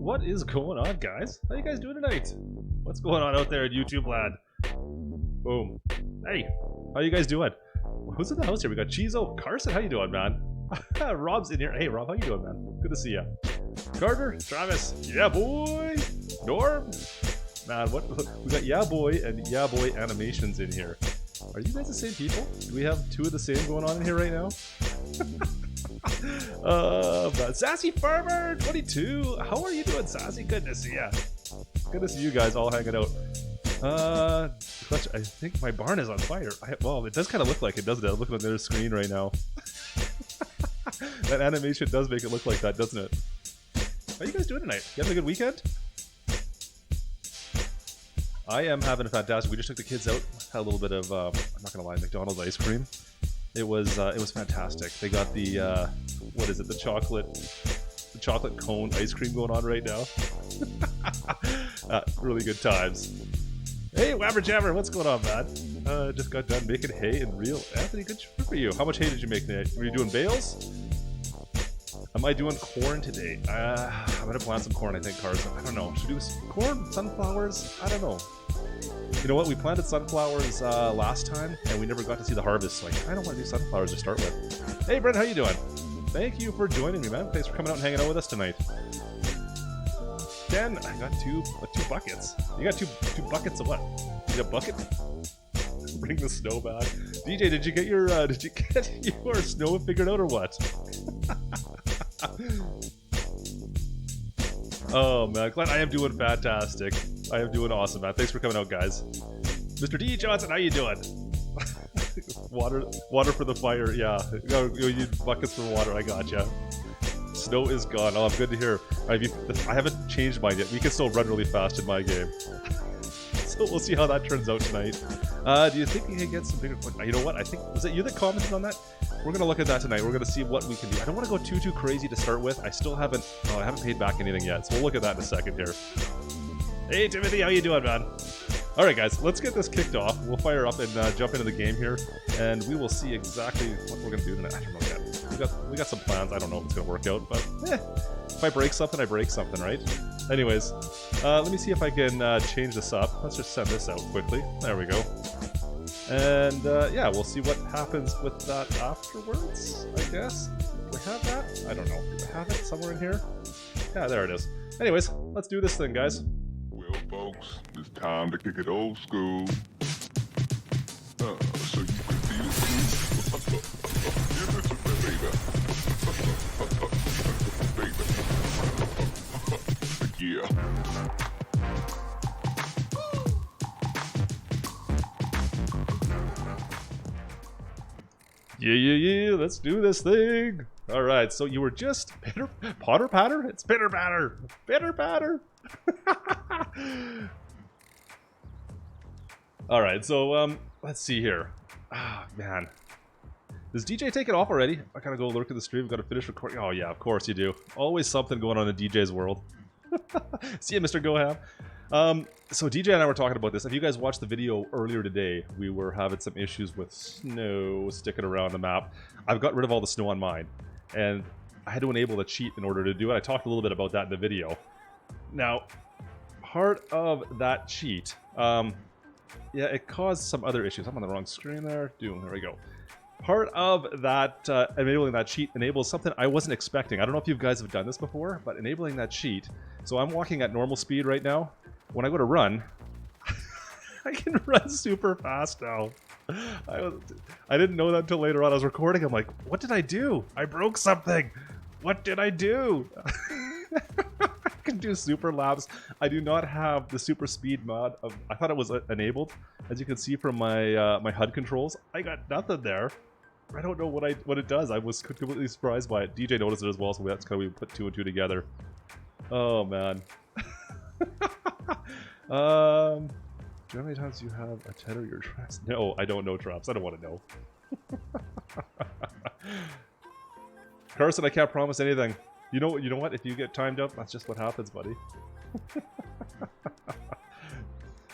What is going on, guys? How you guys doing tonight? What's going on out there in YouTube land? Boom. Hey, how you guys doing? Who's in the house here? We got Chizo. Carson, how you doing, man? Rob's in here. Hey, Rob, how you doing, man? Good to see you. Carter, Travis, yeah, boy. Norm, man, what? We got yeah, boy and yeah, boy animations in here. Are you guys the same people? Do we have two of the same going on in here right now? Sassy Farmer 22. How are you doing, Sassy? Good to see ya. Good to see you guys all hanging out. Klutch, I think my barn is on fire. Well, it does kind of look like it, doesn't it? I'm looking at their screen right now. That animation does make it look like that, doesn't it? How you guys doing tonight? You having a good weekend? I am having a fantastic. We just took the kids out. Had a little bit of, I'm not gonna lie, McDonald's ice cream. It was fantastic. They got the what is it? The chocolate cone ice cream going on right now. Really good times. Hey, Wabber Jabber, what's going on, man? Just got done making hay and real. Anthony, good for you. How much hay did you make today? Were you doing bales? Am I doing corn today? I'm gonna plant some corn, I think, Carson. I don't know. Should we do corn? Sunflowers? I don't know. You know what? We planted sunflowers last time, and we never got to see the harvest. So I don't want to do sunflowers to start with. Hey, Brent, how you doing? Thank you for joining me, man. Thanks for coming out and hanging out with us tonight. Ken, I got two buckets. You got two buckets of what? You got a bucket? Bring the snow back. DJ, did you get your snow figured out or what? Oh man, Glenn, I am doing fantastic. I am doing awesome, man. Thanks for coming out, guys. Mr. D. Johnson, how you doing? Water for the fire, yeah. You need buckets for water, I gotcha. Snow is gone. Oh, I'm good to hear. I haven't changed mine yet. We can still run really fast in my game. So we'll see how that turns out tonight. Do you think we can get some bigger... You know what? I think... Was it you that commented on that? We're going to look at that tonight. We're going to see what we can do. I don't want to go too crazy to start with. I still haven't... Oh, I haven't paid back anything yet. So we'll look at that in a second here. Hey, Timothy. How you doing, man? Alright, guys. Let's get this kicked off. We'll fire up and jump into the game here. And we will see exactly what we're going to do tonight. I don't know yet. We got some plans. I don't know if it's going to work out. But, if I break something, I break something, right? Anyways, let me see if I can change this up. Let's just send this out quickly. There we go. And yeah, we'll see what happens with that afterwards, I guess. Do we have that? I don't know. Do we have it somewhere in here? Yeah, there it is. Anyways, let's do this thing, guys. Well, folks, it's time to kick it old school. So you can feel it. Give it to me, baby. Yeah. Yeah, let's do this thing. All right, so you were just Potter Patter? It's Pitter Patter. Pitter Patter. All right, so let's see here. Ah, man. Does DJ take it off already? I gotta go lurk at the stream. Gotta finish recording. Oh yeah, of course you do. Always something going on in DJ's world. See ya, Mr. Goham. So DJ and I were talking about this. If you guys watched the video earlier today, we were having some issues with snow sticking around the map. I've got rid of all the snow on mine, and I had to enable the cheat in order to do it. I talked a little bit about that in the video. Now, part of that cheat, yeah, it caused some other issues. I'm on the wrong screen there. There we go. Part of that, enabling that cheat enables something I wasn't expecting. I don't know if you guys have done this before, but enabling that cheat. So I'm walking at normal speed right now. When I go to run, I can run super fast now. I didn't know that until later on. I was recording. I'm like, what did I do? I broke something. What did I do? I can do super laps. I do not have the super speed mod. I thought it was enabled. As you can see from my my HUD controls, I got nothing there. I don't know what it does. I was completely surprised by it. DJ noticed it as well, so that's kind of we put two and two together. Oh man. Do you know how many times you have a 10 or your traps? No, I don't know traps. I don't want to know. Carson, I can't promise anything. You know what? If you get timed up, that's just what happens, buddy.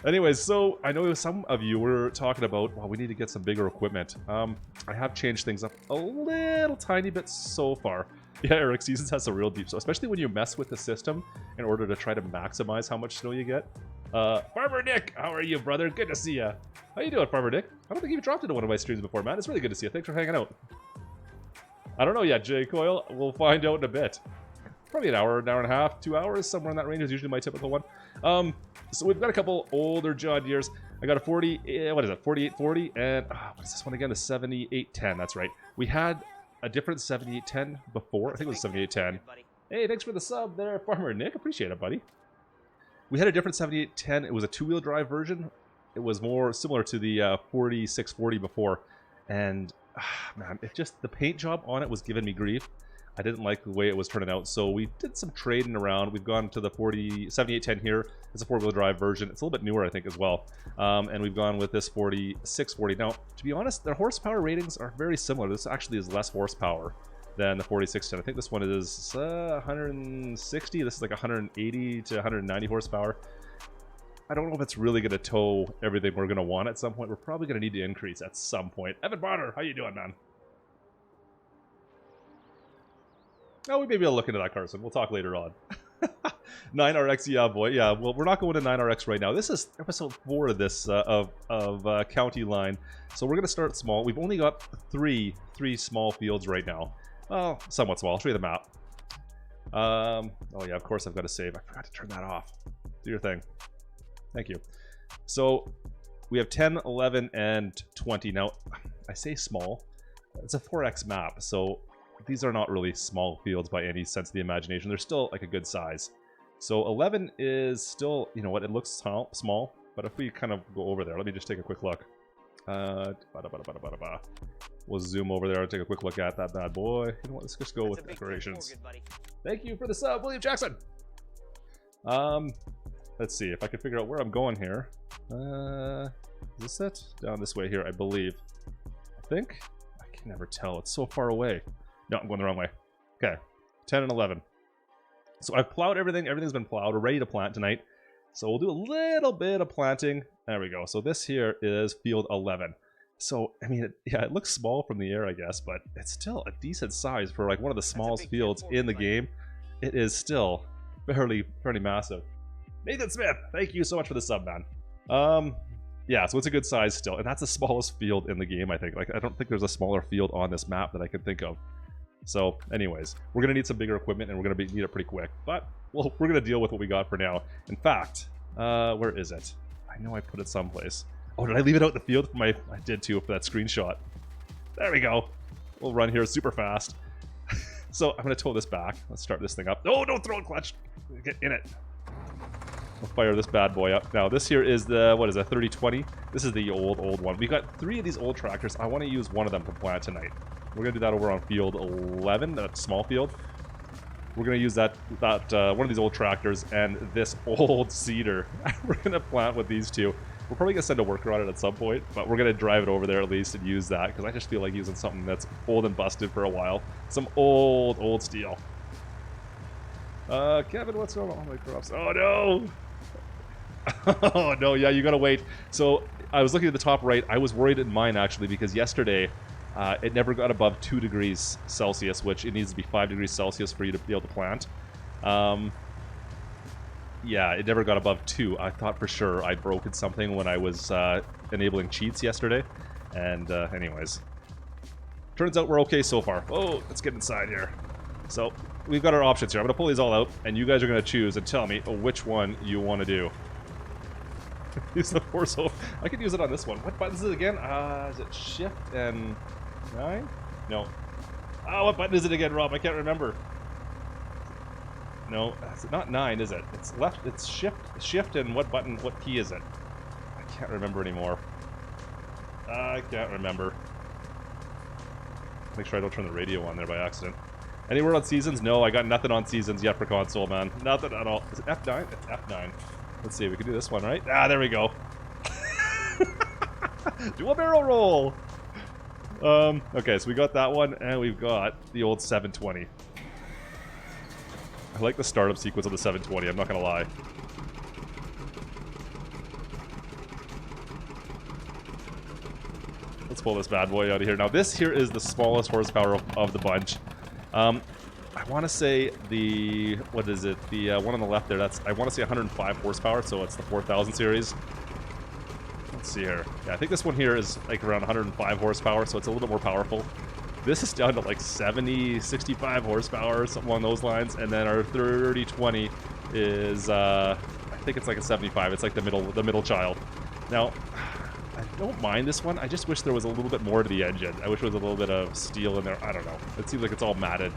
Anyways, so I know some of you were talking about, well, we need to get some bigger equipment. I have changed things up a little tiny bit so far. Yeah, Eric, Seasons has a real deep, so especially when you mess with the system in order to try to maximize how much snow you get. Farmer Nick, how are you, brother? Good to see ya. How you doing, Farmer Nick? I don't think you've dropped into one of my streams before, man. It's really good to see you. Thanks for hanging out. I don't know yet, J Coil. We'll find out in a bit. Probably an hour and a half, 2 hours, somewhere in that range is usually my typical one. So we've got a couple older John Deeres. I got a 40, what is it, 4840, and what is this one again? The 7810, that's right. We had a different 7810 before. I think it was 7810. Hey, thanks for the sub there, Farmer Nick. Appreciate it, buddy. We had a different 7810. It was a two-wheel drive version. It was more similar to the 4640 before. And, man, it just, the paint job on it was giving me grief. I didn't like the way it was turning out, so we did some trading around. We've gone to the 7810 here. It's a four-wheel drive version. It's a little bit newer, I think, as well. And we've gone with this 4640. Now, to be honest, their horsepower ratings are very similar. This actually is less horsepower than the 4610. I think this one is 160. This is like 180 to 190 horsepower. I don't know if it's really going to tow everything we're going to want at some point. We're probably going to need to increase at some point. Evan Bonner, how you doing, man? Oh, we may be able to look into that, Carson. We'll talk later on. 9RX, yeah, boy. Yeah, well, we're not going to 9RX right now. This is episode 4 of this, of County Line. So we're going to start small. We've only got three small fields right now. Well, somewhat small. I'll show you the map. Oh, yeah, of course I've got to save. I forgot to turn that off. Do your thing. Thank you. So we have 10, 11, and 20. Now, I say small. It's a 4X map, so these are not really small fields by any sense of the imagination. They're still like a good size. So 11 is still, you know what, it looks small, but if we kind of go over there, let me just take a quick look. We'll zoom over there and take a quick look at that bad boy. You know what, let's just go with decorations. Thank you for the sub, William Jackson. Let's see if I can figure out where I'm going here. Is this it? Down this way here, I believe. I think? I can never tell, it's so far away. No, I'm going the wrong way. Okay, 10 and 11. So I've plowed everything. Everything's been plowed. We're ready to plant tonight. So we'll do a little bit of planting. There we go. So this here is field 11. So, I mean, it looks small from the air, I guess, but it's still a decent size for like one of the smallest fields in the game. It is still fairly massive. Nathan Smith, thank you so much for the sub, man. Yeah, so it's a good size still. And that's the smallest field in the game, I think. Like, I don't think there's a smaller field on this map that I can think of. So, anyways, we're going to need some bigger equipment, and we're going to need it pretty quick. But, well, we're going to deal with what we got for now. In fact, where is it? I know I put it someplace. Oh, did I leave it out in the field? I did, too, for that screenshot. There we go. We'll run here super fast. So, I'm going to tow this back. Let's start this thing up. Oh, don't throw it, Klutch. Get in it. We'll fire this bad boy up. Now, this here is the, what is that, 3020? This is the old one. We've got 3 of these old tractors. I want to use one of them to plant tonight. We're going to do that over on field 11, that small field. We're going to use that one of these old tractors and this old seeder. We're going to plant with these two. We're probably going to send a worker on it at some point, but we're going to drive it over there at least and use that, because I just feel like using something that's old and busted for a while. Some old steel. Kevin, what's going on with my crops? Oh, no! Oh, no, yeah, you got to wait. So, I was looking at the top right. I was worried in mine, actually, because yesterday it never got above 2 degrees Celsius, which it needs to be 5 degrees Celsius for you to be able to plant. Yeah, it never got above 2. I thought for sure I'd broken something when I was enabling cheats yesterday. And anyways, turns out we're okay so far. Oh, let's get inside here. So we've got our options here. I'm going to pull these all out, and you guys are going to choose and tell me which one you want to do. Use the force hope. I could use it on this one. What button is it again? Is it shift and 9? No. What button is it again, Rob? I can't remember. No, it's not 9, is it? It's left. It's shift and what button? What key is it? I can't remember anymore. I can't remember. Make sure I don't turn the radio on there by accident. Anywhere on seasons? No, I got nothing on seasons yet for console, man. Nothing at all. Is it F9? It's F9. Let's see, we can do this one, right? There we go. Do a barrel roll! Okay, so we got that one, and we've got the old 720. I like the startup sequence of the 720, I'm not gonna lie. Let's pull this bad boy out of here. Now, this here is the smallest horsepower of the bunch. I want to say the, what is it? The one on the left there, that's, I want to say 105 horsepower, so it's the 4000 series. Let's see here. Yeah, I think this one here is like around 105 horsepower, so it's a little bit more powerful. This is down to like 70, 65 horsepower, something along those lines. And then our 3020 is, I think it's like a 75. It's like the middle child. Now, I don't mind this one. I just wish there was a little bit more to the engine. I wish there was a little bit of steel in there. I don't know. It seems like it's all matted.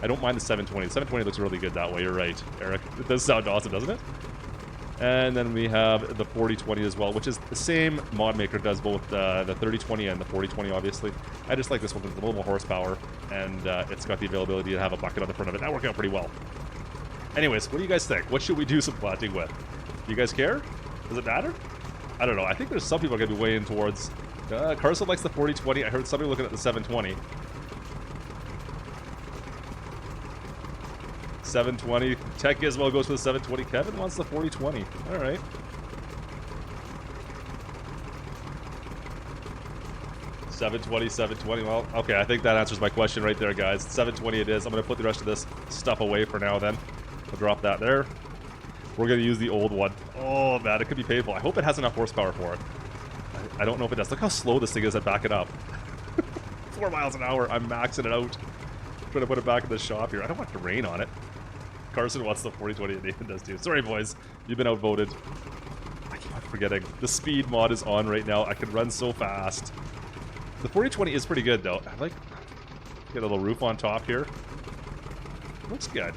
I don't mind the 720. The 720 looks really good that way. You're right, Eric. It does sound awesome, doesn't it? And then we have the 4020 as well, which is the same mod maker does both the 3020 and the 4020, obviously. I just like this one with a little more horsepower, and it's got the availability to have a bucket on the front of it. That worked out pretty well. Anyways, what do you guys think? What should we do some planting with? Do you guys care? Does it matter? I don't know. I think there's some people are going to be weighing towards... Carson likes the 4020. I heard somebody looking at the 720. 720. Tech Gizmo goes for the 720. Kevin wants the 4020. All right. $720. Well, okay, I think that answers my question right there, guys. $720 it is. I'm going to put the rest of this stuff away for now then. I'll drop that there. We're going to use the old one. Oh, man, it could be painful. I hope it has enough horsepower for it. I don't know if it does. Look how slow this thing is at backing up. 4 miles an hour. I'm maxing it out. I'm trying to put it back in the shop here. I don't want it to rain on it. Carson wants the 4020 and Nathan does too. Sorry, boys. You've been outvoted. I keep on forgetting. The speed mod is on right now. I can run so fast. The 4020 is pretty good, though. I like... Get a little roof on top here. Looks good.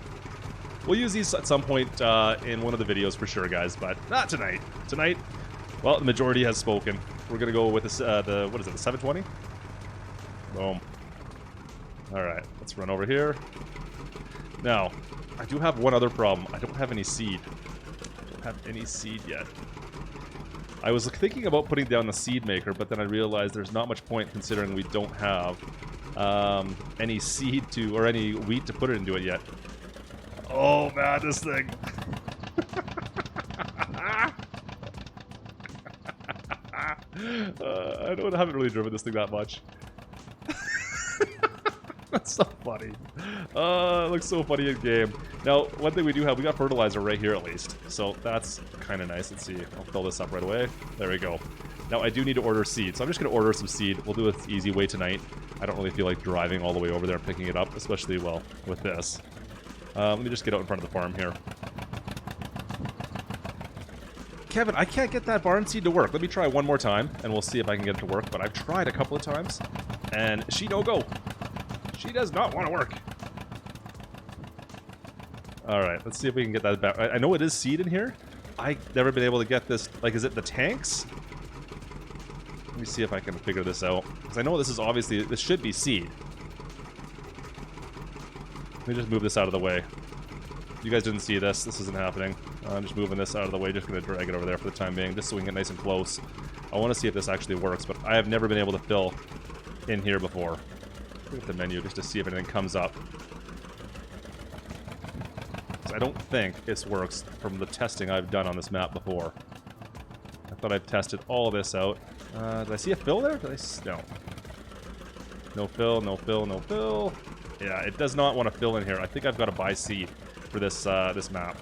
We'll use these at some point in one of the videos for sure, guys, but not tonight. Tonight, well, the majority has spoken. We're going to go with this, the, what is it, the 720? Boom. Alright, let's run over here. Now, I do have one other problem. I don't have any seed. I don't have any seed yet. I was thinking about putting down the seed maker, but then I realized there's not much point considering we don't have any seed to, or any wheat to put it into it yet. Oh man, this thing. I haven't really driven this thing that much. That's so funny. It looks so funny in game. Now, one thing we do have, we got fertilizer right here at least. So that's kind of nice. Let's see. I'll fill this up right away. There we go. Now, I do need to order seed. So I'm just going to order some seed. We'll do it the easy way tonight. I don't really feel like driving all the way over there and picking it up, especially, well, with this. Let me just get out in front of the farm here. Kevin, I can't get that barn seed to work. Let me try one more time, and we'll see if I can get it to work. But I've tried a couple of times, and she no go. She does not want to work. Alright, let's see if we can get that back. I know it is seed in here. I've never been able to get this. Like, is it the tanks? Let me see if I can figure this out. Because I know this is obviously, this should be seed. Let me just move this out of the way. You guys didn't see this. This isn't happening. I'm just moving this out of the way. Just going to drag it over there for the time being, just so we can get nice and close. I want to see if this actually works, but I have never been able to fill in here before. Look at the menu just to see if anything comes up. So I don't think this works from the testing I've done on this map before. I thought I've tested all this out. Did I see a fill there? Did I? No. No fill, no fill, no fill. Yeah, it does not want to fill in here. I think I've got to buy seed for this this map.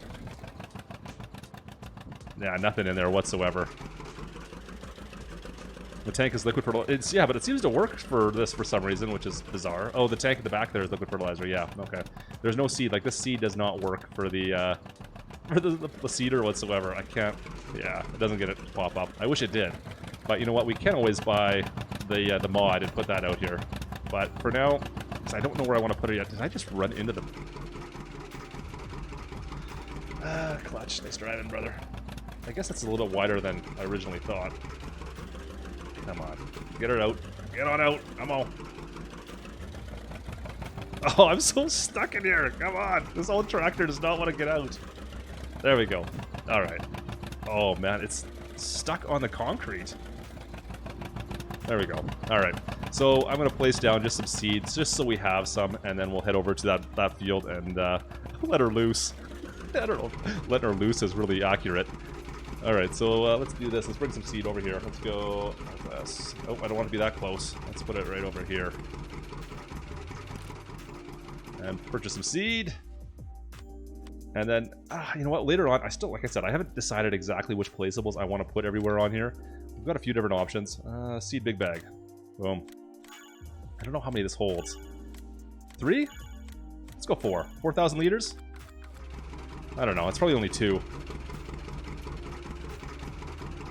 Yeah, nothing in there whatsoever. The tank is liquid fertilizer. Yeah, but it seems to work for this for some reason, which is bizarre. Oh, the tank at the back there is liquid fertilizer. Yeah, okay. There's no seed. Like, this seed does not work for the seeder whatsoever. I can't. Yeah, it doesn't get it to pop up. I wish it did. But you know what? We can always buy the mod and put that out here. But for now, I don't know where I want to put it yet. Did I just run into the... Klutch. Nice driving, brother. I guess that's a little bit wider than I originally thought. Come on. Get her out. Get on out. Come on. Oh, I'm so stuck in here. Come on. This old tractor does not want to get out. There we go. All right. Oh, man. It's stuck on the concrete. There we go. All right. So I'm going to place down just some seeds just so we have some, and then we'll head over to that field and let her loose. I don't know. Letting her loose is really accurate. Alright, so let's do this. Let's bring some seed over here. Let's go like this. Oh, I don't want to be that close. Let's put it right over here. And purchase some seed. And then, you know what, later on, like I said, I haven't decided exactly which placeables I want to put everywhere on here. We've got a few different options. Seed big bag. Boom. I don't know how many this holds. 3? Let's go 4. 4,000 liters? I don't know, it's probably only 2.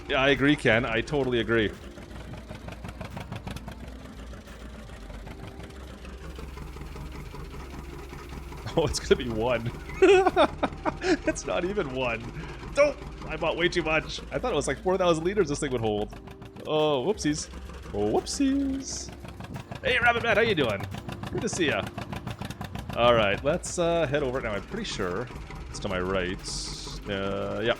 Yeah, I agree, Ken. I totally agree. Oh, it's gonna be 1. It's not even 1. Don't! I bought way too much. I thought it was like 4,000 liters this thing would hold. Oh, whoopsies. Oh, whoopsies. Hey, Rabbit Man, how you doing? Good to see ya. Alright, let's head over. Now, I'm pretty sure it's to my right. Yeah.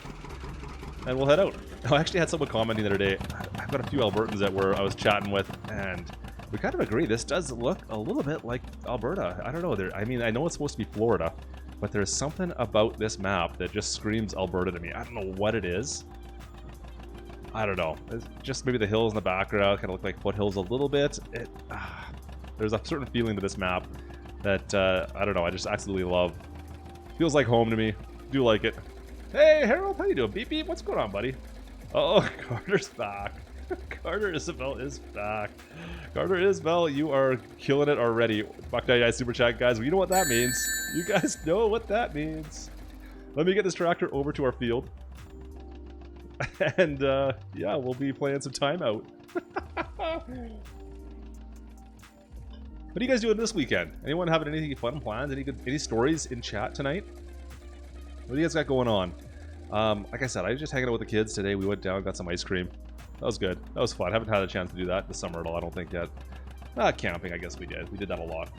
And we'll head out. I actually had someone commenting the other day. I've got a few Albertans that I was chatting with, and we kind of agree. This does look a little bit like Alberta. I don't know. I mean, I know it's supposed to be Florida, but there's something about this map that just screams Alberta to me. I don't know what it is. I don't know. It's just maybe the hills in the background kind of look like foothills a little bit. There's a certain feeling to this map that, I don't know, I just absolutely love. Feels like home to me. Do like it. Hey, Harold, how you doing? Beep beep, what's going on, buddy? Oh, Carter's back. Carter Isabel is back. Carter Isabel, you are killing it already. Buck99 Super Chat, guys. Well, you know what that means. You guys know what that means. Let me get this tractor over to our field. And, yeah, we'll be playing some timeout. What are you guys doing this weekend? Anyone having anything fun plans? Any stories in chat tonight? What do you guys got going on? Like I said, I was just hanging out with the kids today. We went down, got some ice cream. That was good. That was fun. Haven't had a chance to do that this summer at all, I don't think yet. Camping, I guess we did. We did that a lot.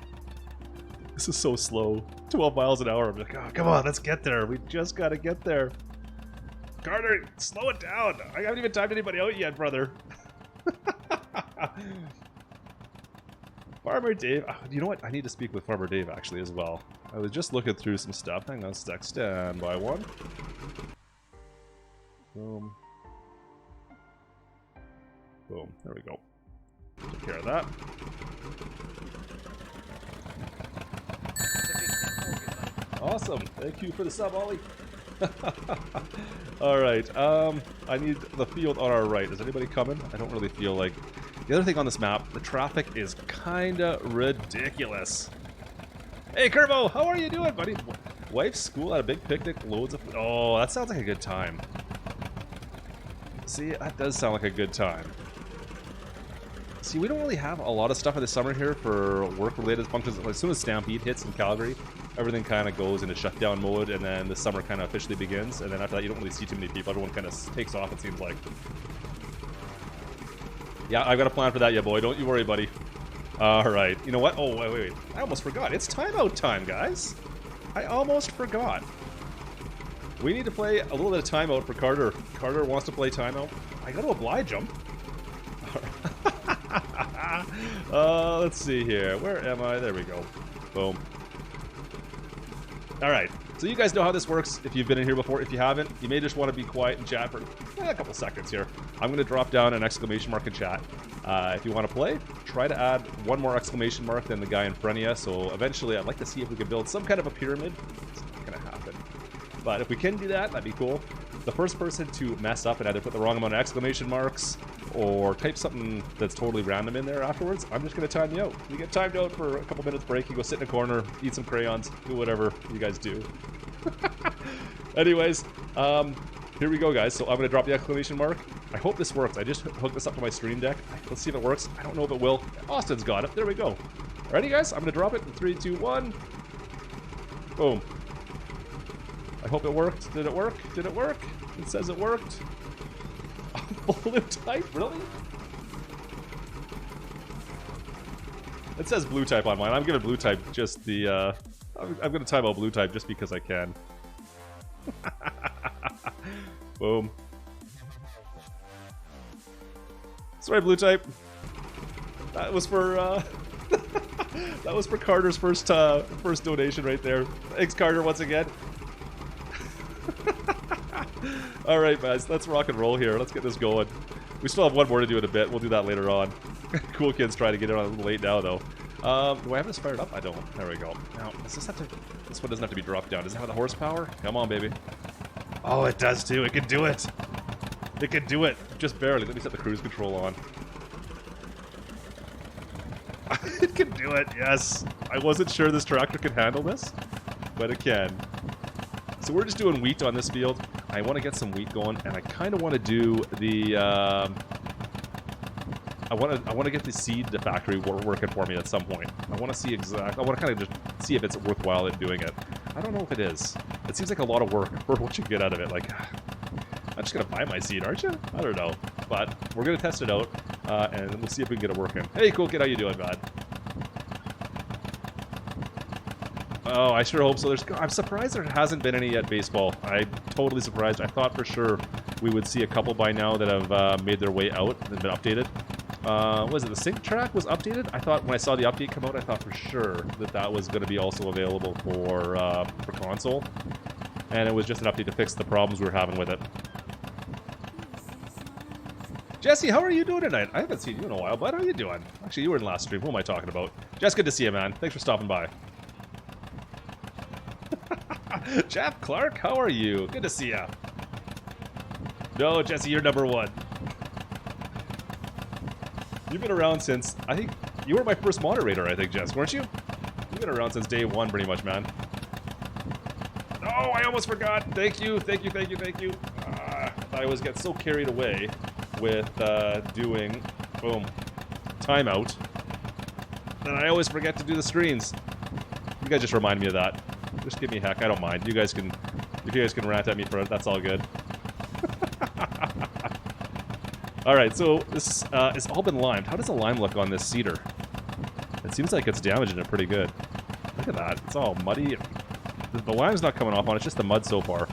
This is so slow. 12 miles an hour. I'm like, oh, come on, let's get there. We just gotta get there. Carter, slow it down. I haven't even timed anybody out yet, brother. Farmer Dave. Oh, you know what? I need to speak with Farmer Dave, actually, as well. I was just looking through some stuff. Hang on, stand by one. Boom. Boom. There we go. Took care of that. Awesome. Thank you for the sub, Ollie. Alright, I need the field on our right. Is anybody coming? I don't really feel like... The other thing on this map, the traffic is kinda ridiculous. Hey, Kerbo! How are you doing, buddy? Wife's school at a big picnic, loads of... Oh, that sounds like a good time. See, that does sound like a good time. See, we don't really have a lot of stuff in the summer here for work-related functions. As soon as Stampede hits in Calgary, everything kind of goes into shutdown mode, and then the summer kind of officially begins. And then after that, you don't really see too many people. Everyone kind of takes off, it seems like. Yeah, I've got a plan for that, yeah, boy. Don't you worry, buddy. Alright, you know what? Oh, wait. I almost forgot. It's timeout time, guys. I almost forgot. We need to play a little bit of timeout for Carter. Carter wants to play timeout. I got to oblige him. Let's see here. Where am I? There we go. Boom. Alright, so you guys know how this works if you've been in here before. If you haven't, you may just want to be quiet and chat for a couple seconds here. I'm going to drop down an exclamation mark in chat. If you want to play, try to add one more exclamation mark than the guy in front of you. So eventually, I'd like to see if we can build some kind of a pyramid. It's not going to happen. But if we can do that, that'd be cool. The first person to mess up and either put the wrong amount of exclamation marks or type something that's totally random in there afterwards, I'm just going to time you out. You get timed out for a couple minutes break, you go sit in a corner, eat some crayons, do whatever you guys do. Anyways, here we go, guys. So I'm going to drop the exclamation mark. I hope this works. I just hooked this up to my stream deck. Let's see if it works. I don't know if it will. Austin's got it. There we go. Ready, guys? I'm going to drop it in 3, 2, 1. Boom. I hope it worked. Did it work? Did it work? It says it worked. Blue type? Really? It says blue type on mine. I'm giving blue type just the, I'm going to time out blue type just because I can. Boom. Sorry, blue type. That was for, that was for Carter's first donation right there. Thanks, Carter, once again. Alright, guys, let's rock and roll here. Let's get this going. We still have one more to do in a bit. We'll do that later on. Cool Kid's trying to get it on a little late now, though. Do I have this fired up? I don't. There we go. Now, does this have to... This one doesn't have to be dropped down. Does it have the horsepower? Come on, baby. Oh, it does too. It can do it. It can do it. Just barely. Let me set the cruise control on. It can do it, yes. I wasn't sure this tractor could handle this, but it can. So we're just doing wheat on this field. I want to get some wheat going, and I kind of want to do the... I want to get the seed factory working for me at some point. I want to see I want to kind of just see if it's worthwhile in doing it. I don't know if it is. It seems like a lot of work for what you get out of it. Like, I'm just gonna buy my seed, aren't you? I don't know, but we're gonna test it out, and we'll see if we can get it working. Hey, cool kid, how you doing, bud? Oh, I sure hope so. I'm surprised there hasn't been any yet, baseball. I'm totally surprised. I thought for sure we would see a couple by now that have made their way out and been updated. Was it the sync track was updated? I thought when I saw the update come out, I thought for sure that that was going to be also available for console. And it was just an update to fix the problems we were having with it. Jesse, how are you doing tonight? I haven't seen you in a while, bud. How are you doing? Actually, you were in last stream. Who am I talking about? Jess, good to see you, man. Thanks for stopping by. Jeff Clark, how are you? Good to see you. No, Jesse, you're number one. You've been around since, I think, you were my first moderator, I think, Jess, weren't you? You've been around since day one, pretty much, man. No, I almost forgot. Thank you, thank you, thank you, thank you. I always get so carried away with doing, boom, timeout, that I always forget to do the screens. You guys just remind me of that. Just give me a heck, I don't mind. You guys can, if you guys can rant at me for it, that's all good. Alright, so this it's all been limed. How does the lime look on this cedar? It seems like it's damaging it pretty good. Look at that. It's all muddy. The lime's not coming off on it, it's just the mud so far.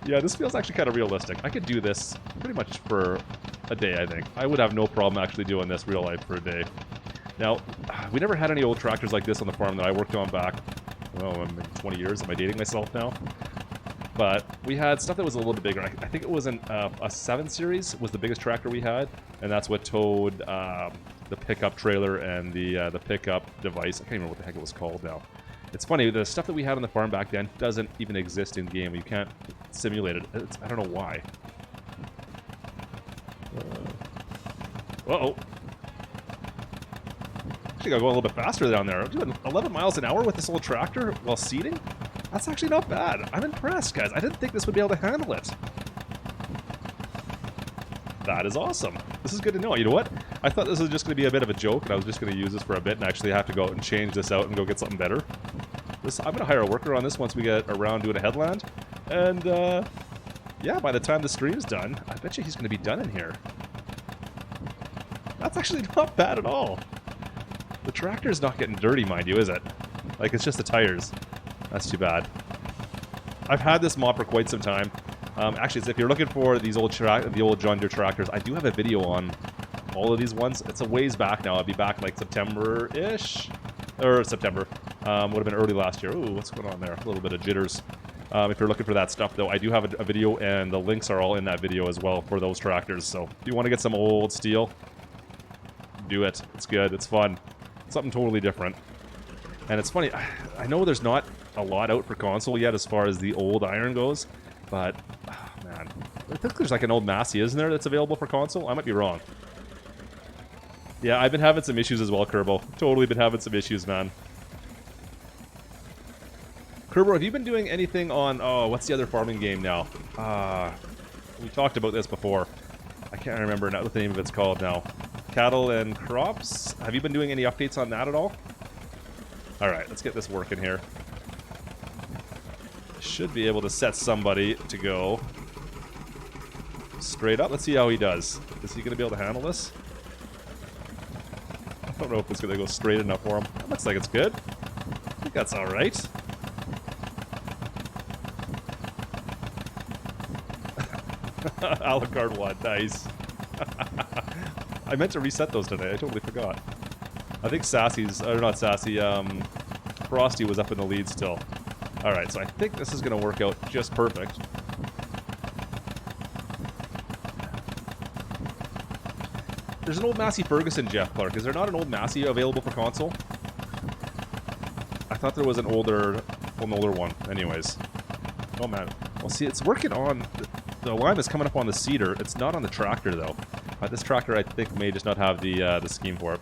Yeah, this feels actually kind of realistic. I could do this pretty much for a day, I think. I would have no problem actually doing this real life for a day. Now, we never had any old tractors like this on the farm that I worked on back, well, maybe 20 years. Am I dating myself now? But we had stuff that was a little bit bigger. I think it was a 7 Series was the biggest tractor we had, and that's what towed the pickup trailer and the pickup device. I can't remember what the heck it was called now. It's funny, the stuff that we had on the farm back then doesn't even exist in game. You can't simulate it. I don't know why. Uh-oh. Actually, gotta go a little bit faster down there. I'm doing 11 miles an hour with this old tractor while seeding? That's actually not bad. I'm impressed, guys. I didn't think this would be able to handle it. That is awesome. This is good to know. You know what? I thought this was just going to be a bit of a joke, and I was just going to use this for a bit and actually have to go out and change this out and go get something better. I'm going to hire a worker on this once we get around doing a headland. And, yeah, by the time the stream's done, I bet you he's going to be done in here. That's actually not bad at all. The tractor's not getting dirty, mind you, is it? Like, it's just the tires. That's too bad. I've had this mod for quite some time. Actually, if you're looking for these old John Deere tractors, I do have a video on all of these ones. It's a ways back now. I'll be back like September-ish. Or September. Would have been early last year. Ooh, what's going on there? A little bit of jitters. If you're looking for that stuff, though, I do have a video, and the links are all in that video as well for those tractors. So if you want to get some old steel, do it. It's good. It's fun. Something totally different. And it's funny, I know there's not a lot out for console yet as far as the old iron goes, but, oh, man. I think there's like an old Massey, isn't there, that's available for console? I might be wrong. Yeah, I've been having some issues as well, Kerbo. Totally been having some issues, man. Kerbo, have you been doing anything on, oh, what's the other farming game now? We talked about this before. I can't remember what the name of it's called now. Cattle and Crops? Have you been doing any updates on that at all? Alright, let's get this working here. Should be able to set somebody to go straight up. Let's see how he does. Is he going to be able to handle this? I don't know if it's going to go straight enough for him. That looks like it's good. I think that's alright. Alucard 1, nice. I meant to reset those today, I totally forgot. I think Sassy's, or not Sassy, Frosty was up in the lead still. Alright, so I think this is going to work out just perfect. There's an old Massey Ferguson Jeff Clark. Is there not an old Massey available for console? I thought there was an older one. Anyways. Oh man. Well, see, it's working on... The lime is coming up on the seeder. It's not on the tractor, though. This tractor, I think, may just not have the scheme for it.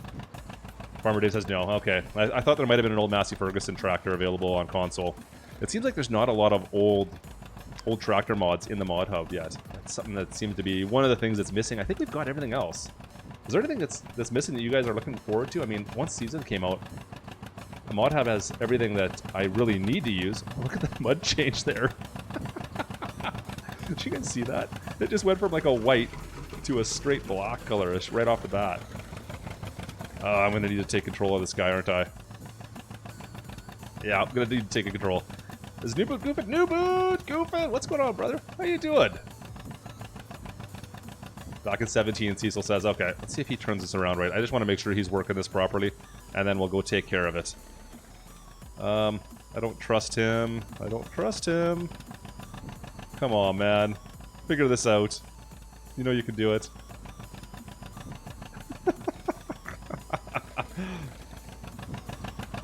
Farmer Dave says no. Okay. I thought there might have been an old Massey Ferguson tractor available on console. It seems like there's not a lot of old tractor mods in the mod hub yet. That's something that seems to be one of the things that's missing. I think we've got everything else. Is there anything that's missing that you guys are looking forward to? I mean, once Season came out, the mod hub has everything that I really need to use. Look at the mud change there. Did you guys see that? It just went from like a white to a straight black color right off the bat. I'm going to need to take control of this guy, aren't I? Yeah, I'm going to need to take control. Is New Boot Goofin? New Boot Goofin! What's going on, brother? How you doing? Back in 17, Cecil says, okay, let's see if he turns this around right. I just want to make sure he's working this properly, and then we'll go take care of it. I don't trust him. I don't trust him. Come on, man. Figure this out. You know you can do it.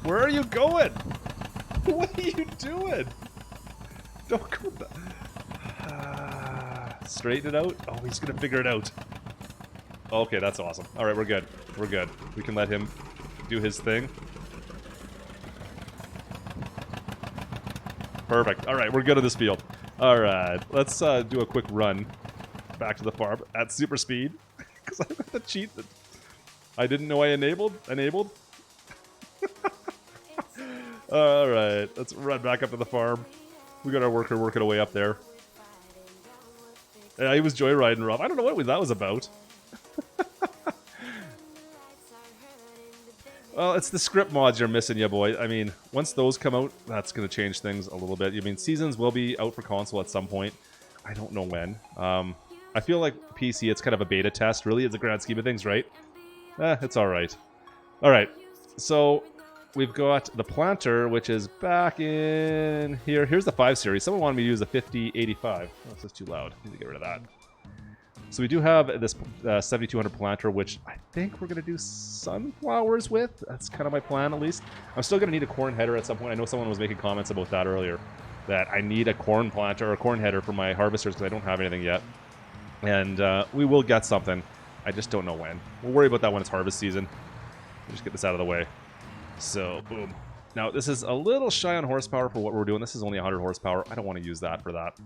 Where are you going? What are you doing? Don't go back. Straighten it out? Oh, he's gonna figure it out. Okay, that's awesome. Alright, we're good. We're good. We can let him do his thing. Perfect. Alright, we're good in this field. Alright, let's do a quick run back to the farm at super speed. Because I've got the cheat that I didn't know I enabled. Alright, let's run back up to the farm. We got our worker working away up there. Yeah, he was joyriding Rob. I don't know what that was about. Well, it's the script mods you're missing, yeah, boy. I mean, once those come out, that's going to change things a little bit. I mean, Seasons will be out for console at some point. I don't know when. I feel like PC, it's kind of a beta test, really, in the grand scheme of things, right? It's alright. Alright, so we've got the planter, which is back in here. Here's the 5 series. Someone wanted me to use the 5085. Oh, this is too loud. Need to get rid of that. So we do have this 7200 planter, which I think we're going to do sunflowers with. That's kind of my plan, at least. I'm still going to need a corn header at some point. I know someone was making comments about that earlier, that I need a corn planter or a corn header for my harvesters because I don't have anything yet. And we will get something. I just don't know when. We'll worry about that when it's harvest season. We'll just get this out of the way. So, boom. Now, this is a little shy on horsepower for what we're doing. This is only 100 horsepower. I don't want to use that for that.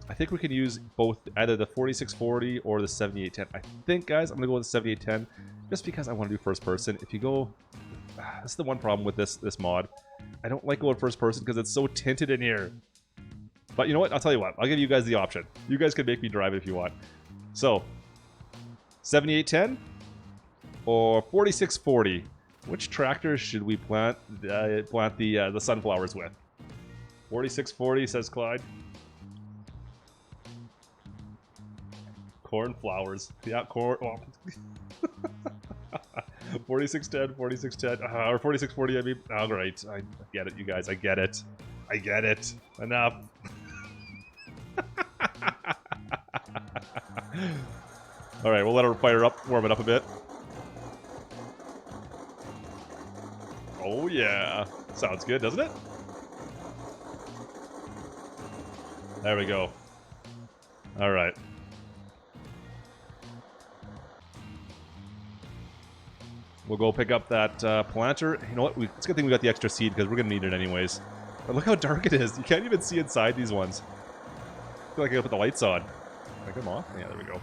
I think we can use both, either the 4640 or the 7810. I think, guys, I'm going to go with the 7810 just because I want to do first person. If you go... That's the one problem with this mod. I don't like going first person because it's so tinted in here. But you know what? I'll tell you what. I'll give you guys the option. You guys can make me drive it if you want. So, 7810 or 4640. Which tractor should we plant the sunflowers with? 4640, says Clyde. Cornflowers. Yeah, corn. Oh. 4610, 4610, or 4640, I mean. Oh, great. I get it, you guys. I get it. I get it. Enough. Alright, we'll let her fire up, warm it up a bit. Oh, yeah. Sounds good, doesn't it? There we go. Alright. We'll go pick up that planter. You know what? It's a good thing we got the extra seed because we're going to need it anyways. But look how dark it is. You can't even see inside these ones. I feel like I gotta put the lights on. Can I come off? Yeah, there we go.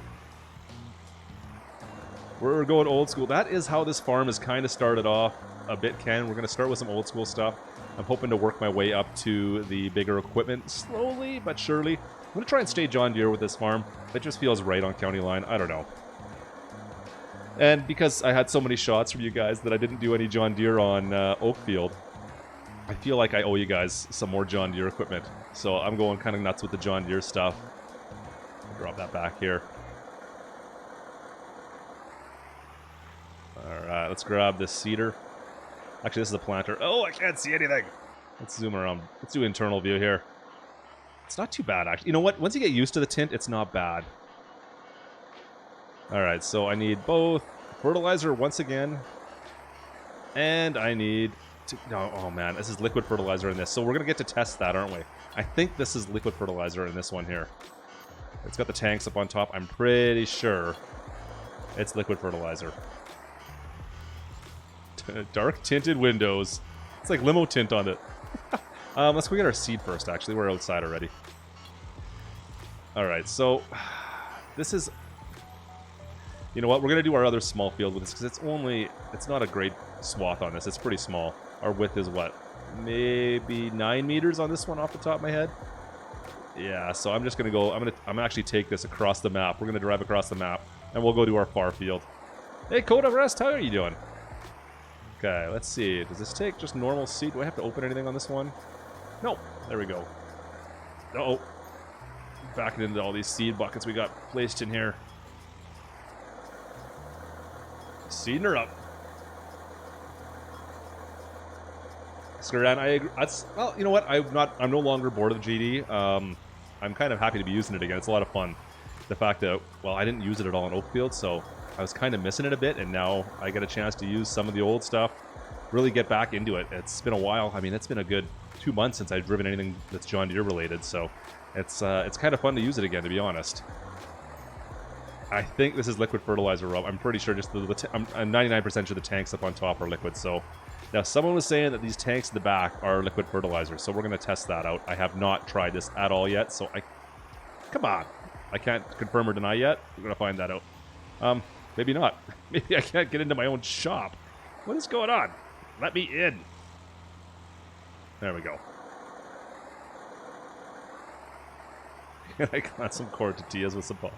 We're going old school. That is how this farm is kind of started off a bit, Ken. We're going to start with some old school stuff. I'm hoping to work my way up to the bigger equipment slowly but surely. I'm going to try and stay John Deere with this farm. It just feels right on county line. I don't know. And because I had so many shots from you guys that I didn't do any John Deere on Oakfield, I feel like I owe you guys some more John Deere equipment. So I'm going kind of nuts with the John Deere stuff. I'll drop that back here. Alright, let's grab this cedar. Actually, this is a planter. Oh, I can't see anything! Let's zoom around. Let's do internal view here. It's not too bad, actually. You know what? Once you get used to the tint, it's not bad. Alright, so I need both fertilizer once again. And I need... oh man, this is liquid fertilizer in this. So we're going to get to test that, aren't we? I think this is liquid fertilizer in this one here. It's got the tanks up on top. I'm pretty sure it's liquid fertilizer. Dark tinted windows. It's like limo tint on it. Let's go get our seed first, actually. We're outside already. Alright, so this is... You know what? We're going to do our other small field with this because it's not a great swath on this. It's pretty small. Our width is what? Maybe 9 meters on this one off the top of my head. Yeah, so I'm just going to go... I'm gonna actually take this across the map. We're going to drive across the map and we'll go to our far field. Hey, Coda Rest, how are you doing? Okay, let's see. Does this take just normal seed? Do I have to open anything on this one? Nope. There we go. Uh-oh. Backing into all these seed buckets we got placed in here. Seeding her up. Skurdan, I agree. Well, you know what? I'm no longer bored of GD. I'm kind of happy to be using it again. It's a lot of fun. The fact that, well, I didn't use it at all in Oakfield, so I was kind of missing it a bit, and now I get a chance to use some of the old stuff, really get back into it. It's been a while. I mean, it's been a good 2 months since I've driven anything that's John Deere related, so it's kind of fun to use it again, to be honest. I think this is liquid fertilizer, Rob. I'm pretty sure just I'm 99% sure the tanks up on top are liquid, so... Now, someone was saying that these tanks in the back are liquid fertilizer, so we're going to test that out. I have not tried this at all yet, so come on. I can't confirm or deny yet. We're going to find that out. Maybe not. Maybe I can't get into my own shop. What is going on? Let me in. There we go. And I got some corn tortillas with some pop.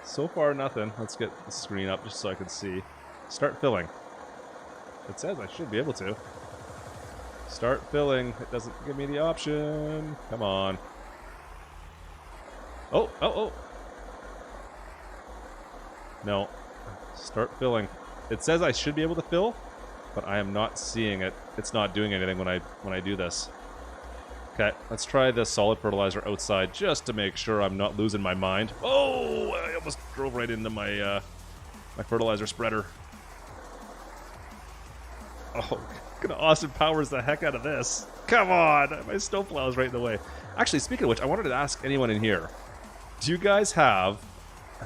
So far, nothing. Let's get the screen up just so I can see. Start filling. It says I should be able to. Start filling. It doesn't give me the option. Come on. Oh. No. Start filling. It says I should be able to fill, but I am not seeing it. It's not doing anything when I do this. Okay, let's try the solid fertilizer outside just to make sure I'm not losing my mind. Oh, I almost drove right into my my fertilizer spreader. Oh, gonna Austin Powers the heck out of this. Come on, my snowplow is right in the way. Actually, speaking of which, I wanted to ask anyone in here, do you guys has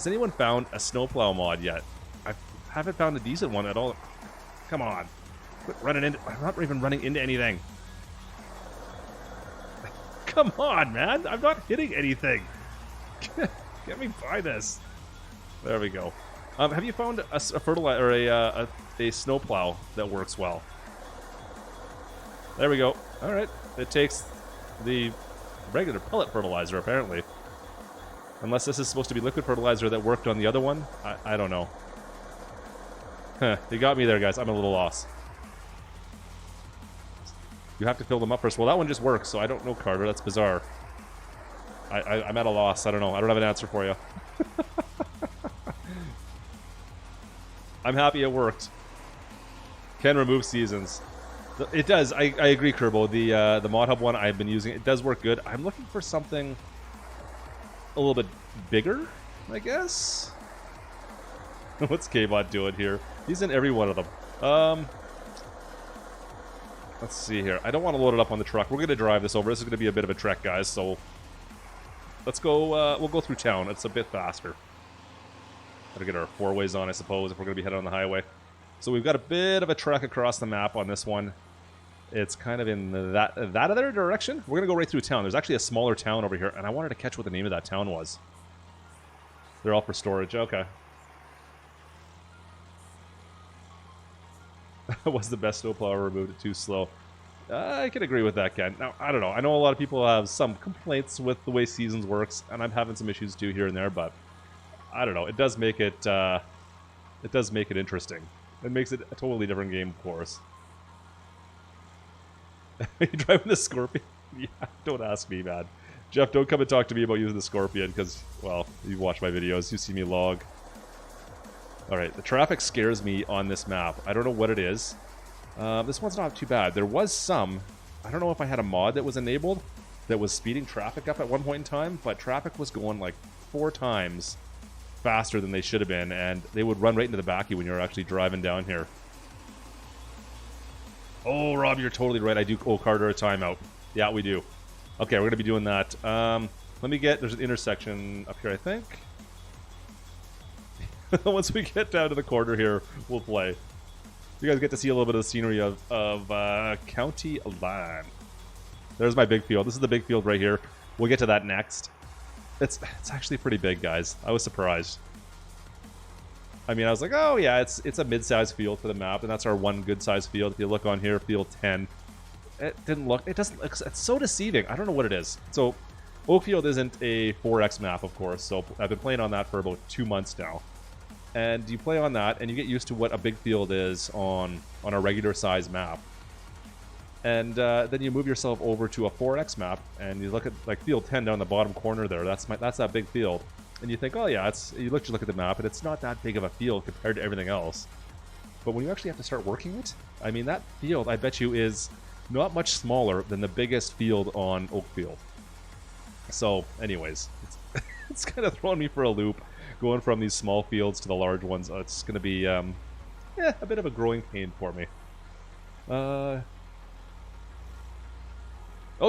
anyone found a snowplow mod yet? I haven't found a decent one at all. Come on, quit running into, I'm not even running into anything. Come on, man! I'm not hitting anything. Get me by this. There we go. Have you found a fertilizer or a snowplow that works well? There we go. All right. It takes the regular pellet fertilizer apparently. Unless this is supposed to be liquid fertilizer that worked on the other one, I don't know. Huh, you got me there, guys. I'm a little lost. You have to fill them up first. Well, that one just works, so I don't know, Carter. That's bizarre. I'm at a loss. I don't know. I don't have an answer for you. I'm happy it worked. Can remove seasons. It does. I agree, Kerbo. The Mod Hub one I've been using, it does work good. I'm looking for something a little bit bigger, I guess. What's Kbot doing here? He's in every one of them. Let's see here. I don't want to load it up on the truck. We're going to drive this over. This is going to be a bit of a trek, guys, so let's go. We'll go through town. It's a bit faster. Gotta get our four-ways on, I suppose, if we're going to be headed on the highway. So we've got a bit of a trek across the map on this one. It's kind of in that other direction. We're going to go right through town. There's actually a smaller town over here, and I wanted to catch what the name of that town was. They're all for storage. Okay. Was the best snowplow removed it too slow? I can agree with that, Ken. Now, I don't know. I know a lot of people have some complaints with the way Seasons works, and I'm having some issues too here and there, but I don't know. It does make it interesting. It makes it a totally different game, of course. You driving the Scorpion? Yeah, don't ask me, man. Jeff, don't come and talk to me about using the Scorpion, because, well, you watch my videos, you see me log. Alright, the traffic scares me on this map. I don't know what it is. This one's not too bad. There was some... I don't know if I had a mod that was enabled, that was speeding traffic up at one point in time, but traffic was going like 4 times faster than they should have been, and they would run right into the back of you when you're actually driving down here. Oh, Rob, you're totally right. I do owe Carter a timeout. Yeah, we do. Okay, we're going to be doing that. Let me get... There's an intersection up here, I think. Once we get down to the corner here, we'll play. You guys get to see a little bit of the scenery of County Line. There's my big field. This is the big field right here. We'll get to that next. It's actually pretty big, guys. I was surprised. I mean, I was like, oh yeah, it's a mid-sized field for the map, and that's our one good-sized field. If you look on here, field 10. It didn't look... It doesn't... It's so deceiving. I don't know what it is. So, Oakfield isn't a 4X map, of course, so I've been playing on that for about 2 months now. And you play on that, and you get used to what a big field is on a regular size map. And then you move yourself over to a 4X map, and you look at like field 10 down the bottom corner there. That's that big field, and you think, oh yeah, you look at the map, and it's not that big of a field compared to everything else. But when you actually have to start working it, I mean, that field, I bet you, is not much smaller than the biggest field on Oakfield. So, anyways, it's kind of throwing me for a loop. Going from these small fields to the large ones, it's going to be a bit of a growing pain for me. Oh,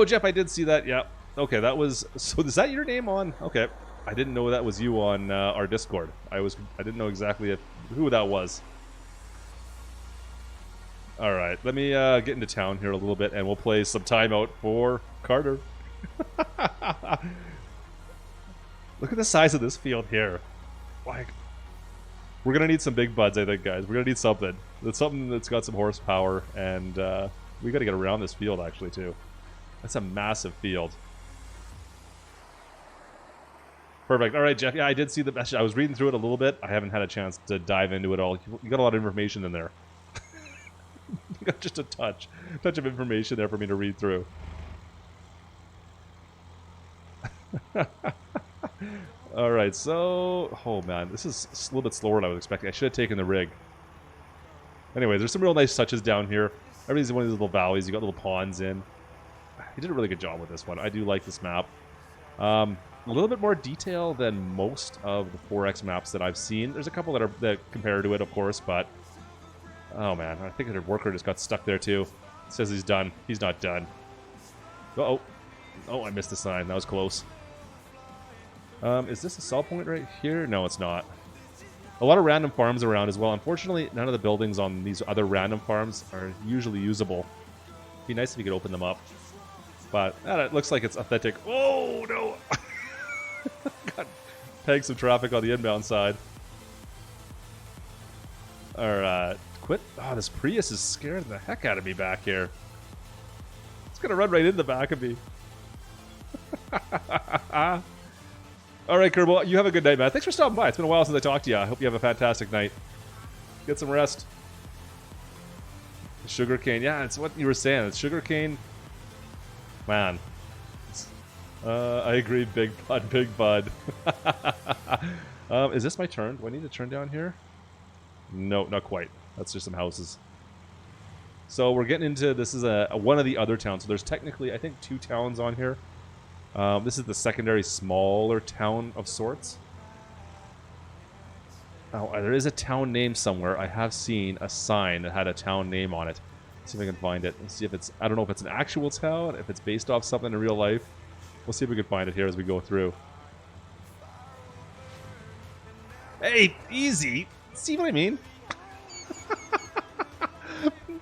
Jeff, I did see that. Yeah. Okay, that was... So is that your name on... Okay. I didn't know that was you on our Discord. I didn't know exactly who that was. Alright, let me get into town here a little bit, and we'll play some timeout for Carter. Look at the size of this field here. Like, we're gonna need some big buds, I think, guys. We're gonna need something. It's something that's got some horsepower, and we gotta get around this field, actually, too. That's a massive field. Perfect. All right, Jeff. Yeah, I did see the message. I was reading through it a little bit. I haven't had a chance to dive into it all. You got a lot of information in there. You got just a touch of information there for me to read through. All right, so... Oh, man. This is a little bit slower than I was expecting. I should have taken the rig. Anyway, there's some real nice touches down here. Everything's in one of these little valleys. You got little ponds in. He did a really good job with this one. I do like this map. A little bit more detail than most of the 4X maps that I've seen. There's a couple that compare to it, of course, but... Oh, man. I think their worker just got stuck there, too. It says he's done. He's not done. Uh-oh. Oh, I missed the sign. That was close. Is this a sell point right here? No, it's not. A lot of random farms around as well. Unfortunately, none of the buildings on these other random farms are usually usable. It'd be nice if you could open them up. But it looks like it's authentic. Oh, no! Got pegged some traffic on the inbound side. Alright. Quit. Oh, this Prius is scaring the heck out of me back here. It's going to run right in the back of me. Alright, Kerbal. You have a good night, man. Thanks for stopping by. It's been a while since I talked to you. I hope you have a fantastic night. Get some rest. Sugarcane. Yeah, it's what you were saying. It's sugarcane. Man. I agree, Big Bud, Big Bud. Is this my turn? Do I need to turn down here? No, not quite. That's just some houses. So we're getting into, this is one of the other towns. So there's technically, I think, 2 towns on here. This is the secondary smaller town of sorts. Oh, there is a town name somewhere. I have seen a sign that had a town name on it. Let's see if I can find it. Let's see if it's... I don't know if it's an actual town, if it's based off something in real life. We'll see if we can find it here as we go through. Hey, easy! See what I mean?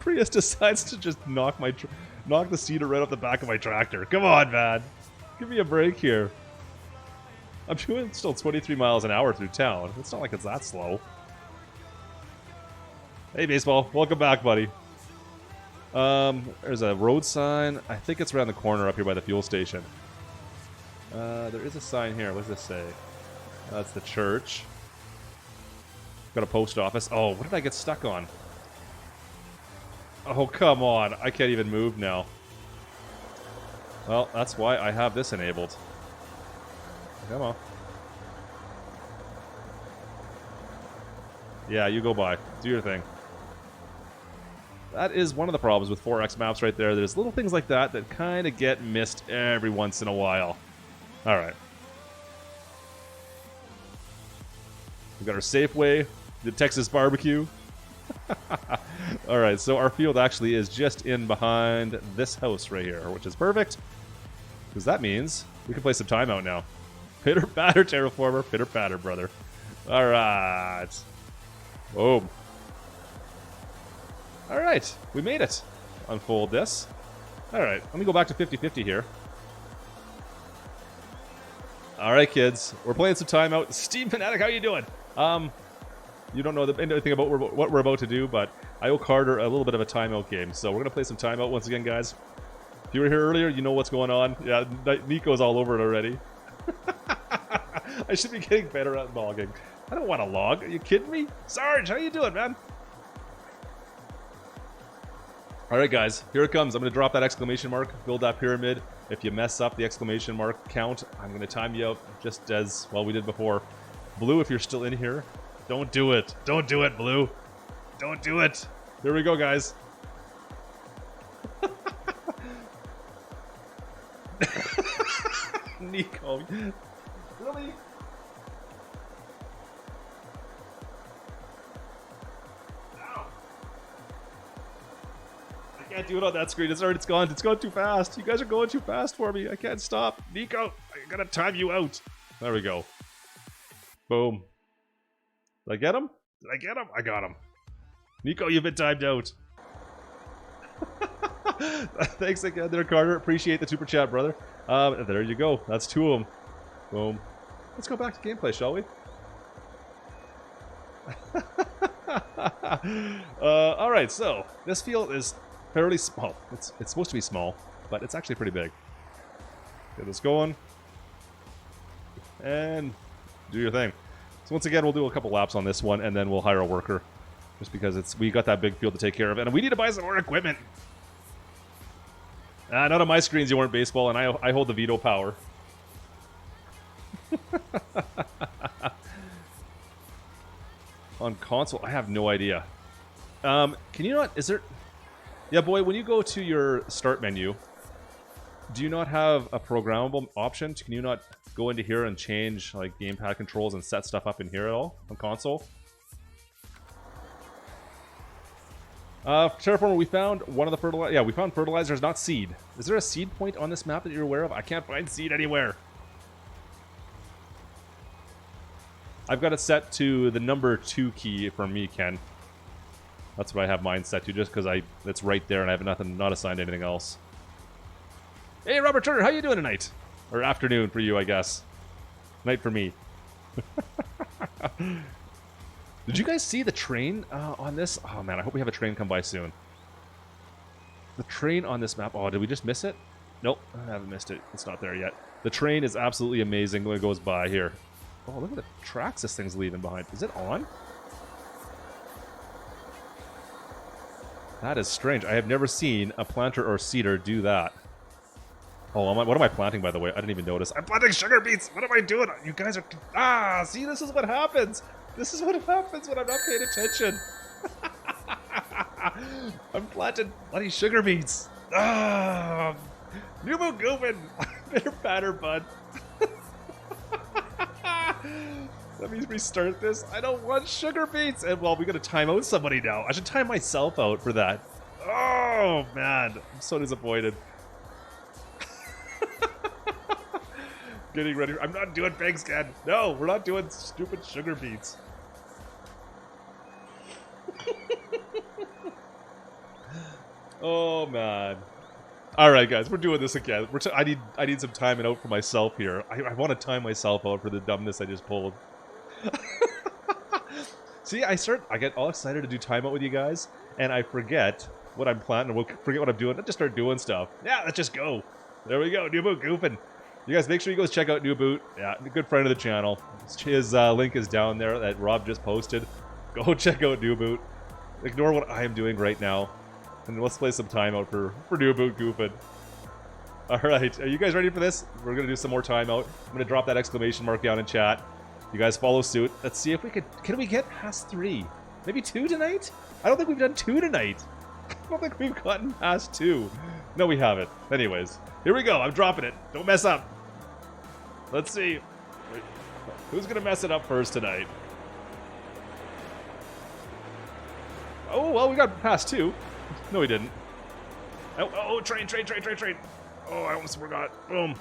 Prius decides to just knock the cedar right off the back of my tractor. Come on, man! Give me a break here. I'm doing still 23 miles an hour through town. It's not like it's that slow. Hey, baseball. Welcome back, buddy. There's a road sign. I think it's around the corner up here by the fuel station. There is a sign here. What does this say? That's the church. Got a post office. Oh, what did I get stuck on? Oh, come on. I can't even move now. Well, that's why I have this enabled. Come on. Yeah, you go by. Do your thing. That is one of the problems with 4X maps right there. There's little things like that that kind of get missed every once in a while. Alright. We got our Safeway, the Texas barbecue. Alright, so our field actually is just in behind this house right here, which is perfect. Because that means we can play some timeout now. Pitter patter, terraformer, pitter patter, brother. Alright. Boom. Alright, we made it. Unfold this. Alright, let me go back to 50-50 here. Alright, kids. We're playing some timeout. Steam Fanatic, how you doing? You don't know anything about what we're about to do, but I owe Carter a little bit of a timeout game. So we're going to play some timeout once again, guys. If you were here earlier, you know what's going on. Yeah, Nico's all over it already. I should be getting better at logging. I don't want to log. Are you kidding me? Sarge, how you doing, man? Alright, guys. Here it comes. I'm going to drop that exclamation mark. Build that pyramid. If you mess up the exclamation mark count, I'm going to time you out just as, well, we did before. Blue, if you're still in here, don't do it. Don't do it, Blue. Don't do it. Here we go, guys. Nico. Really? Ow. I can't do it on that screen. It's gone. It's gone too fast. You guys are going too fast for me. I can't stop. Nico, I gotta time you out. There we go. Boom. Did I get him? Did I get him? I got him. Nico, you've been timed out. Thanks again there, Carter. Appreciate the super chat, brother. There you go. That's two of them. Boom. Let's go back to gameplay, shall we? Alright, so this field is fairly small. It's supposed to be small, but it's actually pretty big. Get this going. And do your thing. So once again, we'll do a couple laps on this one, and then we'll hire a worker. Just because we got that big field to take care of, and we need to buy some more equipment. None of my screens you weren't baseball, and I hold the veto power. On console, I have no idea. Can you not? Is there? Yeah, boy. When you go to your start menu, do you not have a programmable option? Can you not go into here and change like gamepad controls and set stuff up in here at all on console? Terraformer, we found one of the fertilizer. Yeah, we found fertilizers, not seed. Is there a seed point on this map that you're aware of? I can't find seed anywhere. I've got it set to the number 2 key for me, Ken. That's what I have mine set to, just because it's right there and I have not assigned anything else. Hey, Robert Turner, how you doing tonight? Or afternoon for you, I guess. Night for me. Did you guys see the train on this? Oh man, I hope we have a train come by soon. The train on this map. Oh, did we just miss it? Nope, I haven't missed it. It's not there yet. The train is absolutely amazing when it goes by here. Oh, look at the tracks this thing's leaving behind. Is it on? That is strange. I have never seen a planter or seeder do that. Oh, what am I planting, by the way? I didn't even notice. I'm planting sugar beets! What am I doing? You guys are... Ah, see, this is what happens! This is what happens when I'm not paying attention. I'm planting bloody sugar beets. Ah, Nubu goofing. Bitter patter, bud. Let me restart this. I don't want sugar beets. And well, we gotta time out somebody now. I should time myself out for that. Oh man, I'm so disappointed. Getting ready. I'm not doing pigs, Ken. No, we're not doing stupid sugar beets. Oh man. Alright guys, we're doing this again. I need some timing out for myself here. I want to time myself out for the dumbness I just pulled. See, I get all excited to do timeout with you guys, and I forget what I'm planning, or forget what I'm doing. I just start doing stuff. Yeah, let's just go. There we go, New Boot goofing. You guys make sure you go check out New Boot. Yeah, a good friend of the channel. His link is down there that Rob just posted. Go check out New Boot. Ignore what I am doing right now. And let's play some timeout for New Boot goofing. Alright, are you guys ready for this? We're going to do some more timeout. I'm going to drop that exclamation mark down in chat. You guys follow suit. Let's see if we can we get past 3? Maybe 2 tonight? I don't think we've done 2 tonight. don't think we've gotten past 2. No, we haven't. Anyways, here we go. I'm dropping it. Don't mess up. Let's see. Who's going to mess it up first tonight? Oh, well, we got past 2. No, we didn't. Oh, train. Oh, I almost forgot. Boom.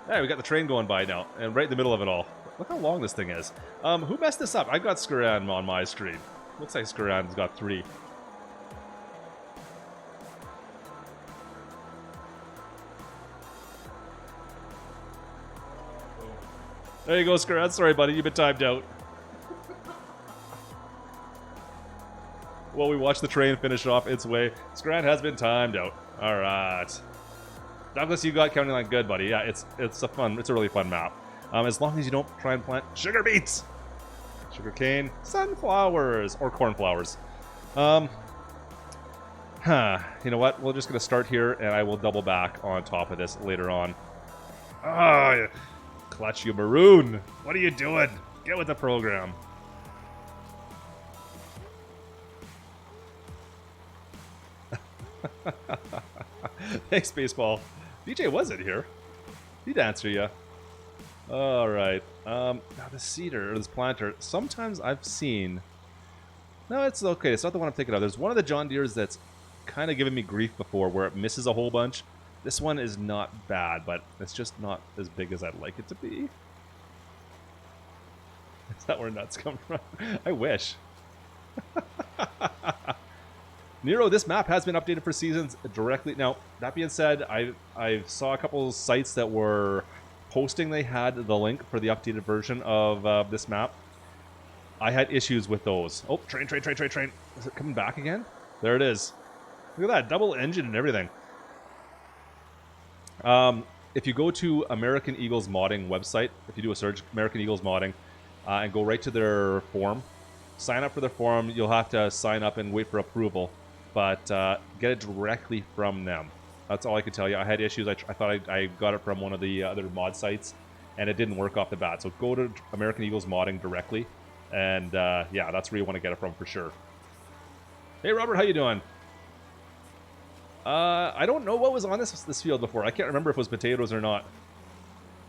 Hey, we got the train going by now, and right in the middle of it all. Look how long this thing is. Who messed this up? I got Skuran on my screen. Looks like Skuran's got 3. There you go, Skuran. Sorry, buddy. You've been timed out. Well, we watched the train finish off its way. Skuran has been timed out. All right. Douglas, you got County Line good, buddy. Yeah, it's a really fun map. As long as you don't try and plant sugar beets, sugar cane, sunflowers, or cornflowers. You know what? We're just gonna start here, and I will double back on top of this later on. Oh, Klutch, you maroon! What are you doing? Get with the program. Thanks, baseball. DJ wasn't here. He'd answer you. All right. Now the cedar or this planter. Sometimes I've seen. No, it's okay. It's not the one I'm thinking of. There's one of the John Deeres that's kind of given me grief before, where it misses a whole bunch. This one is not bad, but it's just not as big as I'd like it to be. Is that where nuts come from? I wish. Nero, this map has been updated for seasons directly. Now, that being said, I saw a couple of sites that were posting they had the link for the updated version of this map. I had issues with those. Oh, train. Is it coming back again? There it is. Look at that, double engine and everything. If you go to American Eagles Modding website, if you do a search, American Eagles Modding, and go right to their forum, sign up for their forum. You'll have to sign up and wait for approval, but get it directly from them. That's all I could tell you. I had issues. I thought I got it from one of the other mod sites, and it didn't work off the bat. So go to American Eagles Modding directly, and yeah, that's where you want to get it from for sure. Hey, Robert, how you doing? I don't know what was on this field before. I can't remember if it was potatoes or not.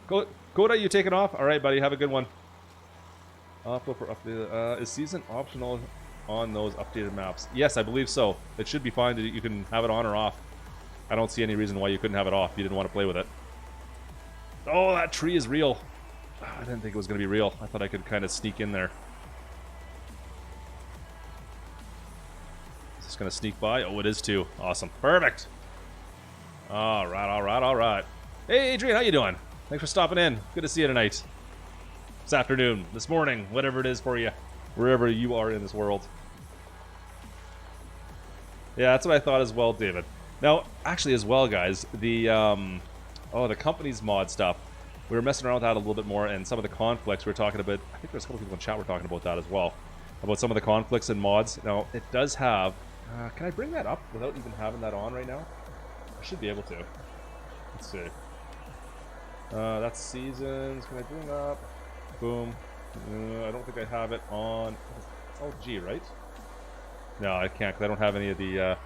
Coda, you taking off? All right, buddy. Have a good one. Is season optional on those updated maps? Yes, I believe so. It should be fine. You can have it on or off. I don't see any reason why you couldn't have it off if you didn't want to play with it. Oh, that tree is real. I didn't think it was going to be real. I thought I could kind of sneak in there. Is this going to sneak by? Oh, it is too. Awesome. Perfect. All right. Hey, Adrian, how you doing? Thanks for stopping in. Good to see you tonight. This afternoon, this morning, whatever it is for you, wherever you are in this world. Yeah, that's what I thought as well, David. Now, actually as well, guys, the company's mod stuff, we were messing around with that a little bit more, and some of the conflicts we were talking about. I think there's a couple people in chat were talking about that as well, about some of the conflicts and mods. Now, it does have... can I bring that up without even having that on right now? I should be able to. Let's see. That's seasons. Can I bring up? Boom. I don't think I have it on. It's all G, right? No, I can't because I don't have any of the.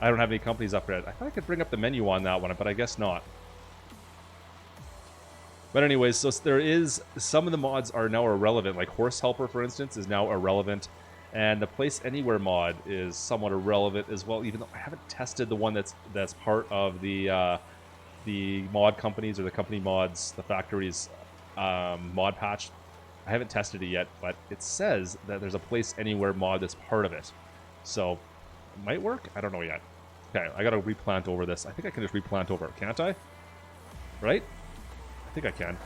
I don't have any companies upgraded. I thought I could bring up the menu on that one, but I guess not. But anyways, so there is some of the mods are now irrelevant. Like Horse Helper, for instance, is now irrelevant, and the Place Anywhere mod is somewhat irrelevant as well. Even though I haven't tested the one that's part of the mod companies or the company mods, the factories mod patch. I haven't tested it yet, but it says that there's a Place Anywhere mod that's part of it. So, it might work? I don't know yet. Okay, I gotta replant over this. I think I can just replant over it, can't I? Right? I think I can.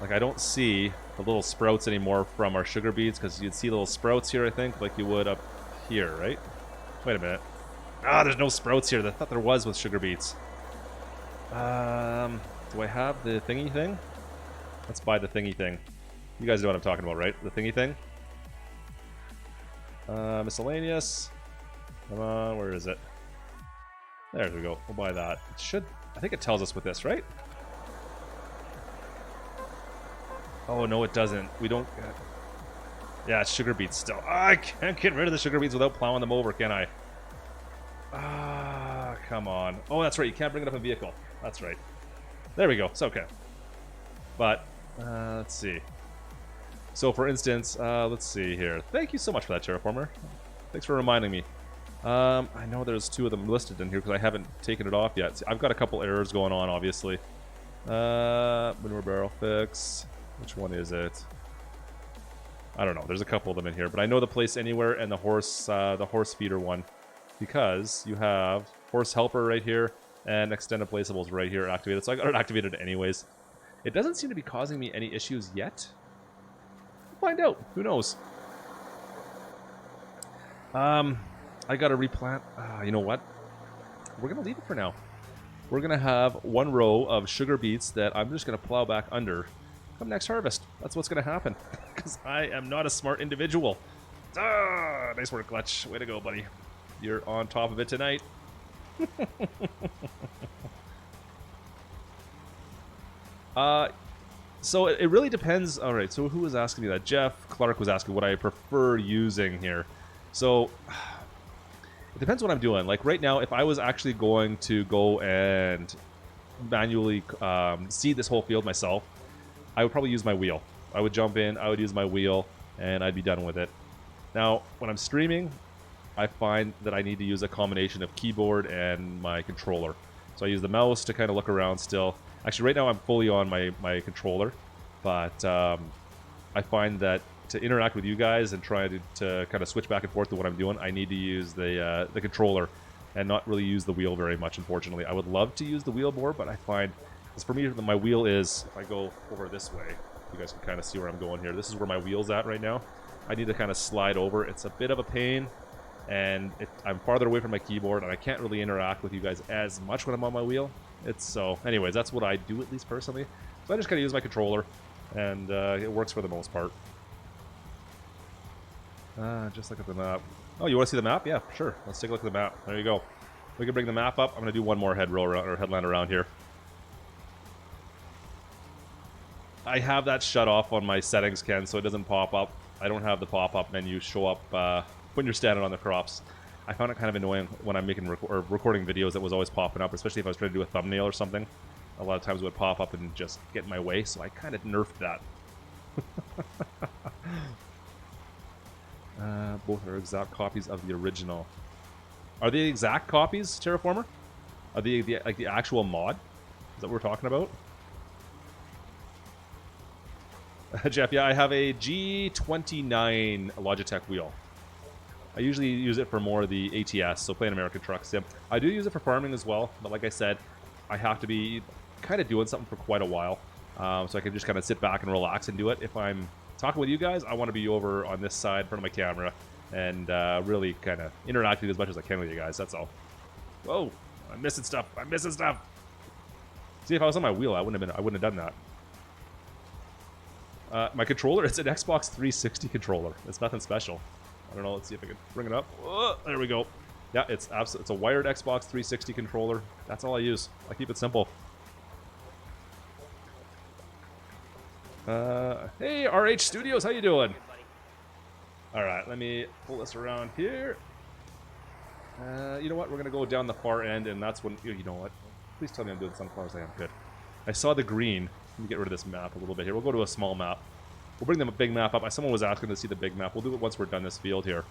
Like, I don't see the little sprouts anymore from our sugar beets, because you'd see little sprouts here, I think, like you would up here, right? Wait a minute. Ah, there's no sprouts here. I thought there was with sugar beets. Do I have the thingy thing? Let's buy the thingy thing. You guys know what I'm talking about, right? The thingy thing? Miscellaneous. Come on, where is it? There we go. We'll buy that. It should... I think it tells us with this, right? Oh, no, it doesn't. We don't... Yeah, it's sugar beets still. I can't get rid of the sugar beets without plowing them over, can I? Ah, come on. Oh, that's right. You can't bring it up in vehicle. That's right. There we go. It's okay. But, let's see. So, for instance, let's see here. Thank you so much for that, Terraformer. Thanks for reminding me. I know there's 2 of them listed in here because I haven't taken it off yet. See, I've got a couple errors going on, obviously. Manure barrel fix. Which one is it? I don't know. There's a couple of them in here, but I know the place anywhere and the horse feeder one, because you have horse helper right here and extended placeables right here activated. So I got it activated anyways. It doesn't seem to be causing me any issues yet. We'll find out. Who knows? I gotta replant. You know what? We're gonna leave it for now. We're gonna have 1 row of sugar beets that I'm just gonna plow back under come next harvest. That's what's gonna happen. Because I am not a smart individual. Nice work, Klutch. Way to go, buddy. You're on top of it tonight. So it really depends. All right, so who was asking me that? Jeff Clark was asking what I prefer using here. So it depends what I'm doing. Like right now, if I was actually going to go and manually seed this whole field myself, I would probably use my wheel. I would jump in, I would use my wheel, and I'd be done with it. Now, when I'm streaming, I find that I need to use a combination of keyboard and my controller. So I use the mouse to kind of look around still. Actually, right now I'm fully on my controller, but I find that to interact with you guys and try to kind of switch back and forth to what I'm doing, I need to use the controller and not really use the wheel very much, unfortunately. I would love to use the wheel more, but I find, because for me, my wheel is, if I go over this way, you guys can kind of see where I'm going here. This is where my wheel's at right now. I need to kind of slide over. It's a bit of a pain, and I'm farther away from my keyboard, and I can't really interact with you guys as much when I'm on my wheel. So, anyways, that's what I do, at least personally. So I just kind of use my controller, and it works for the most part. Just look at the map. Oh, you want to see the map? Yeah, sure. Let's take a look at the map. There you go. We can bring the map up. I'm going to do one more headland around here. I have that shut off on my settings, Ken, so it doesn't pop up. I don't have the pop-up menu show up when you're standing on the crops. I found it kind of annoying when I'm making recording videos that was always popping up, especially if I was trying to do a thumbnail or something. A lot of times it would pop up and just get in my way, so I kind of nerfed that. Both are exact copies of the original. Are they exact copies, Terraformer? Are they like the actual mod? Is that what we're talking about? Jeff, yeah, I have a G29 Logitech wheel. I usually use it for more of the ATS, so Plain American Trucks. Yeah. I do use it for farming as well, but like I said, I have to be kind of doing something for quite a while, so I can just kind of sit back and relax and do it. If I'm talking with you guys, I want to be over on this side in front of my camera and really kind of interacting as much as I can with you guys. That's all. Whoa, I'm missing stuff. I'm missing stuff. See, if I was on my wheel, I wouldn't have done that. My controller, it's an Xbox 360 controller. It's nothing special. I don't know. Let's see if I can bring it up. There we go. Yeah, it's a wired Xbox 360 controller. That's all I use. I keep it simple. Hey, RH Studios, how you doing? All right, let me pull this around here. You know what? We're gonna go down the far end, and that's when you know what? Please tell me I'm doing sunflowers. I am good. I saw the green. Let me get rid of this map a little bit here. We'll go to a small map. We'll bring them a big map up. Someone was asking to see the big map. We'll do it once we're done this field here.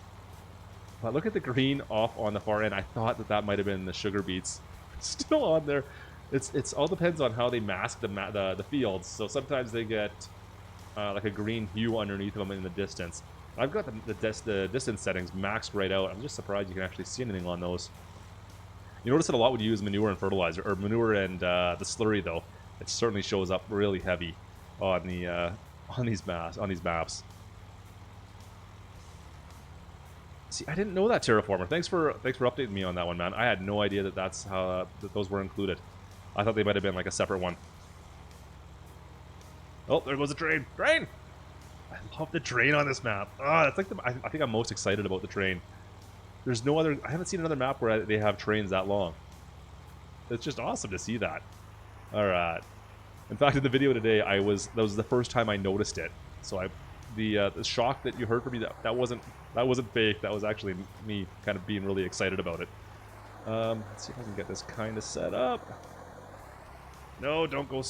But look at the green off on the far end. I thought that might have been the sugar beets. It's still on there. It's all depends on how they mask the fields. So sometimes they get like a green hue underneath them in the distance. I've got the distance settings maxed right out. I'm just surprised you can actually see anything on those. You notice it a lot when you use manure and fertilizer, or manure and the slurry though. It certainly shows up really heavy on the on these maps. See, I didn't know that, Terraformer. Thanks for updating me on that one, man. I had no idea that's how that those were included. I thought they might have been like a separate one. Oh, there goes the train. Train! I love the train on this map. That's like I think I'm most excited about the train. There's no other. I haven't seen another map where they have trains that long. It's just awesome to see that. All right. In fact, in the video today, that was the first time I noticed it. So I the shock that you heard from me, that wasn't fake. That was actually me kind of being really excited about it. Let's see if I can get this kind of set up. No, don't go.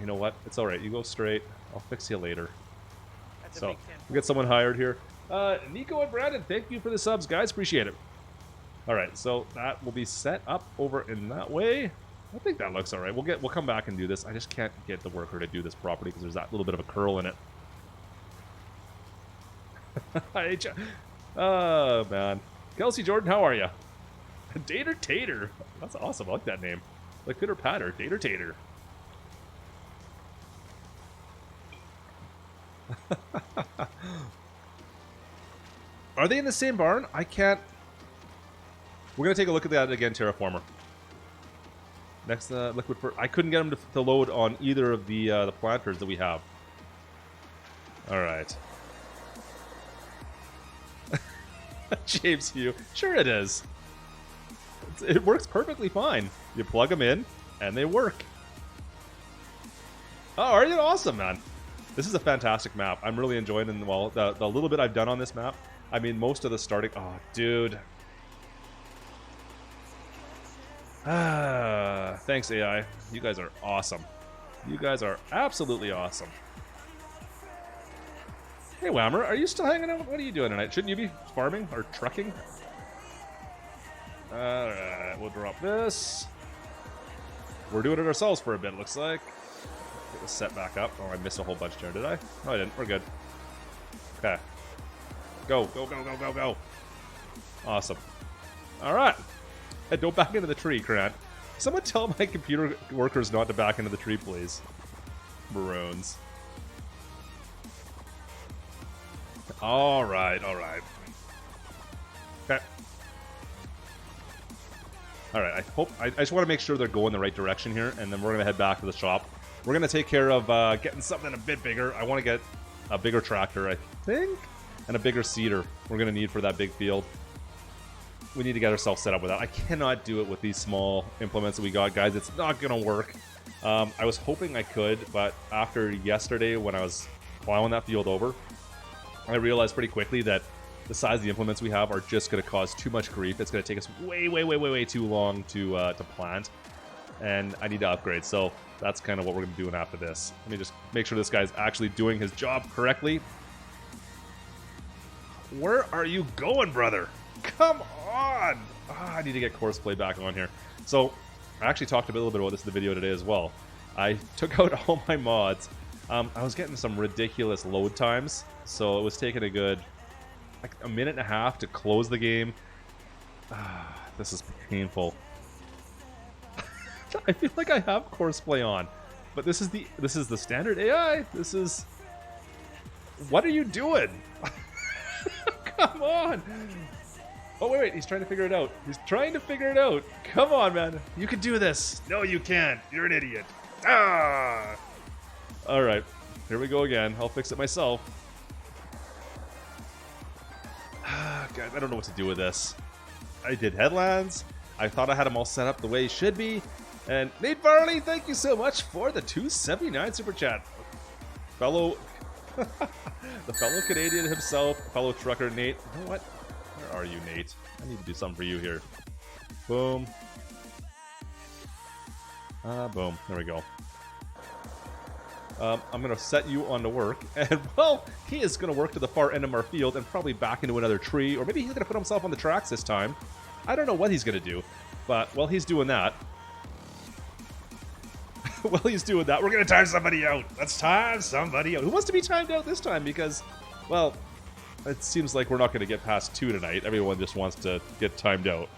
You know what? It's all right. You go straight. I'll fix you later. So we'll get someone hired here. Nico and Brandon, thank you for the subs, guys. Appreciate it. All right, so that will be set up over in that way. I think that looks all right. We'll come back and do this. I just can't get the worker to do this properly because there's that little bit of a curl in it. Hi, oh man, Kelsey Jordan, how are you? Dater Tater, that's awesome. I like that name. Like pitter patter, Dater Tater. Are they in the same barn? I can't. We're gonna take a look at that again, Terraformer. Next, liquid. I couldn't get them to load on either of the planters that we have. All right. James Hugh. Sure it is. It works perfectly fine. You plug them in, and they work. Oh, are you? Awesome, man. This is a fantastic map. I'm really enjoying it. Well, the little bit I've done on this map, I mean, most of the starting... Oh, dude. Thanks, AI. You guys are awesome. You guys are absolutely awesome. Hey, Whammer, are you still hanging out? What are you doing tonight? Shouldn't you be farming or trucking? Alright, we'll drop this. We're doing it ourselves for a bit, looks like. Get this set back up. Oh, I missed a whole bunch there, did I? No, I didn't. We're good. Okay. Go, go, go, go, go, go. Awesome. Alright. Hey, don't back into the tree, Grant. Someone tell my computer workers not to back into the tree, please. Maroons. Alright, alright. Okay. Alright, I just want to make sure they're going the right direction here, and then we're going to head back to the shop. We're going to take care of getting something a bit bigger. I want to get a bigger tractor, I think, and a bigger seeder we're going to need for that big field. We need to get ourselves set up with that. I cannot do it with these small implements that we got, guys. It's not going to work. I was hoping I could, but after yesterday when I was plowing that field over, I realized pretty quickly that the size of the implements we have are just going to cause too much grief. It's going to take us way too long to plant, and I need to upgrade. So that's kind of what we're going to be doing after this. Let me just make sure this guy's actually doing his job correctly. Where are you going, brother? Come on! I need to get Courseplay back on here. So I actually talked a little bit about this in the video today as well. I took out all my mods. I was getting some ridiculous load times, so it was taking a good like a minute and a half to close the game. This is painful. I feel like I have Courseplay on, but this is the standard AI. This is... What are you doing? Come on! Oh wait, he's trying to figure it out. He's trying to figure it out. Come on, man. You can do this. No, you can't. You're an idiot. Ah! Alright, here we go again. I'll fix it myself. God, I don't know what to do with this. I did headlands. I thought I had them all set up the way it should be. And Nate Varley, thank you so much for the 279 super chat. Fellow, the fellow Canadian himself, fellow trucker Nate. You know what? Where are you, Nate? I need to do something for you here. Boom. Boom. There we go. I'm going to set you on to work, and, well, he is going to work to the far end of our field and probably back into another tree, or maybe he's going to put himself on the tracks this time. I don't know what he's going to do, but while he's doing that, we're going to time somebody out. Let's time somebody out. Who wants to be timed out this time? Because, well, it seems like we're not going to get past 2 tonight. Everyone just wants to get timed out.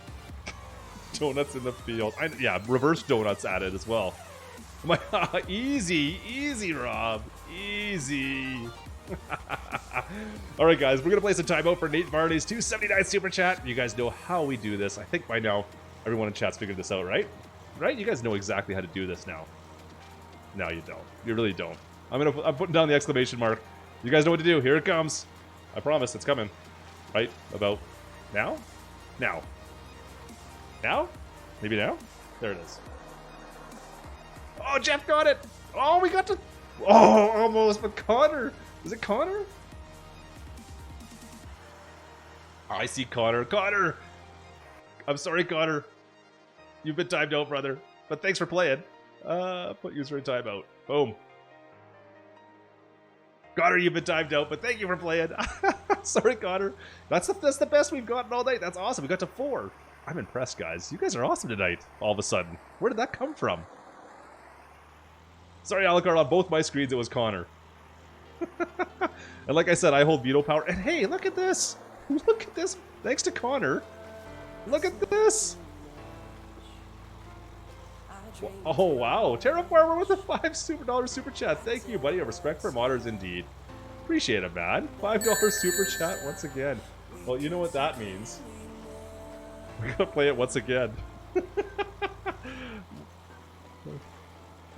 Donuts in the field. Yeah, reverse donuts added as well. Easy, Rob. Easy. Alright, guys, we're going to play some timeout for Nate Varney's 279 super chat. You guys know how we do this. I think by now everyone in chat's figured this out, right? Right? You guys know exactly how to do this now. No, you don't. You really don't. I'm putting down the exclamation mark. You guys know what to do. Here it comes. I promise it's coming. Right? About now? Now. Now? Maybe now? There it is. Oh, Jeff got it! Oh, we got to... Oh, almost, but Connor... Is it Connor? I see Connor. Connor! I'm sorry, Connor. You've been timed out, brother. But thanks for playing. Put user in timeout. Boom. Connor, you've been timed out, but thank you for playing. Sorry, Connor. That's the best we've gotten all night. That's awesome. We got to 4. I'm impressed, guys. You guys are awesome tonight, all of a sudden. Where did that come from? Sorry, Alucard, on both my screens it was Connor. And like I said, I hold veto power. And hey, look at this. Look at this. Thanks to Connor. Look at this. Oh, wow. Terraformer with a $5 super chat. Thank you, buddy. A respect for modders indeed. Appreciate it, man. $5 super chat once again. Well, you know what that means. We're gonna play it once again.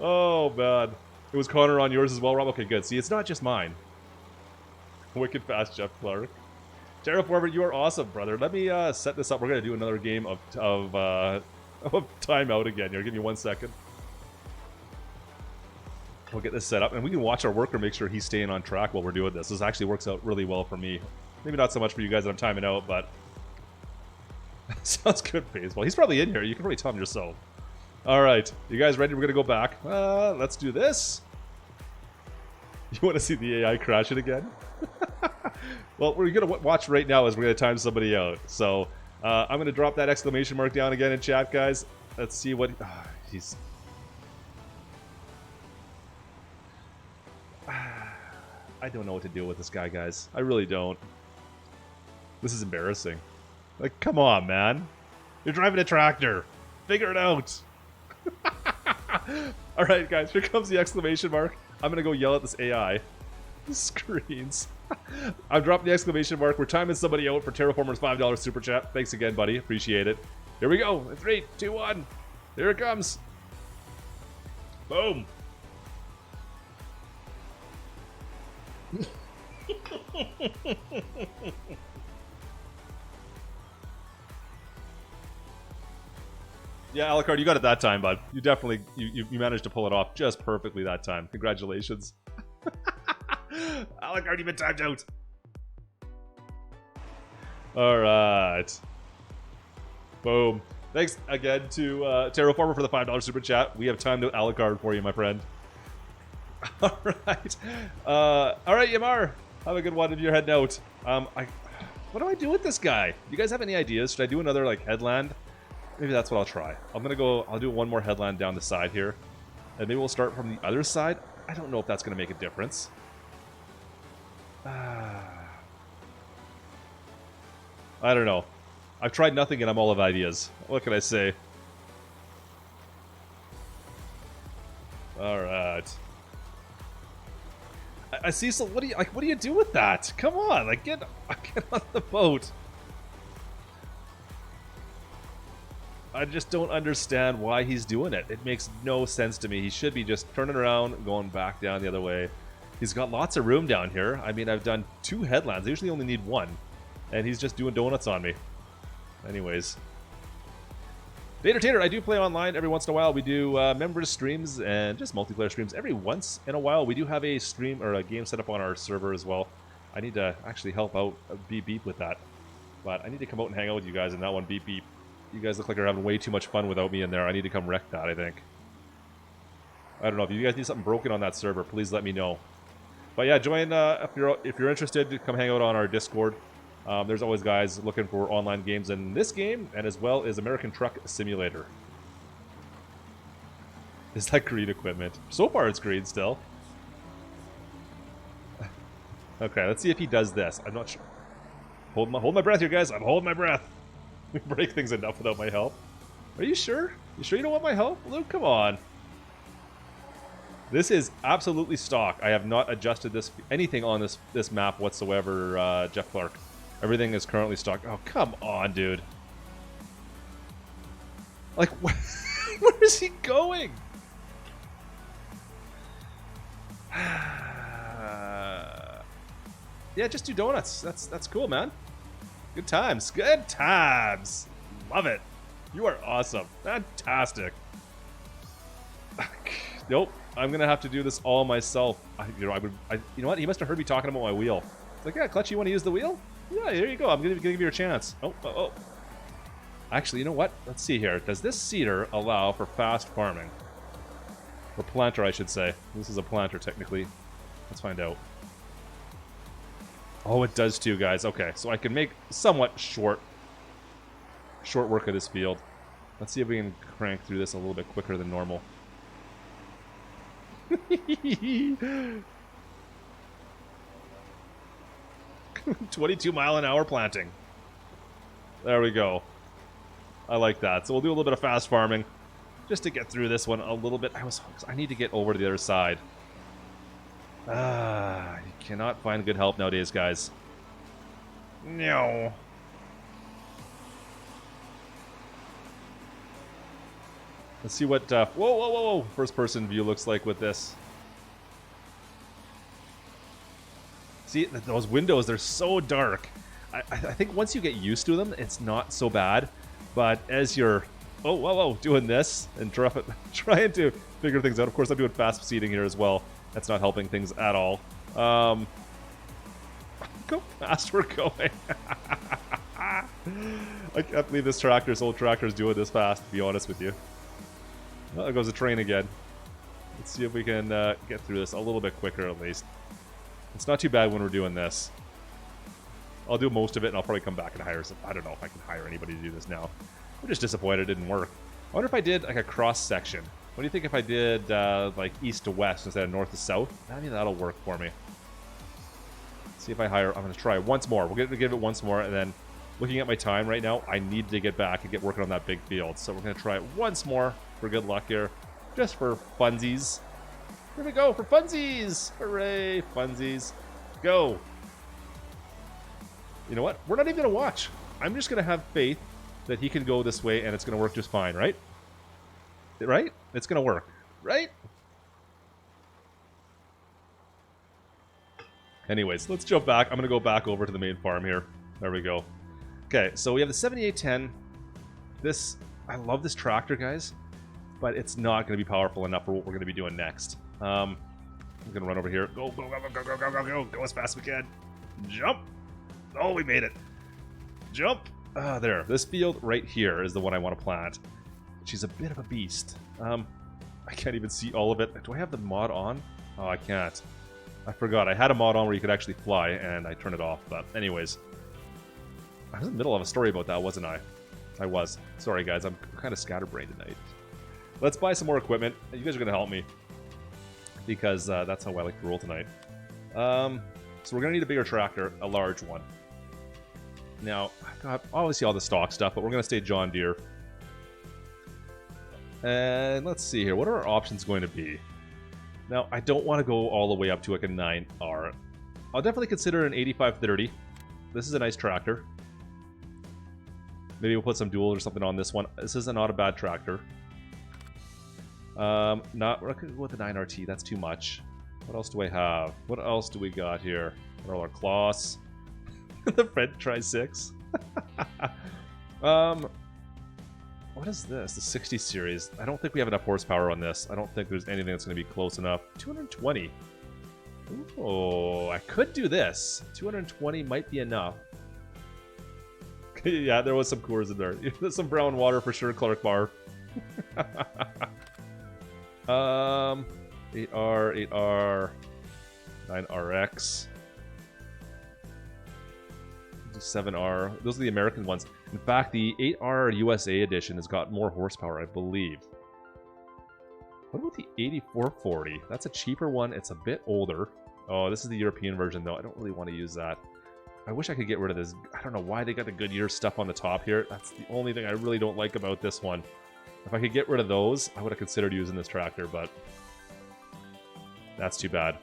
Oh, man. It was Connor on yours as well, Rob? Okay, good. See, it's not just mine. Wicked fast, Jeff Clark. Terraformer, you are awesome, brother. Let me set this up. We're gonna do another game of timeout again here. Give me 1 second. We'll get this set up, and we can watch our worker make sure he's staying on track while we're doing this. This actually works out really well for me. Maybe not so much for you guys that I'm timing out, but sounds good, baseball. He's probably in here. You can probably tell him yourself. All right, you guys ready? We're gonna go back. Let's do this. You want to see the AI crash it again? Well, we're gonna watch right now as we're gonna time somebody out. So I'm gonna drop that exclamation mark down again in chat, guys. Let's see what he's. I don't know what to do with this guy, guys. I really don't. This is embarrassing. Like, come on, man. You're driving a tractor. Figure it out. Alright, guys. Here comes the exclamation mark. I'm going to go yell at this AI. Screens. I'm dropping the exclamation mark. We're timing somebody out for Terraformer's $5 super chat. Thanks again, buddy. Appreciate it. Here we go. 3, 2, 1. Here it comes. Boom. Yeah, Alucard, you got it that time, bud. You definitely you managed to pull it off just perfectly that time. Congratulations. Alucard, you've been timed out. All right. Boom. Thanks again to Terraformer for the $5 super chat. We have timed out Alucard for you, my friend. All right. All right, Yamar. Have a good one if you're heading out. What do I do with this guy? You guys have any ideas? Should I do another like headland? Maybe that's what I'll try. I'll do one more headland down the side here. And maybe we'll start from the other side. I don't know if that's going to make a difference. I don't know. I've tried nothing and I'm all of ideas. What can I say? Alright. I see some. What do you do with that? Come on, like get on the boat. I just don't understand why he's doing it. It makes no sense to me. He should be just turning around, going back down the other way. He's got lots of room down here. I mean, I've done 2 headlands. I usually only need 1. And he's just doing donuts on me. Anyways. Tater, I do play online every once in a while. We do members streams and just multiplayer streams. Every once in a while, we do have a stream or a game set up on our server as well. I need to actually help out Beep Beep with that. But I need to come out and hang out with you guys in that one, Beep Beep. You guys look like you're having way too much fun without me in there. I need to come wreck that, I think. I don't know. If you guys need something broken on that server, please let me know. But yeah, join if you're interested. Come hang out on our Discord. There's always guys looking for online games in this game, and as well as American Truck Simulator. Is that green equipment? So far, it's green still. Okay, let's see if he does this. I'm not sure. Hold my breath here, guys. I'm holding my breath. We break things enough without my help. Are you sure? You sure you don't want my help, Luke? Come on. This is absolutely stock. I have not adjusted anything on this map whatsoever, Jeff Clark. Everything is currently stock. Oh, come on, dude. Like, where is he going? Yeah, just do donuts. That's cool, man. Good times. Good times. Love it. You are awesome. Fantastic. Nope. I'm gonna have to do this all myself. You know what? He must have heard me talking about my wheel. It's like, yeah, Klutch, you want to use the wheel? Yeah, there you go. I'm gonna give you a chance. Oh, oh, oh. Actually, you know what? Let's see here. Does this seeder allow for fast farming? Or planter, I should say. This is a planter, technically. Let's find out. Oh, it does too, guys. Okay, so I can make somewhat short work of this field. Let's see if we can crank through this a little bit quicker than normal. 22-mile-an-hour planting. There we go. I like that. So we'll do a little bit of fast farming just to get through this one a little bit. I need to get over to the other side. You cannot find good help nowadays, guys. No. Let's see what whoa, first person view looks like with this. See, those windows, they're so dark. I think once you get used to them, it's not so bad. But as you're doing this and trying to figure things out. Of course, I'm doing fast seating here as well. That's not helping things at all. Go fast we're going. I can't believe this old tractor is doing this fast, to be honest with you. Well, there goes the train again. Let's see if we can get through this a little bit quicker at least. It's not too bad when we're doing this. I'll do most of it and I'll probably come back and hire some. I don't know if I can hire anybody to do this now. I'm just disappointed it didn't work. I wonder if I did like a cross section. What do you think if I did like east to west instead of north to south? Maybe that'll work for me. See if I hire. I'm going to try once more. We're going to give it once more, and then looking at my time right now, I need to get back and get working on that big field. So we're going to try it once more for good luck here, just for funsies. Here we go for funsies! Hooray, funsies! Go! You know what? We're not even going to watch. I'm just going to have faith that he can go this way and it's going to work just fine, right? Right? It's going to work, right? Anyways, let's jump back. I'm going to go back over to the main farm here. There we go. Okay, so we have the 7810. I love this tractor, guys, but it's not going to be powerful enough for what we're going to be doing next. I'm going to run over here. Go, go, go, go, go, go, go, go. Go as fast as we can. Jump. Oh, we made it. Jump. There. This field right here is the one I want to plant. She's a bit of a beast. I can't even see all of it. Do I have the mod on? Oh, I can't. I forgot. I had a mod on where you could actually fly, and I turned it off. But anyways, I was in the middle of a story about that, wasn't I? I was. Sorry, guys. I'm kind of scatterbrained tonight. Let's buy some more equipment. You guys are going to help me, because that's how I like to roll tonight. So we're going to need a bigger tractor, a large one. Now, I've got obviously all the stock stuff, but we're going to stay John Deere. And let's see here. What are our options going to be? Now, I don't want to go all the way up to like a 9R. I'll definitely consider an 8530. This is a nice tractor. Maybe we'll put some Duel or something on this one. This is not a bad tractor. We're not going to go with the 9RT. That's too much. What else do I have? What else do we got here? What are our cloths? The Fred Tri 6. What is this? The 60 series. I don't think we have enough horsepower on this. I don't think there's anything that's going to be close enough. 220. Oh, I could do this. 220 might be enough. Yeah, there was some Coors in there. There's some brown water for sure, Clark Bar. 8R, 9RX. 7R. Those are the American ones. In fact, the 8R USA edition has got more horsepower, I believe. What about the 8440? That's a cheaper one. It's a bit older. Oh, this is the European version, though. I don't really want to use that. I wish I could get rid of this. I don't know why they got the Goodyear stuff on the top here. That's the only thing I really don't like about this one. If I could get rid of those, I would have considered using this tractor, but that's too bad.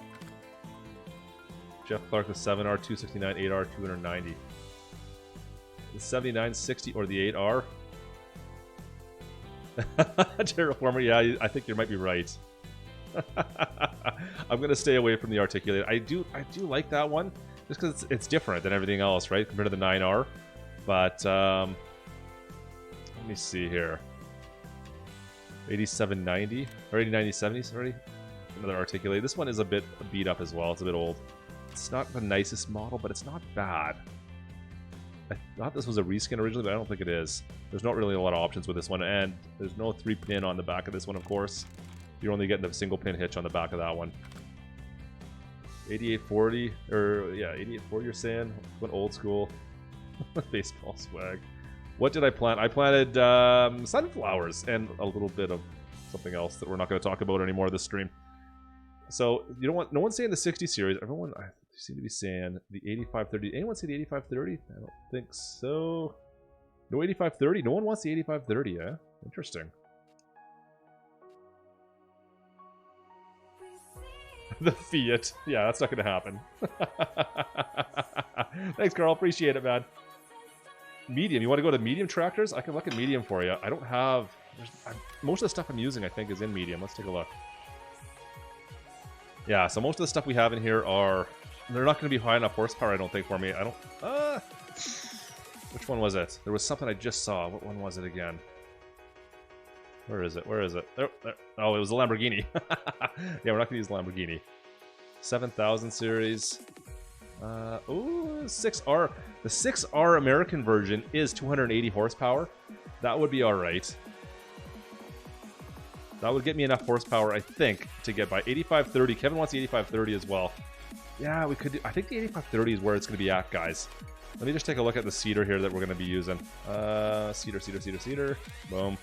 Jeff Clark, the 7R, 269, 8R, 290. The 7960 or the 8R? Terraformer, yeah, I think you might be right. I'm gonna stay away from the articulated. I do like that one, just because it's different than everything else, right? Compared to the 9R. But let me see here. 8790 or 809070, sorry. Another articulated. This one is a bit beat up as well. It's a bit old. It's not the nicest model, but it's not bad. I thought this was a reskin originally, but I don't think it is. There's not really a lot of options with this one, and there's no 3-pin on the back of this one, of course. You're only getting the single pin hitch on the back of that one. 8840, or yeah, 8840 you're saying? Went old school. Baseball swag. What did I plant? I planted sunflowers and a little bit of something else that we're not going to talk about anymore this stream. So, you know what? No one's saying the 60 series. Everyone I seem to be saying the 8530. Anyone say the 8530? I don't think so. No 8530? No one wants the 8530, eh? Interesting. The Fiat. Yeah, that's not going to happen. Thanks, Carl. Appreciate it, man. Medium. You want to go to medium tractors? I can look at medium for you. I don't have... most of the stuff I'm using, I think, is in medium. Let's take a look. Yeah, so most of the stuff we have in here are... They're not going to be high enough horsepower, I don't think, for me. I don't... Which one was it? There was something I just saw. What one was it again? Where is it? Where is it? There. Oh, it was a Lamborghini. Yeah, we're not going to use the Lamborghini. 7000 series. Ooh, 6R. The 6R American version is 280 horsepower. That would be alright. That would get me enough horsepower, I think, to get by 8530. Kevin wants the 8530 as well. Yeah, we could do... I think the 8530 is where it's going to be at, guys. Let me just take a look at the seeder here that we're going to be using. Seeder. Boom.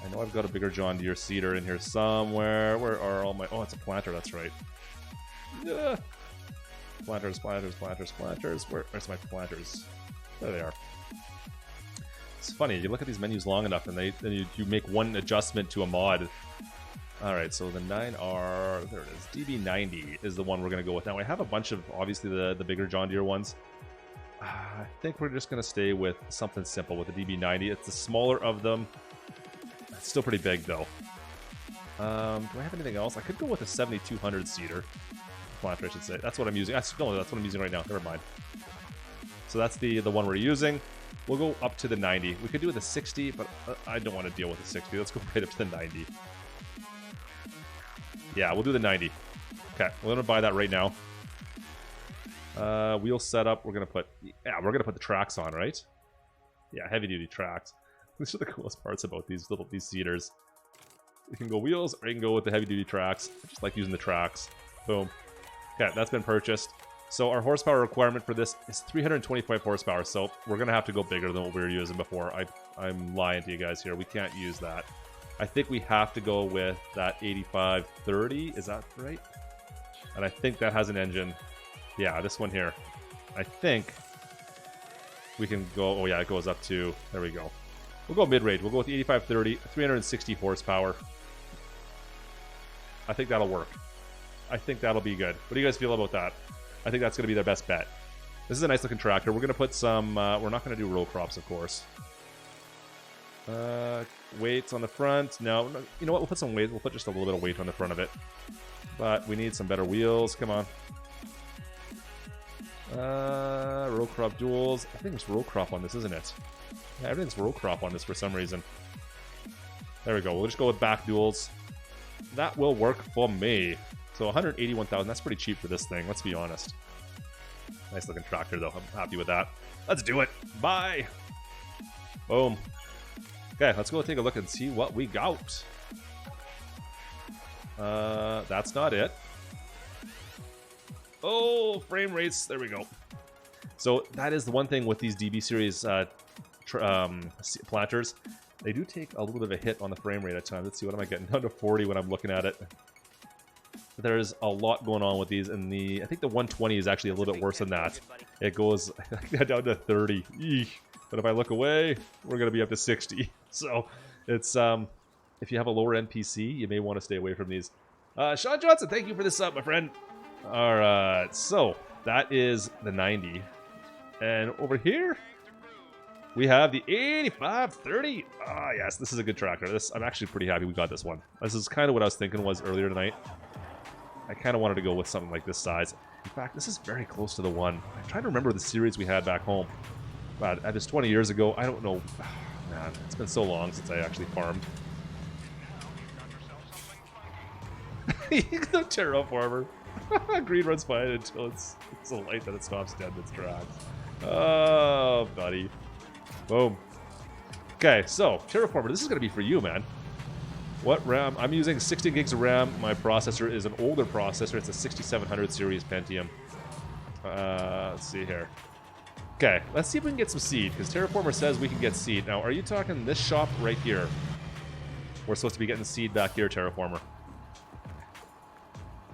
I know I've got a bigger John Deere seeder in here somewhere. Where are all my... Oh, it's a planter, that's right. Yeah. Planters. Where's my planters? There they are. It's funny, you look at these menus long enough and then you make one adjustment to a mod. Alright, so the 9R, there it is. DB90 is the one we're going to go with. Now, I have a bunch of, obviously, the bigger John Deere ones. I think we're just going to stay with something simple with the DB90. It's the smaller of them. It's still pretty big, though. Do I have anything else? I could go with a 7200 seeder. Planter, I should say. That's what I'm using. No, that's what I'm using right now. Never mind. So that's the one we're using. We'll go up to the 90. We could do with a 60, but I don't want to deal with the 60. Let's go right up to the 90. Yeah, we'll do the 90. Okay, we're going to buy that right now. Wheel setup, we're going to put... Yeah, we're going to put the tracks on, right? Yeah, heavy-duty tracks. These are the coolest parts about these seeders. You can go wheels, or you can go with the heavy-duty tracks. I just like using the tracks. Boom. Okay, that's been purchased. So our horsepower requirement for this is 325 horsepower, so we're going to have to go bigger than what we were using before. I'm lying to you guys here. We can't use that. I think we have to go with that 8530. Is that right? And I think that has an engine. Yeah, this one here. I think we can go... Oh, yeah, it goes up to... There we go. We'll go mid-range. We'll go with the 8530, 360 horsepower. I think that'll work. I think that'll be good. What do you guys feel about that? I think that's going to be their best bet. This is a nice-looking tractor. We're going to put some... we're not going to do row crops, of course. Weights on the front. No, you know what? We'll put some weight. We'll put just a little bit of weight on the front of it. But we need some better wheels. Come on. Row crop duels. I think it's row crop on this, isn't it? Yeah, everything's row crop on this for some reason. There we go. We'll just go with back duels. That will work for me. So 181,000. That's pretty cheap for this thing. Let's be honest. Nice looking tractor, though. I'm happy with that. Let's do it. Bye. Boom. Okay, let's go take a look and see what we got. That's not it. Oh, frame rates. There we go. So that is the one thing with these DB series planters. They do take a little bit of a hit on the frame rate at times. Let's see, what am I getting? Down to 40 when I'm looking at it. There's a lot going on with these, and I think the 120 is actually a little bit worse than that. It goes down to 30. Eesh. But if I look away, we're going to be up to 60. So it's if you have a lower NPC, you may want to stay away from these. Sean Johnson, thank you for the sub, my friend. All right, so that is the 90. And over here, we have the 8530. Ah, yes, this is a good tractor. I'm actually pretty happy we got this one. This is kind of what I was thinking was earlier tonight. I kind of wanted to go with something like this size. In fact, this is very close to the one. I'm trying to remember the series we had back home. But that is 20 years ago. I don't know. Man, it's been so long since I actually farmed. You can tear up farmer. Green runs fine until it's so light that it stops dead in its tracks. Oh, buddy. Boom. Okay, so, Terraformer, this is going to be for you, man. What RAM? I'm using 16 gigs of RAM. My processor is an older processor. It's a 6700 series Pentium. Let's see here. Okay, let's see if we can get some seed, because Terraformer says we can get seed. Now, are you talking this shop right here? We're supposed to be getting seed back here, Terraformer.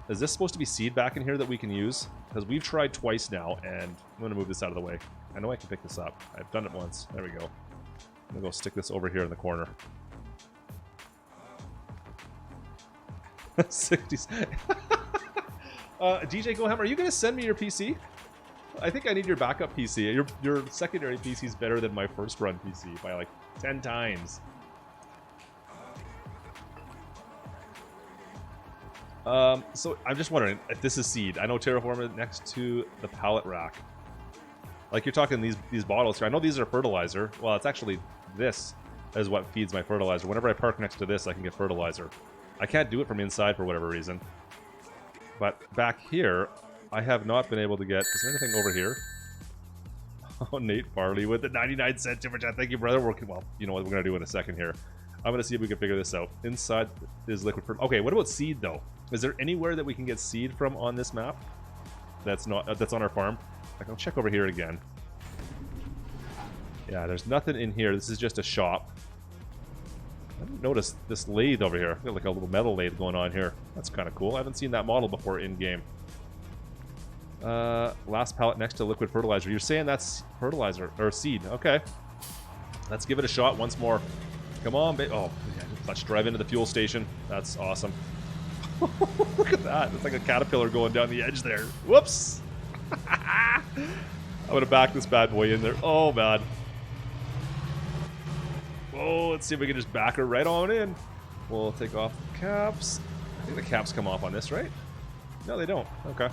Is this supposed to be seed back in here that we can use? Because we've tried twice now, and I'm going to move this out of the way. I know I can pick this up. I've done it once. There we go. I'm going to go stick this over here in the corner. 60s. DJ Goham, are you going to send me your PC? I think I need your backup PC. Your secondary PC is better than my first run PC by like 10 times. So I'm just wondering if this is seed. I know Terraform next to the pallet rack. Like you're talking these bottles here. I know these are fertilizer. Well, it's actually this is what feeds my fertilizer. Whenever I park next to this, I can get fertilizer. I can't do it from inside for whatever reason. But back here, I have not been able to get... Is there anything over here? Oh, Nate Farley with the 99-cent super chat. Thank you, brother. Well, you know what we're going to do in a second here. I'm going to see if we can figure this out. Inside is liquid fertilizer. Okay, what about seed, though? Is there anywhere that we can get seed from on this map? That's not that's on our farm. I'll check over here again. Yeah, there's nothing in here. This is just a shop. I didn't notice this lathe over here. Got like a little metal lathe going on here. That's kind of cool. I haven't seen that model before in game. Last pallet next to liquid fertilizer. You're saying that's fertilizer or seed? Okay. Let's give it a shot once more. Come on, baby. Oh, yeah, let's drive into the fuel station. That's awesome. Look at that. It's like a caterpillar going down the edge there. Whoops. I'm gonna back this bad boy in there. Oh, man. Oh, let's see if we can just back her right on in. We'll take off the caps. I think the caps come off on this, right? No, they don't. Okay.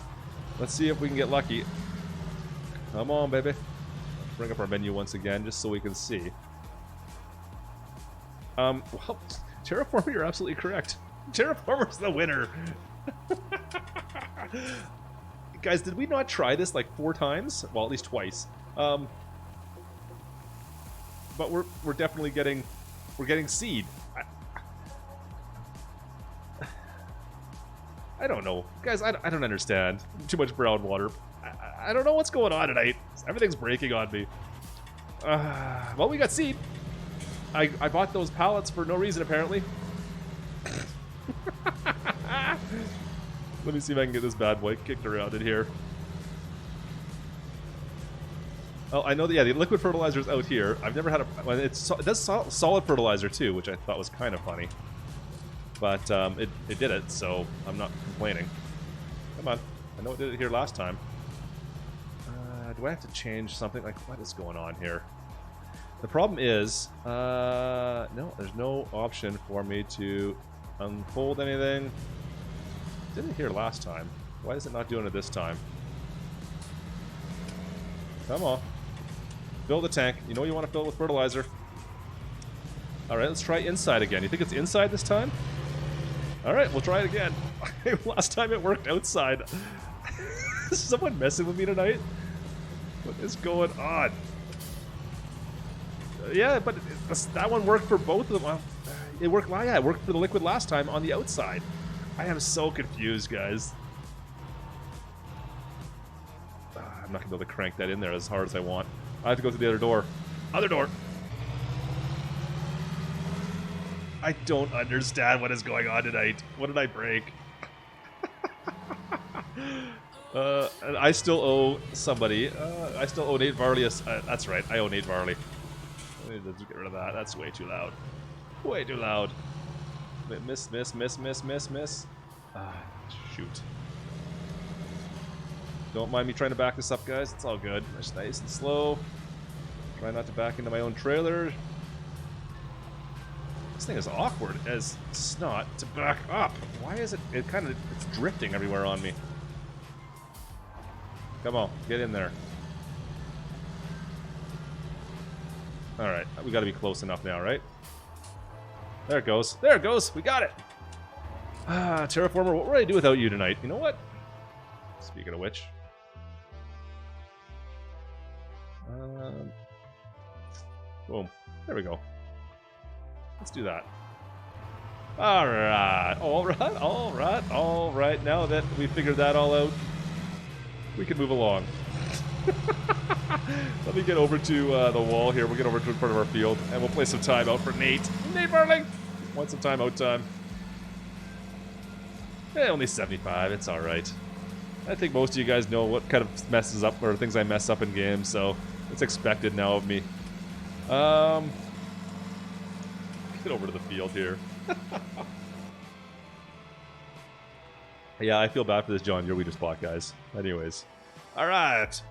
Let's see if we can get lucky. Come on, baby. Let's bring up our menu once again, just so we can see. Well, Terraformer, you're absolutely correct. Terraformer's the winner. Guys, did we not try this like 4 times? Well, at least twice. But we're definitely getting seed. I don't know, guys. I don't understand. Too much brown water. I don't know what's going on tonight. Everything's breaking on me. Well, we got seed. I bought those pallets for no reason apparently. Let me see if I can get this bad boy kicked around in here. Oh, I know that, yeah, the liquid fertilizer is out here. I've never had a... Well, it does solid fertilizer too, which I thought was kind of funny. But it did it, so I'm not complaining. Come on. I know it did it here last time. Do I have to change something? Like, what is going on here? The problem is... no, there's no option for me to unfold anything. Did it here last time. Why is it not doing it this time? Come on. Fill the tank. You know you want to fill it with fertilizer. Alright, let's try inside again. You think it's inside this time? Alright, we'll try it again. Last time it worked outside. Is someone messing with me tonight? What is going on? Yeah, but that one worked for both of them. Well, it worked, yeah, it worked for the liquid last time on the outside. I am so confused, guys. I'm not going to be able to crank that in there as hard as I want. I have to go through the other door. Other door! I don't understand what is going on tonight. What did I break? And I still owe somebody. I still owe Nate Varley. That's right, I owe Nate Varley. I need to get rid of that. That's way too loud. Way too loud. Miss. Shoot. Don't mind me trying to back this up, guys. It's all good. Just nice and slow. Try not to back into my own trailer. This thing is awkward as snot to back up. Why is it? It's drifting everywhere on me. Come on, get in there. All right, we got to be close enough now, right? There it goes. There it goes. We got it. Terraformer, what would I do without you tonight? You know what? Speaking of which. Boom. There we go. Let's do that. Alright. Alright. Now that we figured that all out, we can move along. Let me get over to the wall here. We'll get over to in front of our field, and we'll play some timeout for Nate. Nate Burling! Want some timeout time. Only 75. It's alright. I think most of you guys know what kind of messes up, or things I mess up in games, so it's expected now of me. Get over to the field here. Yeah, I feel bad for this John Your spot, guys. Anyways. Alright.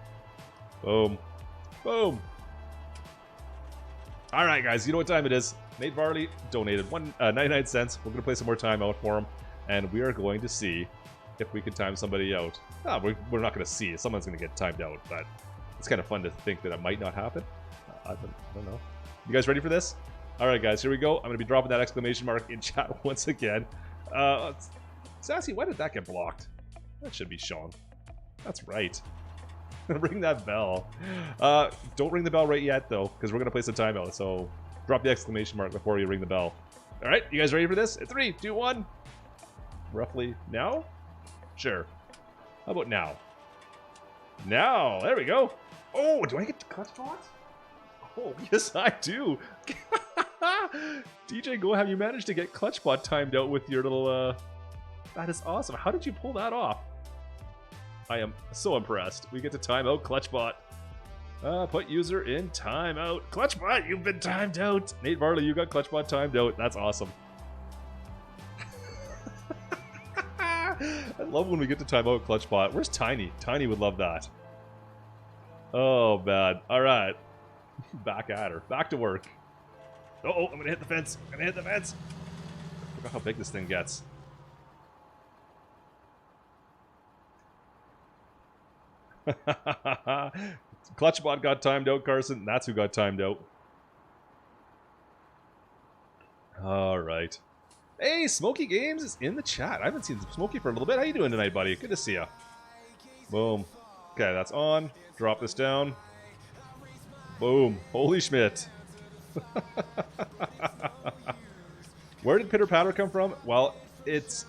Boom. Boom. Alright, guys. You know what time it is. Nate Varley donated 99 cents. We're going to play some more time out for him. And we are going to see if we can time somebody out. We're not going to see. Someone's going to get timed out. But it's kind of fun to think that it might not happen. I don't know. You guys ready for this? Alright, guys. Here we go. I'm going to be dropping that exclamation mark in chat once again. Sassy, why did that get blocked? That should be shown. That's right. Ring that bell. Don't ring the bell right yet, though, because we're going to play some timeout. So drop the exclamation mark before you ring the bell. Alright, you guys ready for this? 3, 2, 1. Roughly now? Sure. How about now? Now! There we go. Oh, do I get the clutch bot? Oh, yes, I do. DJ Go, have you managed to get Clutchbot timed out with your little, That is awesome. How did you pull that off? I am so impressed. We get to time out Clutchbot. Put user in timeout. Clutchbot, you've been timed out. Nate Varley, you got Clutchbot timed out. That's awesome. I love when we get to time out Clutchbot. Where's Tiny? Tiny would love that. Oh, bad. All right. Back at her. Back to work. Oh, I'm going to hit the fence. I'm going to hit the fence. Look at how big this thing gets. Clutchbot got timed out, Carson. That's who got timed out. Alright. Hey, Smokey Games is in the chat. I haven't seen Smokey for a little bit. How you doing tonight, buddy? Good to see ya. Boom. Okay, that's on. Drop this down. Boom. Holy Schmidt. Where did Pitter Patter come from? Well, it's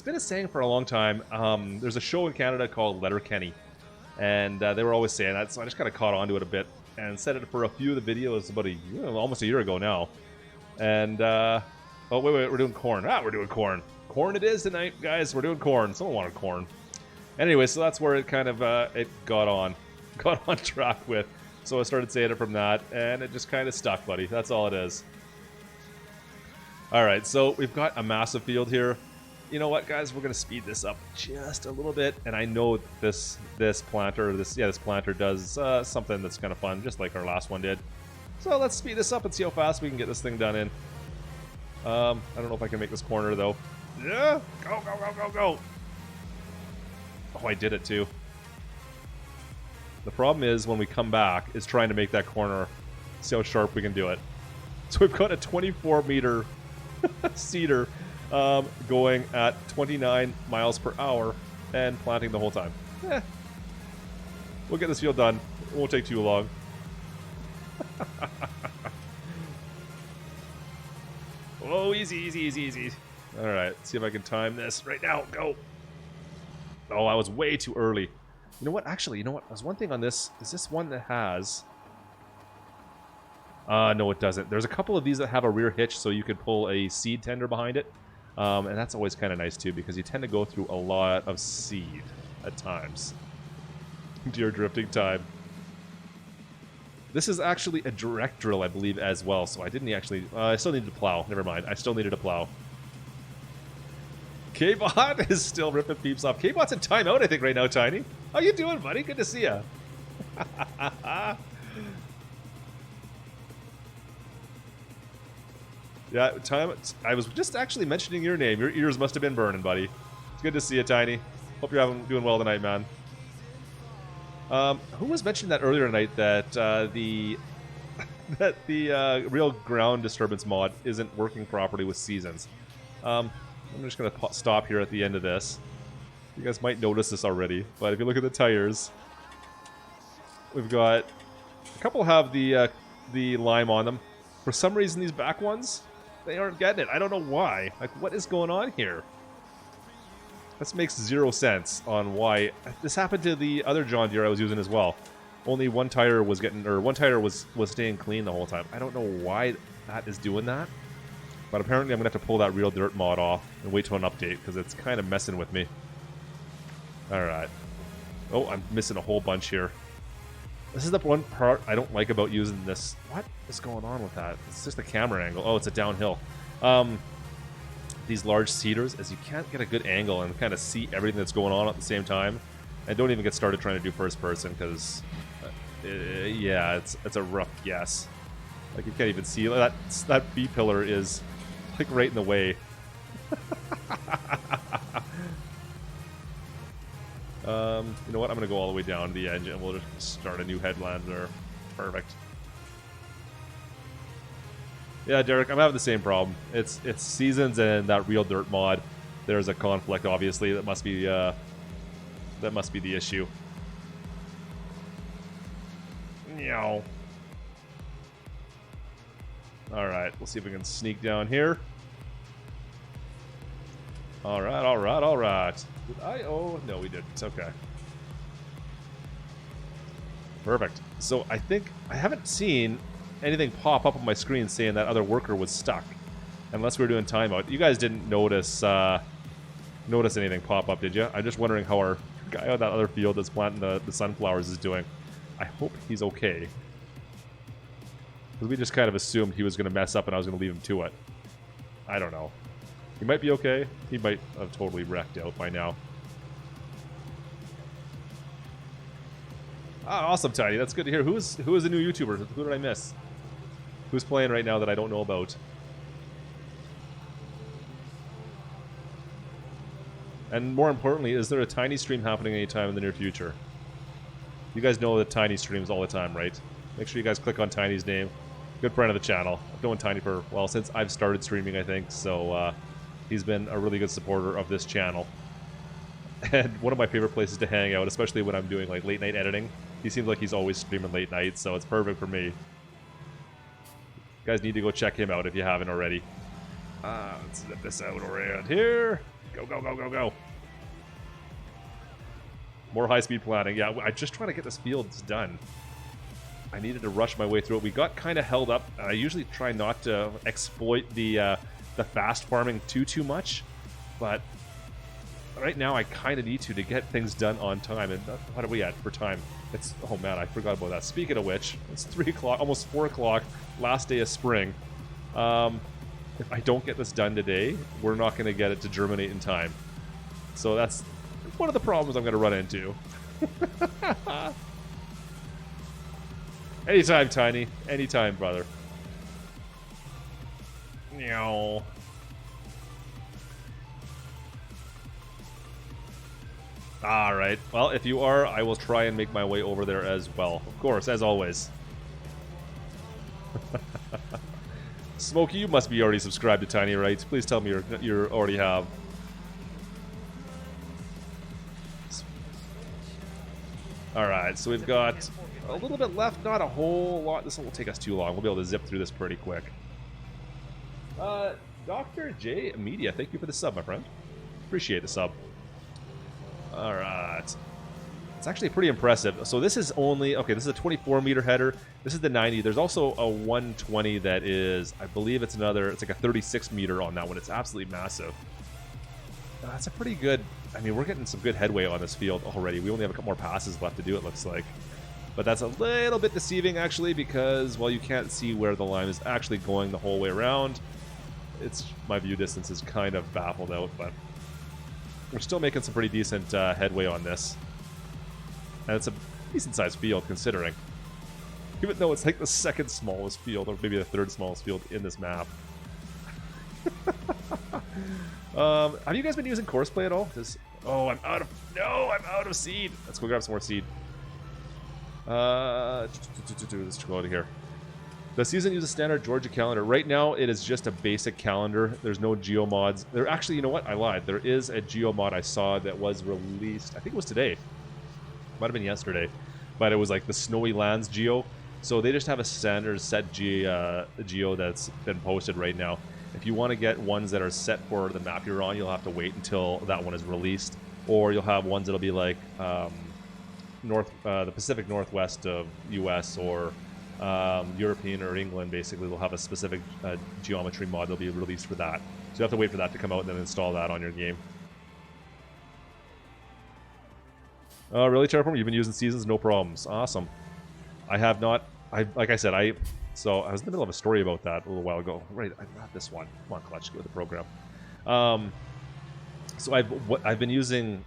been a saying for a long time. There's a show in Canada called Letterkenny. And they were always saying that, so I just kind of caught on to it a bit and said it for a few of the videos about almost a year ago now. And, oh, wait, we're doing corn. We're doing corn. Corn it is tonight, guys. We're doing corn. Someone wanted corn. Anyway, so that's where it kind of, it got on track with. So I started saying it from that, and it just kind of stuck, buddy. That's all it is. All right, so we've got a massive field here. You know what, guys? We're going to speed this up just a little bit. And I know this planter does something that's kind of fun, just like our last one did. So let's speed this up and see how fast we can get this thing done in. I don't know if I can make this corner, though. Yeah! Go, go, go, go, go! Oh, I did it, too. The problem is, when we come back, is trying to make that corner. See how sharp we can do it. So we've got a 24-meter cedar going at 29 miles per hour and planting the whole time. We'll get this field done. It won't take too long. Oh, easy. Alright, see if I can time this right now. Go! Oh, I was way too early. You know what? Actually, you know what? There's one thing on this. Is this one that has... no, it doesn't. There's a couple of these that have a rear hitch, so you could pull a seed tender behind it. And that's always kind of nice, too, because you tend to go through a lot of seed at times. Deer drifting time. This is actually a direct drill, I believe, as well, so I didn't actually... I still needed to plow. Never mind. I still needed to plow. Kbot is still ripping peeps off. Kbot's in timeout, I think, right now, Tiny. How you doing, buddy? Good to see ya. Yeah, time. I was just actually mentioning your name. Your ears must have been burning, buddy. It's good to see you, Tiny. Hope you're doing well tonight, man. Who was mentioning that earlier tonight that the real ground disturbance mod isn't working properly with seasons? I'm just gonna stop here at the end of this. You guys might notice this already, but if you look at the tires, we've got A couple have the lime on them. For some reason, these back ones, they aren't getting it. I don't know why. Like, what is going on here? This makes zero sense on why. This happened to the other John Deere I was using as well. Only one tire was getting, or one tire was staying clean the whole time. I don't know why that is doing that. But apparently I'm going to have to pull that real dirt mod off and wait till an update because it's kind of messing with me. Alright. Oh, I'm missing a whole bunch here. This is the one part I don't like about using this. What is going on with that? It's just the camera angle. Oh, it's a downhill. These large seeders, as you can't get a good angle and kind of see everything that's going on at the same time. And don't even get started trying to do first person because, yeah, it's a rough guess. Like you can't even see that B pillar is like right in the way. You know what? I'm gonna go all the way down to the edge and we'll just start a new headland there. Perfect. Yeah, Derek, I'm having the same problem. It's seasons and that real dirt mod. There's a conflict, obviously. That must be the issue. Meow. All right, we'll see if we can sneak down here. All right, all right, all right. Did I? Oh no, we didn't. Okay. Perfect. So I think I haven't seen anything pop up on my screen saying that other worker was stuck, unless we were doing timeout. You guys didn't notice anything pop up, did you? I'm just wondering how our guy on that other field that's planting the sunflowers is doing. I hope he's okay, because we just kind of assumed he was going to mess up and I was going to leave him to it. I don't know. He might be okay. He might have totally wrecked out by now. Ah, awesome, Tiny. That's good to hear. Who is a new YouTuber? Who did I miss? Who's playing right now that I don't know about? And more importantly, is there a Tiny stream happening anytime in the near future? You guys know that Tiny streams all the time, right? Make sure you guys click on Tiny's name. Good friend of the channel. I've known Tiny for, well, since I've started streaming, I think. So he's been a really good supporter of this channel. And one of my favorite places to hang out, especially when I'm doing like late night editing. He seems like he's always streaming late night, so it's perfect for me. You guys need to go check him out if you haven't already. Let's zip this out around here. Go, go, go, go, go. More high-speed planning. Yeah, I'm just trying to get this field done. I needed to rush my way through it. We got kind of held up. I usually try not to exploit the fast farming too much, but right now I kind of need to get things done on time. And what are we at for time? It's, oh man, I forgot about that. Speaking of which, it's 3 o'clock, almost 4 o'clock, last day of spring. If I don't get this done today, we're not going to get it to germinate in time. So that's one of the problems I'm going to run into. Anytime, Tiny. Anytime, brother. Meow. Alright. Well, if you are, I will try and make my way over there as well. Of course, as always. Smokey, you must be already subscribed to Tiny, right? Please tell me you already have. Alright, so we've got a little bit left, not a whole lot. This won't take us too long. We'll be able to zip through this pretty quick. Dr. J Media, thank you for the sub, my friend. Appreciate the sub. Alright. It's actually pretty impressive. So this is only, okay, this is a 24-meter header. This is the 90. There's also a 120 that is, I believe it's another, it's like a 36-meter on that one. It's absolutely massive. That's a pretty good, I mean, we're getting some good headway on this field already. We only have a couple more passes left to do, it looks like. But that's a little bit deceiving, actually, because, well, you can't see where the line is actually going the whole way around. It's, my view distance is kind of baffled out, but we're still making some pretty decent headway on this. And it's a decent-sized field, considering. Even though it's like the second smallest field, or maybe the third smallest field in this map. Have you guys been using Courseplay at all? Oh, I'm out of... No, I'm out of seed! Let's go grab some more seed. Let's go out of here. The season uses standard Georgia calendar. Right now, it is just a basic calendar. There's no geo mods. There actually, you know what? I lied. There is a geo mod I saw that was released. I think it was today. Might have been yesterday. But it was like the Snowy Lands geo. So they just have a standard set geo that's been posted right now. If you want to get ones that are set for the map you're on, you'll have to wait until that one is released, or you'll have ones that'll be like the Pacific Northwest of U.S. or European or England. Basically, they'll have a specific geometry mod that'll be released for that. So you have to wait for that to come out and then install that on your game. Oh, really, Terraform? You've been using Seasons? No problems. Awesome. I have not. Like I said, so I was in the middle of a story about that a little while ago. Right, not this one. Come on, Klutch, go with the program. So I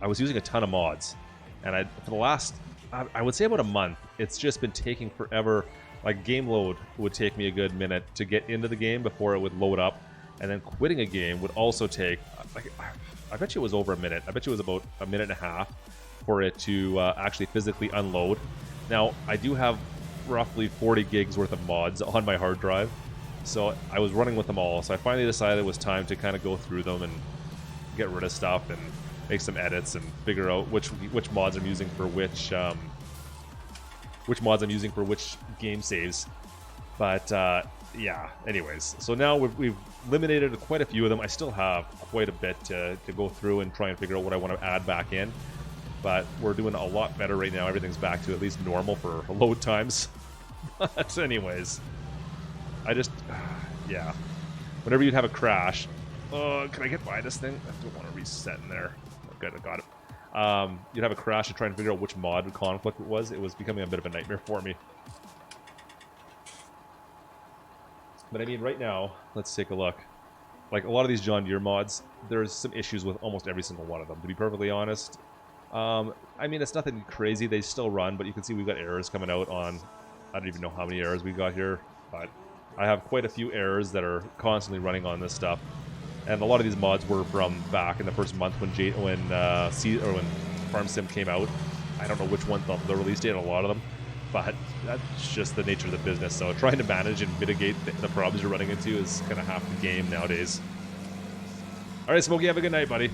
was using a ton of mods, and for the last, I would say about a month, it's just been taking forever. Like game load would take me a good minute to get into the game before it would load up, and then quitting a game would also take. I bet you it was over a minute. I bet you it was about a minute and a half for it to actually physically unload. Now, I do have roughly 40 gigs worth of mods on my hard drive, so I was running with them all. So I finally decided it was time to kind of go through them and get rid of stuff and make some edits and figure out which mods I'm using for which game saves. But yeah, anyways, so now we've eliminated quite a few of them. I still have quite a bit to go through and try and figure out what I want to add back in. But we're doing a lot better right now. Everything's back to at least normal for load times. But anyways, yeah. Whenever you'd have a crash, can I get by this thing? I don't want to reset in there. Good, I got it. You'd have a crash and try and figure out which mod conflict it was. It was becoming a bit of a nightmare for me. But I mean, right now, let's take a look. Like a lot of these John Deere mods, there's some issues with almost every single one of them, to be perfectly honest. I mean, it's nothing crazy. They still run, but you can see we've got errors coming out on... I don't even know how many errors we got here, but I have quite a few errors that are constantly running on this stuff. And a lot of these mods were from back in the first month when when Farm Sim came out. I don't know which one the release date on a lot of them, but that's just the nature of the business. So trying to manage and mitigate the problems you're running into is kind of half the game nowadays. All right, Smokey, have a good night, buddy.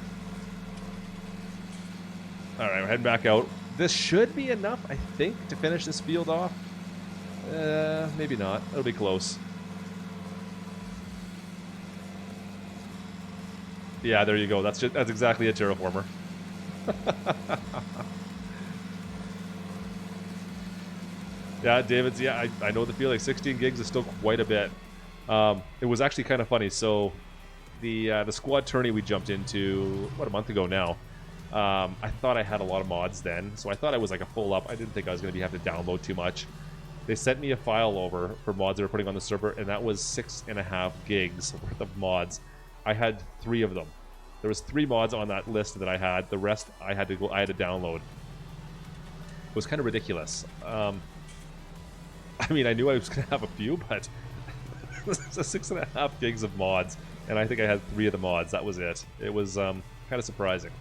All right, we're heading back out. This should be enough, I think, to finish this field off. Maybe not. It'll be close. Yeah, there you go. That's exactly a terraformer. Yeah, David's. Yeah, I know the feeling. 16 gigs is still quite a bit. It was actually kind of funny. So, the squad tourney we jumped into a month ago now. I thought I had a lot of mods then, so I thought I was like a full up. I didn't think I was going to have to download too much. They sent me a file over for mods they were putting on the server, and that was 6.5 gigs worth of mods. I had 3 of them. There was 3 mods on that list that I had. The rest I had to download. It was kind of ridiculous. I mean, I knew I was going to have a few, but 6.5 gigs of mods, and I think I had 3 of the mods. That was it. It was kind of surprising.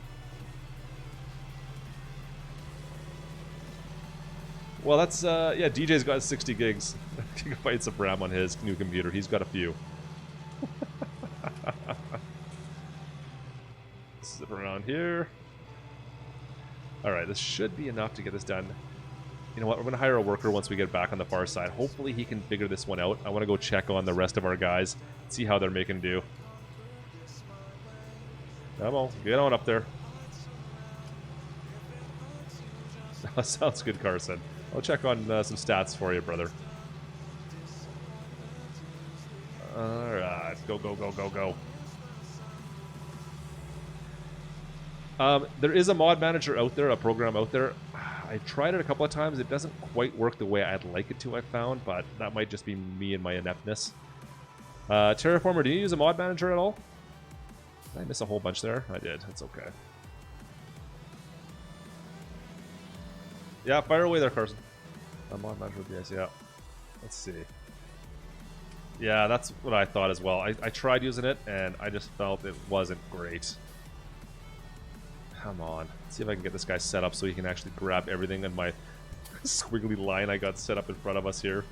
Well, that's, yeah, DJ's got 60 gigs. Gigabytes of RAM on his new computer. He's got a few. Zip around here. Alright, this should be enough to get this done. You know what, we're going to hire a worker once we get back on the far side. Hopefully he can figure this one out. I want to go check on the rest of our guys, see how they're making do. Come on, get on up there. Sounds good, Carson. I'll check on some stats for you, brother. Alright, go, go, go, go, go. There is a mod manager out there, a program out there. I tried it a couple of times. It doesn't quite work the way I'd like it to, I found, but that might just be me and my ineptness. Terraformer, do you use a mod manager at all? Did I miss a whole bunch there? I did. That's okay. Yeah, fire away there, Carson. A mod manager would be nice, yeah. Let's see. Yeah, that's what I thought as well. I tried using it, and I just felt it wasn't great. Come on. Let's see if I can get this guy set up so he can actually grab everything in my squiggly line I got set up in front of us here.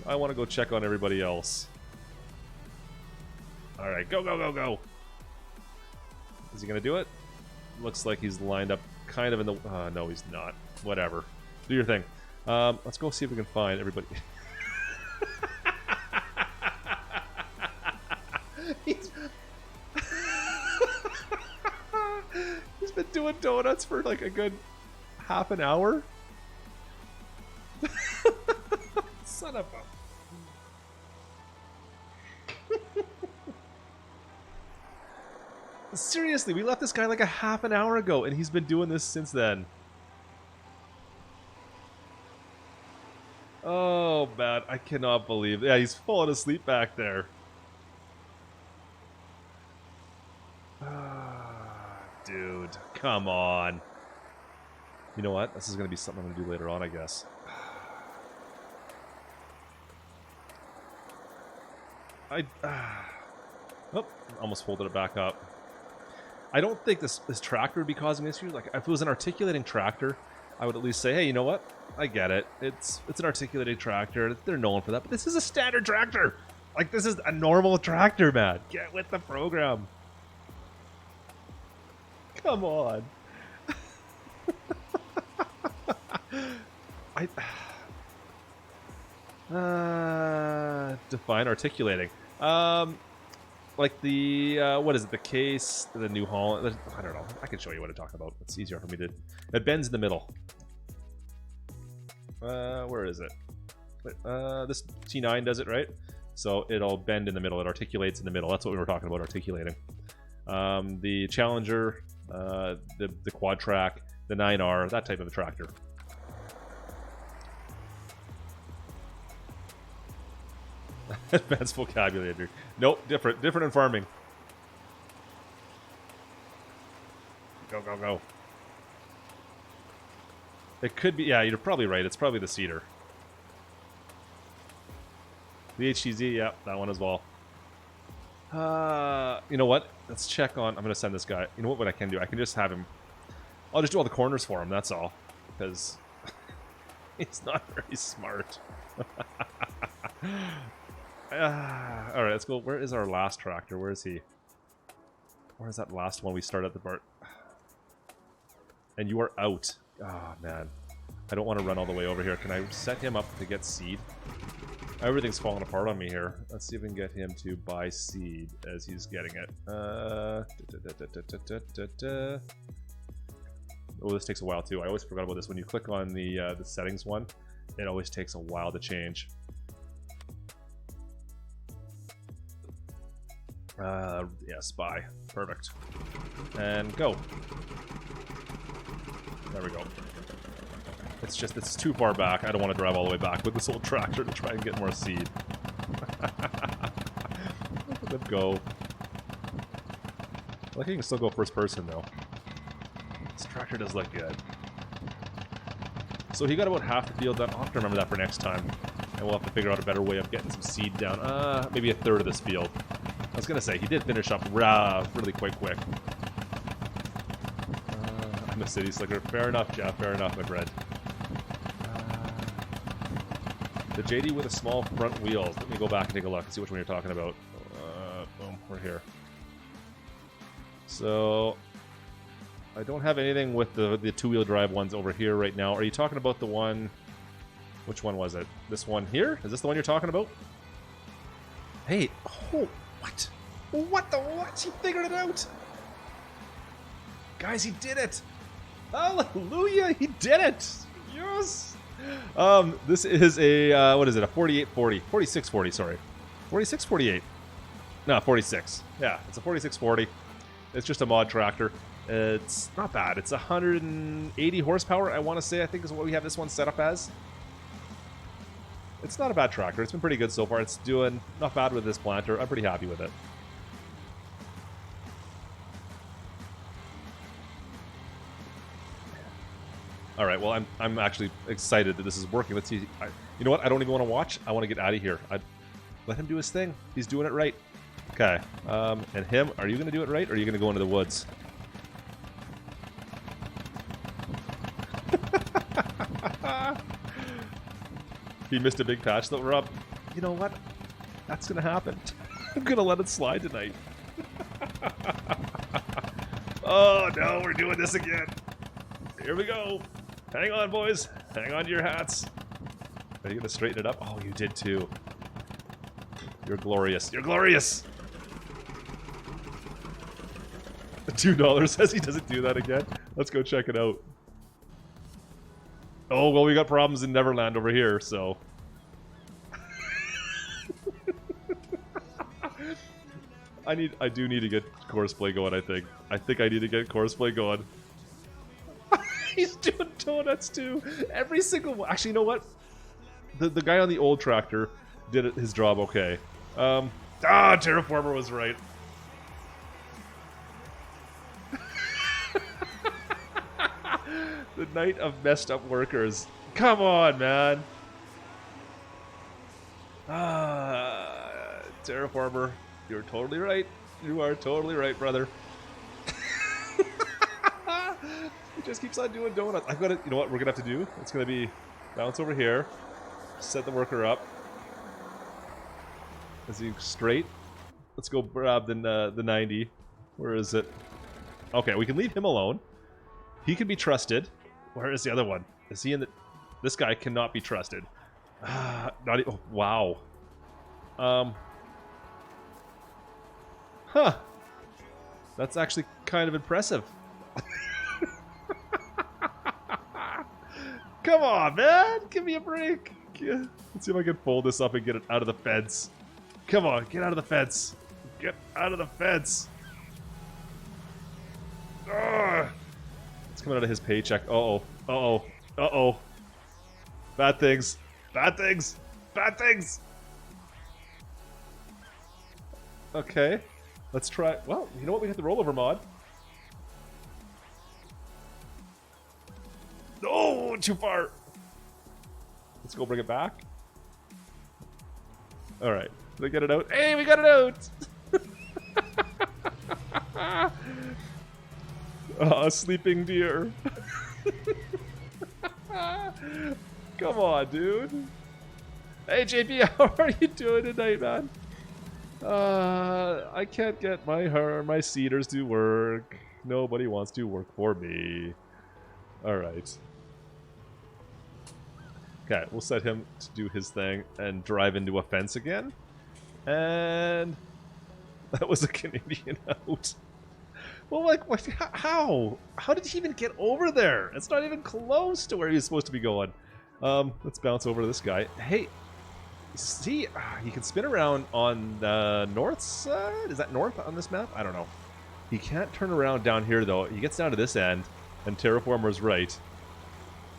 I want to go check on everybody else. Alright, go, go, go, go! Is he going to do it? Looks like he's lined up kind of in the... no, he's not. Whatever. Do your thing. Let's go see if we can find everybody. He's been doing donuts for like a good half an hour. Son of a... Seriously, we left this guy like a half an hour ago, and he's been doing this since then. Oh, man, I cannot believe it. Yeah, he's falling asleep back there. Dude, come on. You know what? This is going to be something I'm going to do later on, I guess. Oh, almost folded it back up. I don't think this tractor would be causing issues. Like, if it was an articulating tractor, I would at least say, hey, you know what? I get it. It's an articulating tractor. They're known for that. But this is a standard tractor. Like, this is a normal tractor, man. Get with the program. Come on. Define articulating. Like the, what is it, the case, the New Holland, I don't know. I can show you what I'm talking about. It's easier for me to, it bends in the middle. Where is it? This T9 does it, right? So it'll bend in the middle, it articulates in the middle. That's what we were talking about, articulating. The Challenger, the Quad Track, the 9R, that type of a tractor. Advanced vocabulary. Nope, different in farming. Go, go, go. It could be, yeah, you're probably right. It's probably the cedar. The HTZ, yeah, that one as well. You know what? Let's check on, I'm going to send this guy. You know what I can do? I can just have him, I'll just do all the corners for him, that's all. Because he's not very smart. Alright, let's go. Where is our last tractor? Where is he? Where is that last one we started at the BART? And you are out. Oh, man. I don't want to run all the way over here. Can I set him up to get seed? Everything's falling apart on me here. Let's see if we can get him to buy seed as he's getting it. Oh, this takes a while too. I always forgot about this. When you click on the settings one, it always takes a while to change. Yeah, spy. Perfect. And go. There we go. It's just, it's too far back. I don't want to drive all the way back with this old tractor to try and get more seed. Let them go. I like you can still go first person, though. This tractor does look good. So he got about half the field done. I'll have to remember that for next time. And we'll have to figure out a better way of getting some seed down. Maybe a third of this field. I was going to say, he did finish up really quick. I'm a city slicker. Fair enough, Jeff. Fair enough, my friend. The JD with a small front wheels. Let me go back and take a look and see which one you're talking about. Boom, we're here. So, I don't have anything with the two-wheel drive ones over here right now. Are you talking about the one... Which one was it? This one here? Is this the one you're talking about? Hey, oh, what? What the what? He figured it out! Guys, he did it! Hallelujah, he did it! Yes! This is a, what is it? A 4840. 4640, sorry. 4648. No, 46. Yeah, it's a 4640. It's just a mod tractor. It's not bad. It's 180 horsepower, I want to say, I think is what we have this one set up as. It's not a bad tractor. It's been pretty good so far. It's doing not bad with this planter. I'm pretty happy with it. All right, well, I'm actually excited that this is working. Let's see. You know what? I don't even want to watch. I want to get out of here. Let him do his thing. He's doing it right. Okay. And him, are you going to do it right, or are you going to go into the woods? He missed a big patch that we're up. You know what? That's going to happen. I'm going to let it slide tonight. Oh, no, we're doing this again. Here we go. Hang on, boys. Hang on to your hats. Are you gonna straighten it up? Oh, you did too. You're glorious. You're glorious! $2 says he doesn't do that again. Let's go check it out. Oh, well, we got problems in Neverland over here, so... I do need to get Courseplay going, I think. I think I need to get Courseplay going. He's doing donuts, too! Every single one. Actually, you know what? The guy on the old tractor did his job okay. Terraformer was right. The night of messed up workers. Come on, man. Terraformer, you're totally right. You are totally right, brother. He just keeps on doing donuts. I've got to, you know what we're going to have to do? It's going to be bounce over here, set the worker up. Is he straight? Let's go grab the 90. Where is it? Okay, we can leave him alone. He can be trusted. Where is the other one? Is he in the... This guy cannot be trusted. Oh, wow. Huh. That's actually kind of impressive. Come on, man! Give me a break! Let's see if I can fold this up and get it out of the fence. Come on, get out of the fence. Get out of the fence. Ugh. It's coming out of his paycheck. Uh-oh. Uh-oh. Uh-oh. Bad things. Bad things. Bad things. Okay. Let's try... Well, you know what? We hit the rollover mod. No! Too far. Let's go bring it back. Alright. Did I get it out? Hey, we got it out! Oh, sleeping deer. Come on, dude. Hey, JP, how are you doing tonight, man? I can't get my cedars to work. Nobody wants to work for me. Alright. Okay, we'll set him to do his thing and drive into a fence again. And that was a Canadian out. Well, like, what, how? How did he even get over there? It's not even close to where he was supposed to be going. Let's bounce over to this guy. Hey, see, he can spin around on the north side? Is that north on this map? I don't know. He can't turn around down here, though. He gets down to this end, and Terraformer's right.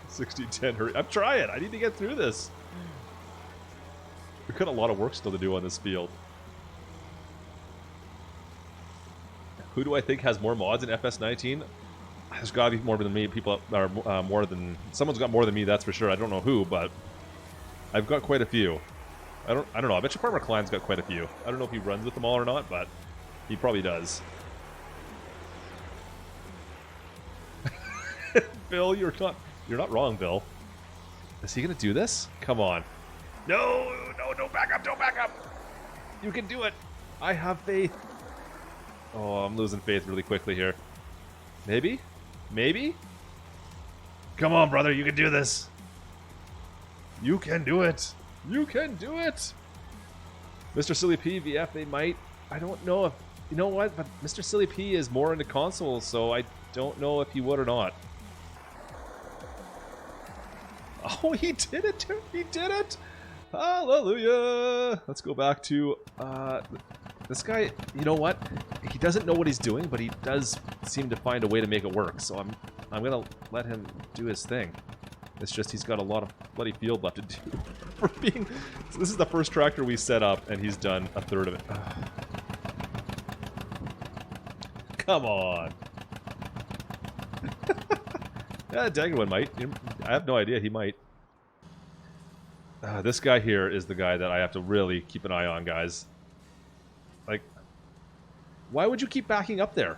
1610, hurry. I'm trying. I need to get through this. We've got a lot of work still to do on this field. Who do I think has more mods in FS19? There's got to be more than me. People are more than... Someone's got more than me, that's for sure. I don't know who, but I've got quite a few. I don't know. I bet you Farmer Klein's got quite a few. I don't know if he runs with them all or not, but he probably does. Bill, you're not wrong, Bill. Is he gonna do this? Come on. No, don't back up, don't back up. You can do it. I have faith. Oh, I'm losing faith really quickly here. Maybe? Maybe? Come on, brother, you can do this. You can do it. You can do it. Mr. Silly P, VF, they might. I don't know if... You know what? But Mr. Silly P is more into consoles, so I don't know if he would or not. Oh, he did it! He did it! Hallelujah! Let's go back to... this guy, you know what? He doesn't know what he's doing, but he does seem to find a way to make it work. So I'm gonna let him do his thing. It's just he's got a lot of bloody field left to do. For being, so this is the first tractor we set up, and he's done a third of it. Come on. Yeah, Daggerwin might. I have no idea. He might. This guy here is the guy that I have to really keep an eye on, guys. Like, why would you keep backing up there?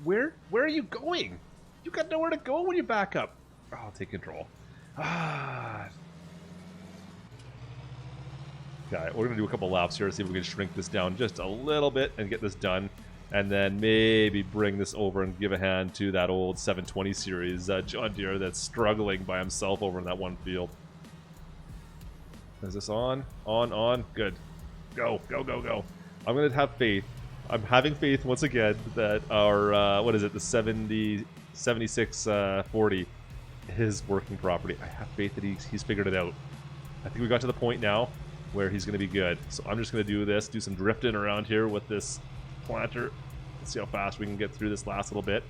Where are you going? You got nowhere to go when you back up. Oh, I'll take control. Okay, we're going to do a couple laps here to see if we can shrink this down just a little bit and get this done. And then maybe bring this over and give a hand to that old 720 series John Deere that's struggling by himself over in that one field. Is this on? On. Good. Go. I'm going to have faith. I'm having faith once again that our, what is it, the 7640 is working properly. I have faith that he's figured it out. I think we got to the point now where he's going to be good. So I'm just going to do this, do some drifting around here with this planter. Let's see how fast we can get through this last little bit,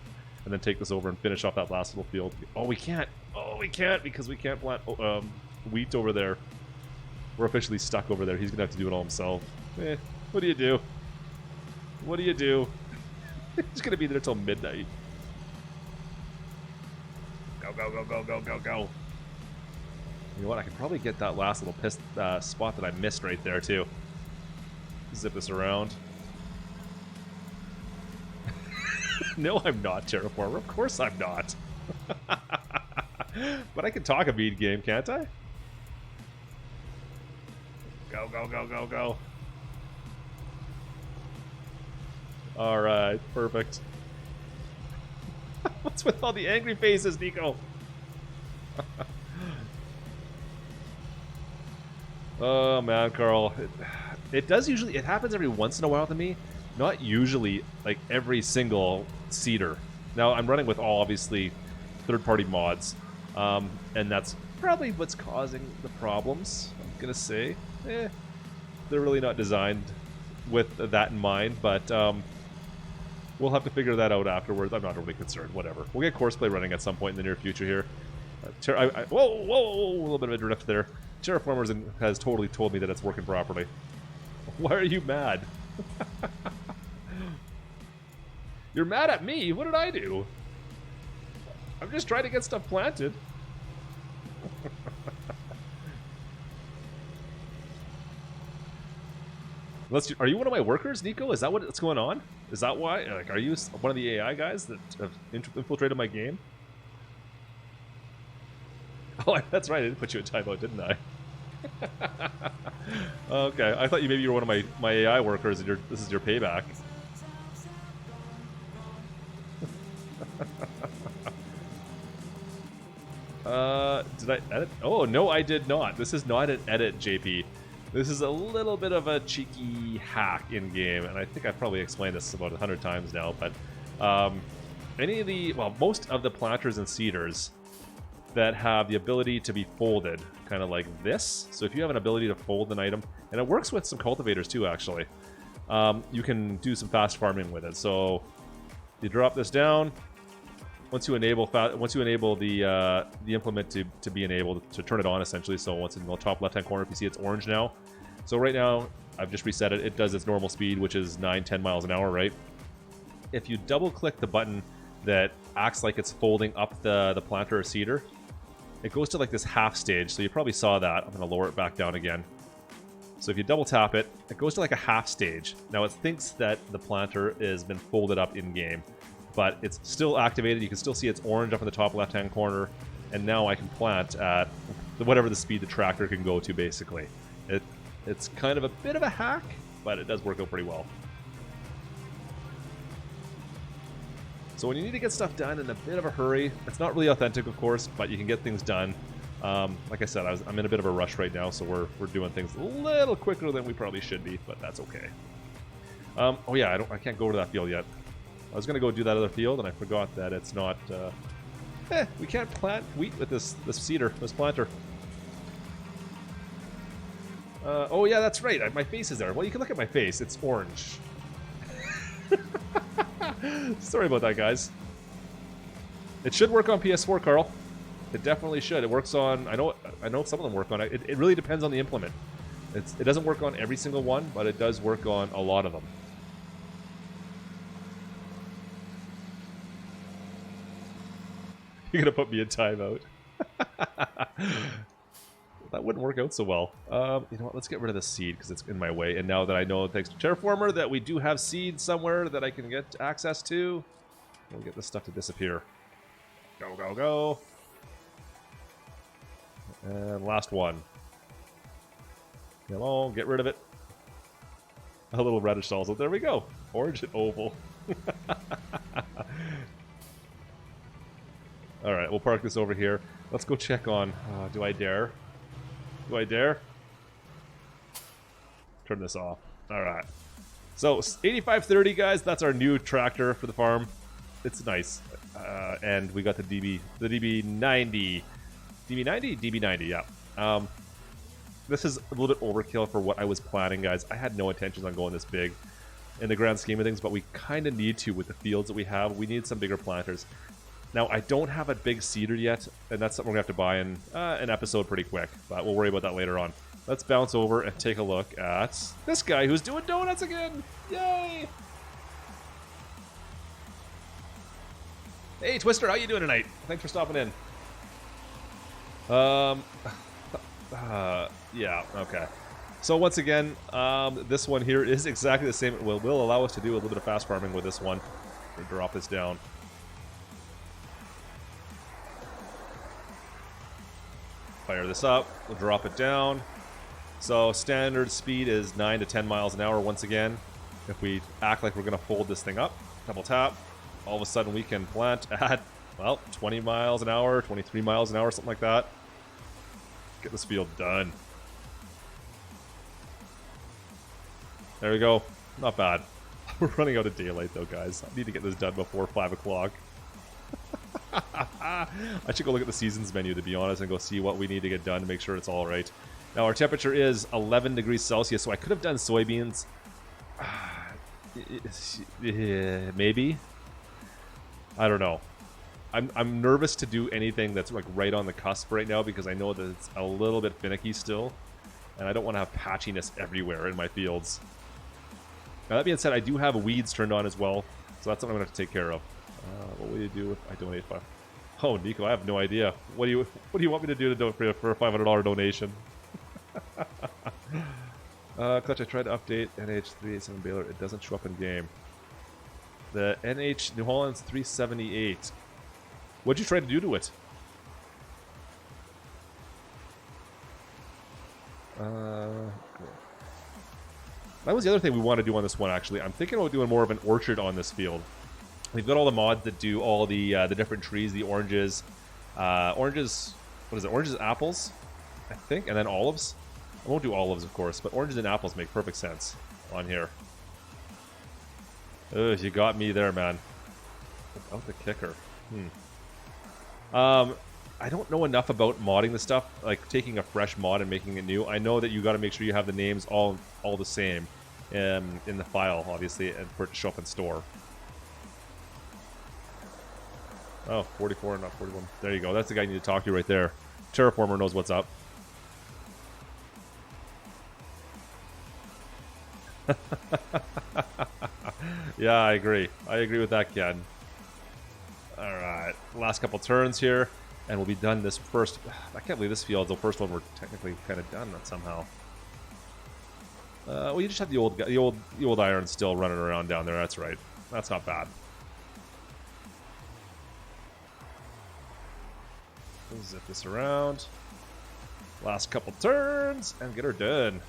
and then take this over and finish off that last little field. Oh, we can't. Oh, we can't because we can't plant wheat over there. We're officially stuck over there. He's going to have to do it all himself. What do you do? What do you do? He's going to be there till midnight. Go. You know what? I could probably get that last little spot that I missed right there, too. Zip this around. No, I'm not, Terraformer. Of course I'm not. But I can talk a bead game, can't I? Go. Alright, perfect. What's with all the angry faces, Nico? Oh man, Carl. It does usually, it happens every once in a while to me. Not usually, like, every single seeder. Now, I'm running with all, obviously, third-party mods. And that's probably what's causing the problems, I'm gonna say. They're really not designed with that in mind, but we'll have to figure that out afterwards. I'm not really concerned, whatever. We'll get Courseplay running at some point in the near future here. Whoa, a little bit of a drift there. Terraformers has totally told me that it's working properly. Why are you mad? You're mad at me? What did I do? I'm just trying to get stuff planted. Are you one of my workers, Nico? Is that what's going on? Is that why? Like, are you one of the AI guys that have infiltrated my game? Oh, that's right. I did put you in timeout, didn't I? Okay, I thought maybe you were one of my AI workers, and this is your payback. Did I edit? Oh, no, I did not. This is not an edit, JP. This is a little bit of a cheeky hack in-game, and I think I've probably explained this about 100 times now, but most of the planters and seeders that have the ability to be folded, kind of like this. So if you have an ability to fold an item, and it works with some cultivators too, actually, you can do some fast farming with it. So you drop this down. Once you enable the implement to be enabled, to turn it on essentially. So once in the top left-hand corner, if you see it's orange now. So right now, I've just reset it. It does its normal speed, which is 9-10 miles an hour, right? If you double-click the button that acts like it's folding up the planter or seeder, it goes to like this half stage. So you probably saw that. I'm going to lower it back down again. So if you double tap it, it goes to like a half stage. Now it thinks that the planter has been folded up in-game, but it's still activated. You can still see it's orange up in the top left-hand corner, and now I can plant at whatever the speed the tractor can go to, basically. It's kind of a bit of a hack, but it does work out pretty well. So when you need to get stuff done in a bit of a hurry, it's not really authentic, of course, but you can get things done. Like I said, I'm in a bit of a rush right now, so we're doing things a little quicker than we probably should be, but that's okay. Oh yeah, I can't go over to that field yet. I was gonna go do that other field, and I forgot that it's not. We can't plant wheat with this seeder, this planter. Oh yeah, that's right. My face is there. Well, you can look at my face. It's orange. Sorry about that, guys. It should work on PS4, Carl. It definitely should. It works on. I know some of them work on it. It really depends on the implement. It doesn't work on every single one, but it does work on a lot of them. You're gonna put me in timeout. That wouldn't work out so well. You know what? Let's get rid of the seed because it's in my way. And now that I know, thanks to Terraformer, that we do have seed somewhere that I can get access to, we'll get this stuff to disappear. Go, go, go. And last one. Come on, get rid of it. A little reddish also. There we go. Orange and oval. Alright, we'll park this over here. Let's go check on... do I dare? Do I dare? turn this off. All right. So 8530, guys. That's our new tractor for the farm. It's nice, and we got the DB90, DB90, yeah. This is a little bit overkill for what I was planning, guys. I had no intentions on going this big in the grand scheme of things, but we kind of need to with the fields that we have. We need some bigger planters. Now, I don't have a big seeder yet, and that's something we're going to have to buy in an episode pretty quick, but we'll worry about that later on. Let's bounce over and take a look at this guy who's doing donuts again. Yay! Hey, Twister, how you doing tonight? Thanks for stopping in. Yeah, okay. So once again, this one here is exactly the same. It will allow us to do a little bit of fast farming with this one. We'll drop this down. Fire this up. We'll drop it down. So standard speed is 9 to 10 miles an hour once again. If we act like we're going to fold this thing up, double tap, all of a sudden we can plant at, well, 20 miles an hour, 23 miles an hour, something like that. Get this field done. There we go. Not bad. We're running out of daylight though, guys. I need to get this done before 5 o'clock. I should go look at the seasons menu, to be honest, and go see what we need to get done to make sure it's all right. Now, our temperature is 11 degrees Celsius, so I could have done soybeans. Maybe. I don't know. I'm nervous to do anything that's like right on the cusp right now because I know that it's a little bit finicky still, and I don't want to have patchiness everywhere in my fields. Now, that being said, I do have weeds turned on as well, so that's something I'm going to have to take care of. What will you do if I donate 5? Oh, Nico, I have no idea. What do you want me to do for a $500 donation? Klutch, I tried to update NH387 Baylor. It doesn't show up in game. The NH New Holland's 378. What'd you try to do to it? Cool. That was the other thing we want to do on this one, actually. I'm thinking about doing more of an orchard on this field. We've got all the mods that do all the different trees, the oranges. Oranges, what is it? Oranges and apples, I think, and then olives. I won't do olives, of course, but oranges and apples make perfect sense on here. Ugh, you got me there, man. Without the kicker. I don't know enough about modding the stuff, like taking a fresh mod and making it new. I know that you got to make sure you have the names all the same in the file, obviously, and for it to show up in store. Oh, 44, not 41. There you go. That's the guy you need to talk to right there. Terraformer knows what's up. Yeah, I agree. I agree with that, Ken. Alright, last couple turns here, and we'll be done this first. I can't believe this field's the first one we're technically kind of done somehow. Well, you just have the old iron still running around down there. That's right. That's not bad. We'll zip this around. Last couple turns, and get her done.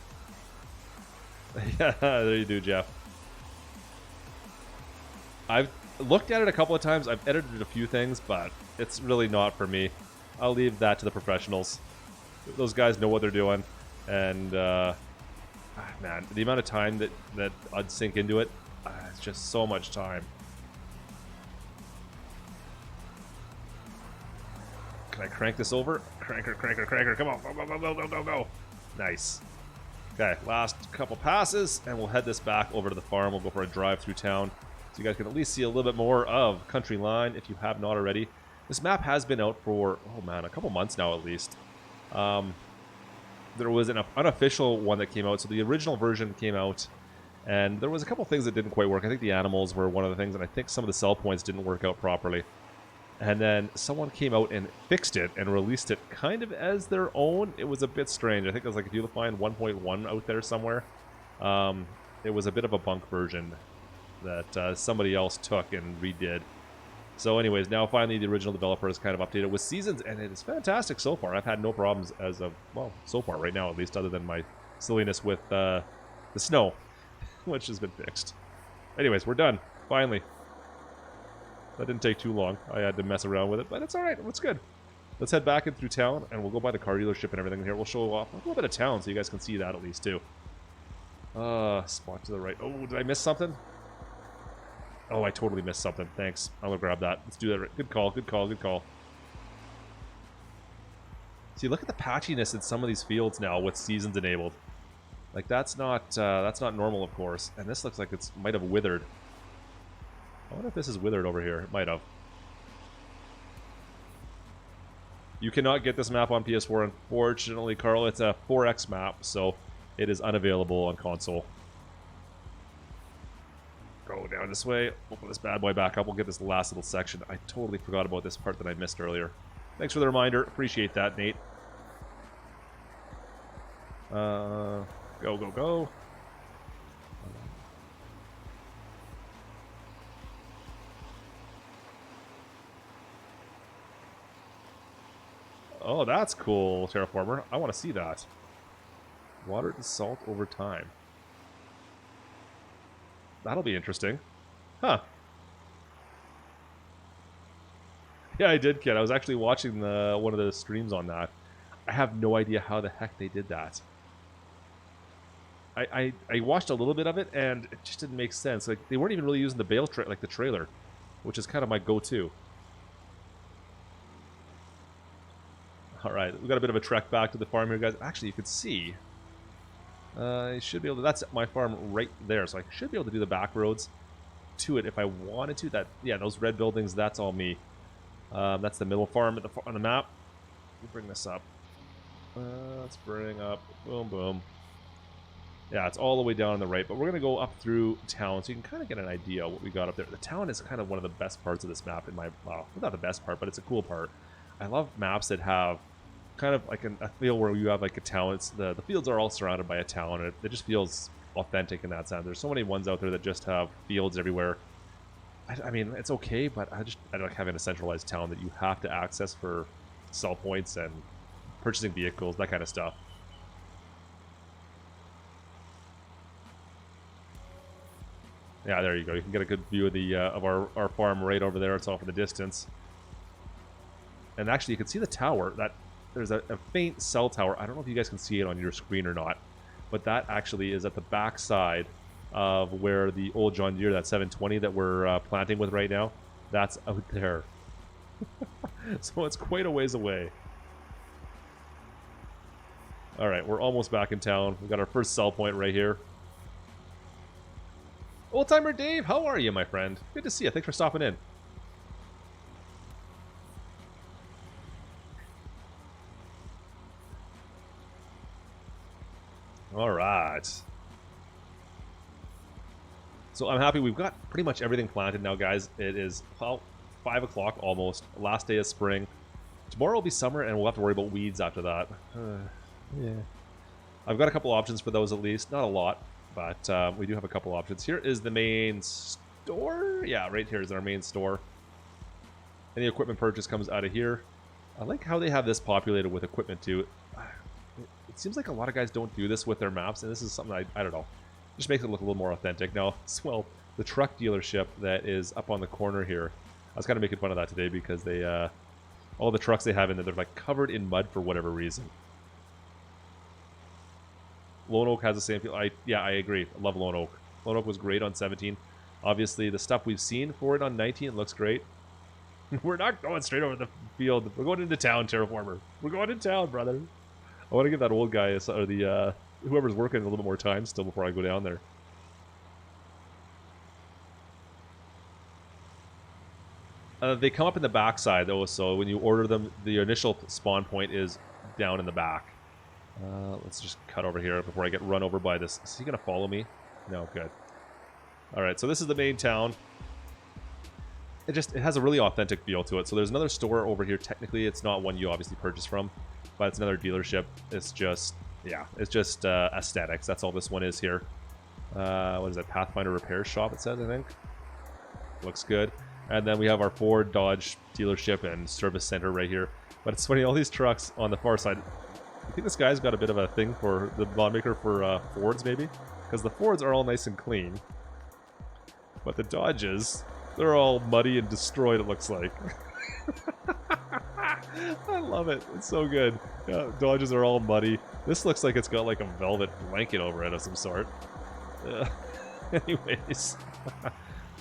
Yeah, there you do, Jeff. I've looked at it a couple of times. I've edited a few things, but it's really not for me. I'll leave that to the professionals. Those guys know what they're doing. And, man, the amount of time that I'd sink into it, it's just so much time. Can I crank this over? Cranker, cranker, cranker. Come on. Go, go, go, go, go, go, go. Nice. Okay, last couple passes, and we'll head this back over to the farm. We'll go for a drive through town, so you guys can at least see a little bit more of Country Line if you have not already. This map has been out for, oh man, a couple months now at least. There was an unofficial one that came out, so the original version came out, and there was a couple things that didn't quite work. I think the animals were one of the things, and I think some of the sell points didn't work out properly. And then someone came out and fixed it and released it kind of as their own. It was a bit strange. I think it was like if you find 1.1 out there somewhere. It was a bit of a bunk version that somebody else took and redid. So anyways, now finally the original developer has kind of updated with seasons, and it is fantastic so far. I've had no problems as of, well, so far right now at least, other than my silliness with the snow, which has been fixed. Anyways, we're done. Finally. That didn't take too long. I had to mess around with it, but it's alright. It's good. Let's head back in through town, and we'll go by the car dealership and everything here. We'll show off a little bit of town so you guys can see that at least, too. Spot to the right. Oh, did I miss something? Oh, I totally missed something. Thanks. I'm gonna grab that. Let's do that. Good call, good call, good call. See, look at the patchiness in some of these fields now with seasons enabled. Like, that's not normal, of course. And this looks like it might have withered. I wonder if this is withered over here. It might have. You cannot get this map on PS4, unfortunately, Carl. It's a 4X map, so it is unavailable on console. Go down this way. Open this bad boy back up. We'll get this last little section. I totally forgot about this part that I missed earlier. Thanks for the reminder. Appreciate that, Nate. Go, go, go. Oh, that's cool, Terraformer. I want to see that. Water to salt over time. That'll be interesting. Huh. Yeah, I did, kid. I was actually watching one of the streams on that. I have no idea how the heck they did that. I watched a little bit of it, and it just didn't make sense. Like, they weren't even really using the bale like the trailer, which is kind of my go-to. All right, we've got a bit of a trek back to the farm here, guys. Actually, you can see. I should be able to. That's my farm right there, so I should be able to do the back roads to it if I wanted to. That, yeah, those red buildings. That's all me. That's the middle farm on the map. Let me bring this up. Let's bring up. Boom, boom. Yeah, it's all the way down on the right, but we're gonna go up through town so you can kind of get an idea of what we got up there. The town is kind of one of the best parts of this map in my. Well, not the best part, but it's a cool part. I love maps that have kind of like a feel where you have like a town. It's the fields are all surrounded by a town, and it just feels authentic in that sense. There's so many ones out there that just have fields everywhere. I mean, it's okay, but I like having a centralized town that you have to access for sell points and purchasing vehicles, that kind of stuff. Yeah, there you go. You can get a good view of the of our farm right over there. It's off in the distance. And actually, you can see the tower. There's a faint cell tower. I don't know if you guys can see it on your screen or not, but that actually is at the back side of where the old John Deere, that 720 that we're planting with right now, that's out there. So it's quite a ways away. All right, we're almost back in town. We got our first sell point right here. Old Timer Dave, how are you, my friend? Good to see you. Thanks for stopping in. All right. So I'm happy we've got pretty much everything planted now, guys. It is about 5 o'clock almost. Last day of spring. Tomorrow will be summer, and we'll have to worry about weeds after that. Yeah. I've got a couple options for those at least. Not a lot, but we do have a couple options. Here is the main store. Yeah, right here is our main store. Any equipment purchase comes out of here. I like how they have this populated with equipment too. It seems like a lot of guys don't do this with their maps, and this is something I don't know. Just makes it look a little more authentic. Now, as well, the truck dealership that is up on the corner here, I was kind of making fun of that today because they, all the trucks they have in there, they're like covered in mud for whatever reason. Lone Oak has the same feel. Yeah, I agree. I love Lone Oak. Lone Oak was great on 17. Obviously, the stuff we've seen for it on 19 looks great. We're not going straight over the field. We're going into town, Terraformer. We're going into town, brother. I want to give that old guy, or the whoever's working, a little bit more time still before I go down there. They come up in the back side, though, so when you order them, the initial spawn point is down in the back. Let's just cut over here before I get run over by this. Is he going to follow me? No, good. Alright, so this is the main town. It has a really authentic feel to it. So there's another store over here. Technically, it's not one you obviously purchase from, but it's another dealership. It's just, yeah, it's just aesthetics. That's all this one is here. What is that? Pathfinder Repair Shop, it says, I think. Looks good. And then we have our Ford, Dodge dealership and service center right here. But it's funny, all these trucks on the far side. I think this guy's got a bit of a thing for the mod maker for Fords, maybe? Because the Fords are all nice and clean. But the Dodges, they're all muddy and destroyed, it looks like. I love it. It's so good. Yeah, Dodges are all muddy. This looks like it's got like a velvet blanket over it of some sort. Anyways.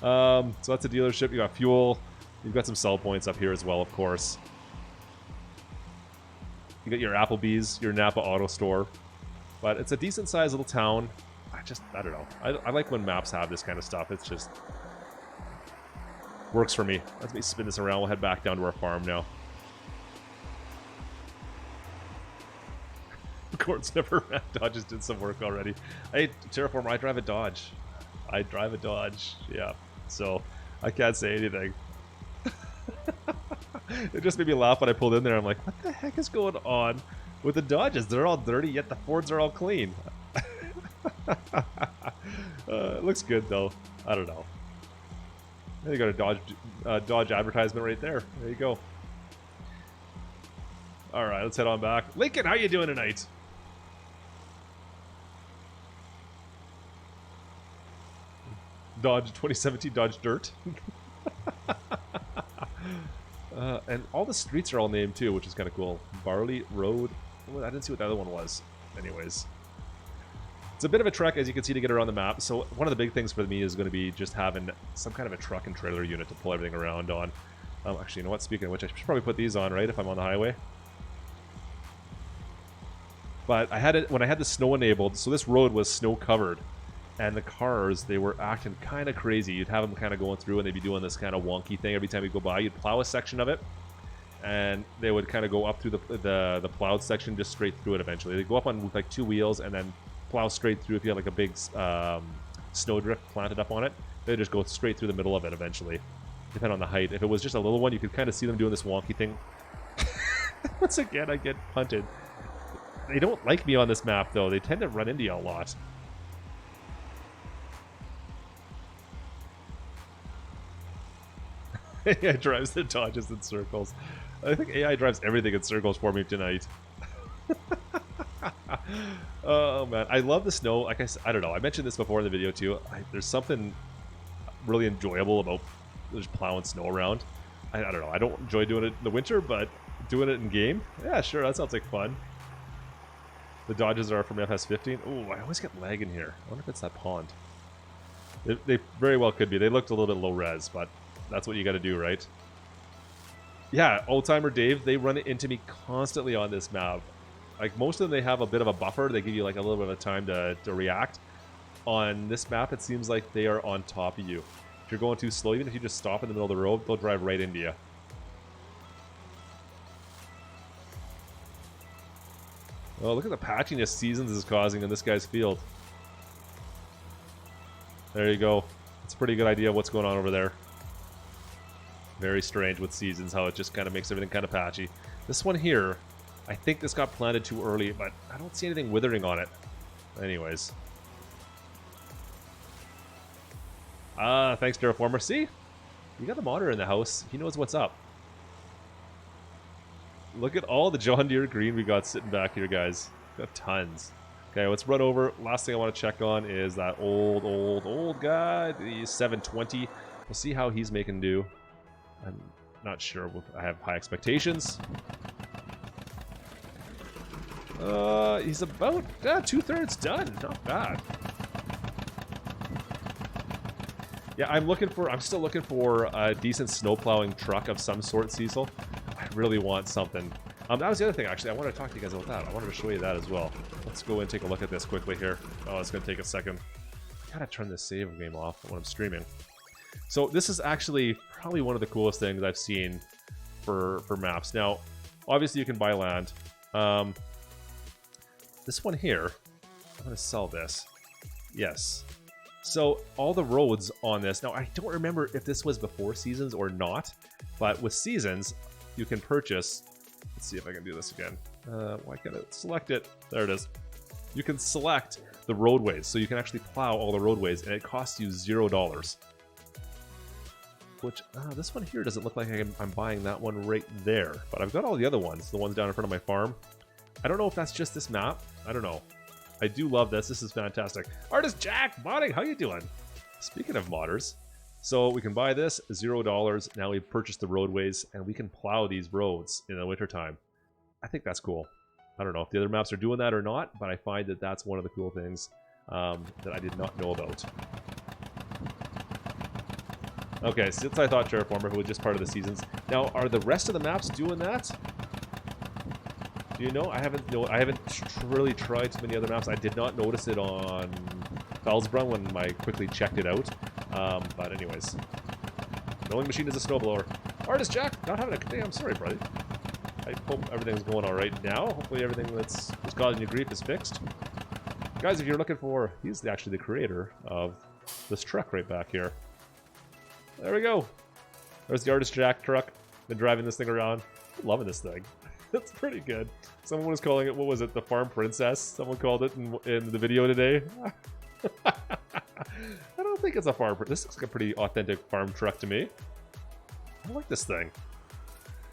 So that's a dealership. You got fuel. You've got some sell points up here as well, of course. You got your Applebee's, your Napa Auto Store. But it's a decent sized little town. I don't know. I like when maps have this kind of stuff. It's just works for me. Let me spin this around. We'll head back down to our farm now. Courts never ran. Dodges did some work already. Hey, Terraformer, I drive a Dodge. I drive a Dodge. Yeah. So I can't say anything. It just made me laugh when I pulled in there. I'm like, what the heck is going on with the Dodges? They're all dirty, yet the Fords are all clean. It looks good though. I don't know. You got a Dodge advertisement right there. There you go. All right, let's head on back. Lincoln, how you doing tonight? Dodge 2017 Dodge Dirt. And all the streets are all named too, which is kind of cool. Barley Road. Oh, I didn't see what the other one was. Anyways. It's a bit of a trek, as you can see, to get around the map. So one of the big things for me is going to be just having some kind of a truck and trailer unit to pull everything around on. Actually, you know what? Speaking of which, I should probably put these on, right, if I'm on the highway. But I had it when I had the snow enabled, so this road was snow covered. And the cars, they were acting kind of crazy. You'd have them kind of going through and they'd be doing this kind of wonky thing every time you go by. You'd plow a section of it, and they would kind of go up through the plowed section, just straight through it eventually. They'd go up on with like 2 wheels and then plow straight through. If you had like a big snowdrift planted up on it, they'd just go straight through the middle of it eventually, depending on the height. If it was just a little one, you could kind of see them doing this wonky thing. Once again, I get punted. They don't like me on this map, though. They tend to run into you a lot. AI drives the Dodges in circles. I think AI drives everything in circles for me tonight. Oh, man. I love the snow. Like I don't know. I mentioned this before in the video, too. There's something really enjoyable about just plowing snow around. I don't know. I don't enjoy doing it in the winter, but doing it in game? Yeah, sure. That sounds like fun. The Dodges are from FS15. Oh, I always get lag in here. I wonder if it's that pond. They very well could be. They looked a little bit low res, but that's what you got to do, right? Yeah, Old-Timer Dave, they run into me constantly on this map. Like, most of them, they have a bit of a buffer. They give you, like, a little bit of time to react. On this map, it seems like they are on top of you. If you're going too slow, even if you just stop in the middle of the road, they'll drive right into you. Oh, look at the patchiness Seasons is causing in this guy's field. There you go. It's a pretty good idea of what's going on over there. Very strange with Seasons, how it just kind of makes everything kind of patchy. This one here, I think this got planted too early, but I don't see anything withering on it. Anyways. Thanks, Terraformer. See? You got the modder in the house. He knows what's up. Look at all the John Deere green we got sitting back here, guys. Got tons. Okay, let's run over. Last thing I want to check on is that old guy, the 720. We'll see how he's making do. I'm not sure. I have high expectations. He's about 2/3 done. Not bad. Yeah, I'm still looking for a decent snow plowing truck of some sort, Cecil. I really want something. That was the other thing, actually. I wanted to talk to you guys about that. I wanted to show you that as well. Let's go and take a look at this quickly here. Oh, it's going to take a second. I gotta turn this save game off when I'm streaming. So this is actually probably one of the coolest things I've seen for maps. Now, obviously you can buy land. This one here, I'm going to sell this. Yes. So all the roads on this, now I don't remember if this was before Seasons or not, but with Seasons, you can purchase, let's see if I can do this again. Why can't I select it? There it is. You can select the roadways, so you can actually plow all the roadways, and it costs you $0. Which, this one here doesn't look like I'm buying that one right there, but I've got all the other ones, the ones down in front of my farm. I don't know if that's just this map. I don't know. I do love this. This is fantastic. Artist Jack, modding, how you doing? Speaking of modders, so we can buy this, $0. Now we've purchased the roadways, and we can plow these roads in the wintertime. I think that's cool. I don't know if the other maps are doing that or not, but I find that that's one of the cool things. that I did not know about. Okay, since I thought Terraformer, who was just part of the seasons. Now, are the rest of the maps doing that? Do you know? I haven't really tried too many other maps. I did not notice it on Felsbrunn when I quickly checked it out. But anyways. Milling machine is a snowblower. Artist Jack, not having a day. I'm sorry, buddy. I hope everything's going all right now. Hopefully everything that's causing you grief is fixed. Guys, if you're looking for... He's actually the creator of this truck right back here. There we go. There's the Artist Jack truck. Been driving this thing around. I'm loving this thing. It's pretty good. Someone was calling it, what was it, the Farm Princess? Someone called it in the video today. I don't think it's a farm. This looks like a pretty authentic farm truck to me. I like this thing.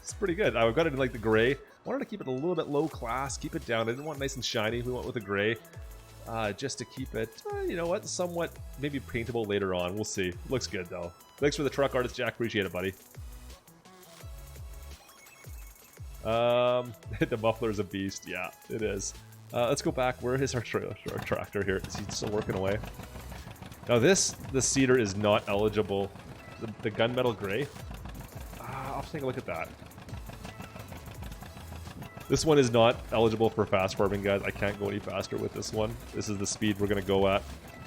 It's pretty good. I've got it in like the gray. I wanted to keep it a little bit low class, keep it down. I didn't want it nice and shiny. We went with the gray just to keep it, you know what, somewhat maybe paintable later on. We'll see. Looks good though. Thanks for the truck, Artist Jack. Appreciate it, buddy. The muffler is a beast. Yeah, it is. Let's go back. Where is our tractor here? Is he still working away? Now the cedar is not eligible. The gunmetal gray. I'll have to take a look at that. This one is not eligible for fast farming, guys. I can't go any faster with this one. This is the speed we're going to go at.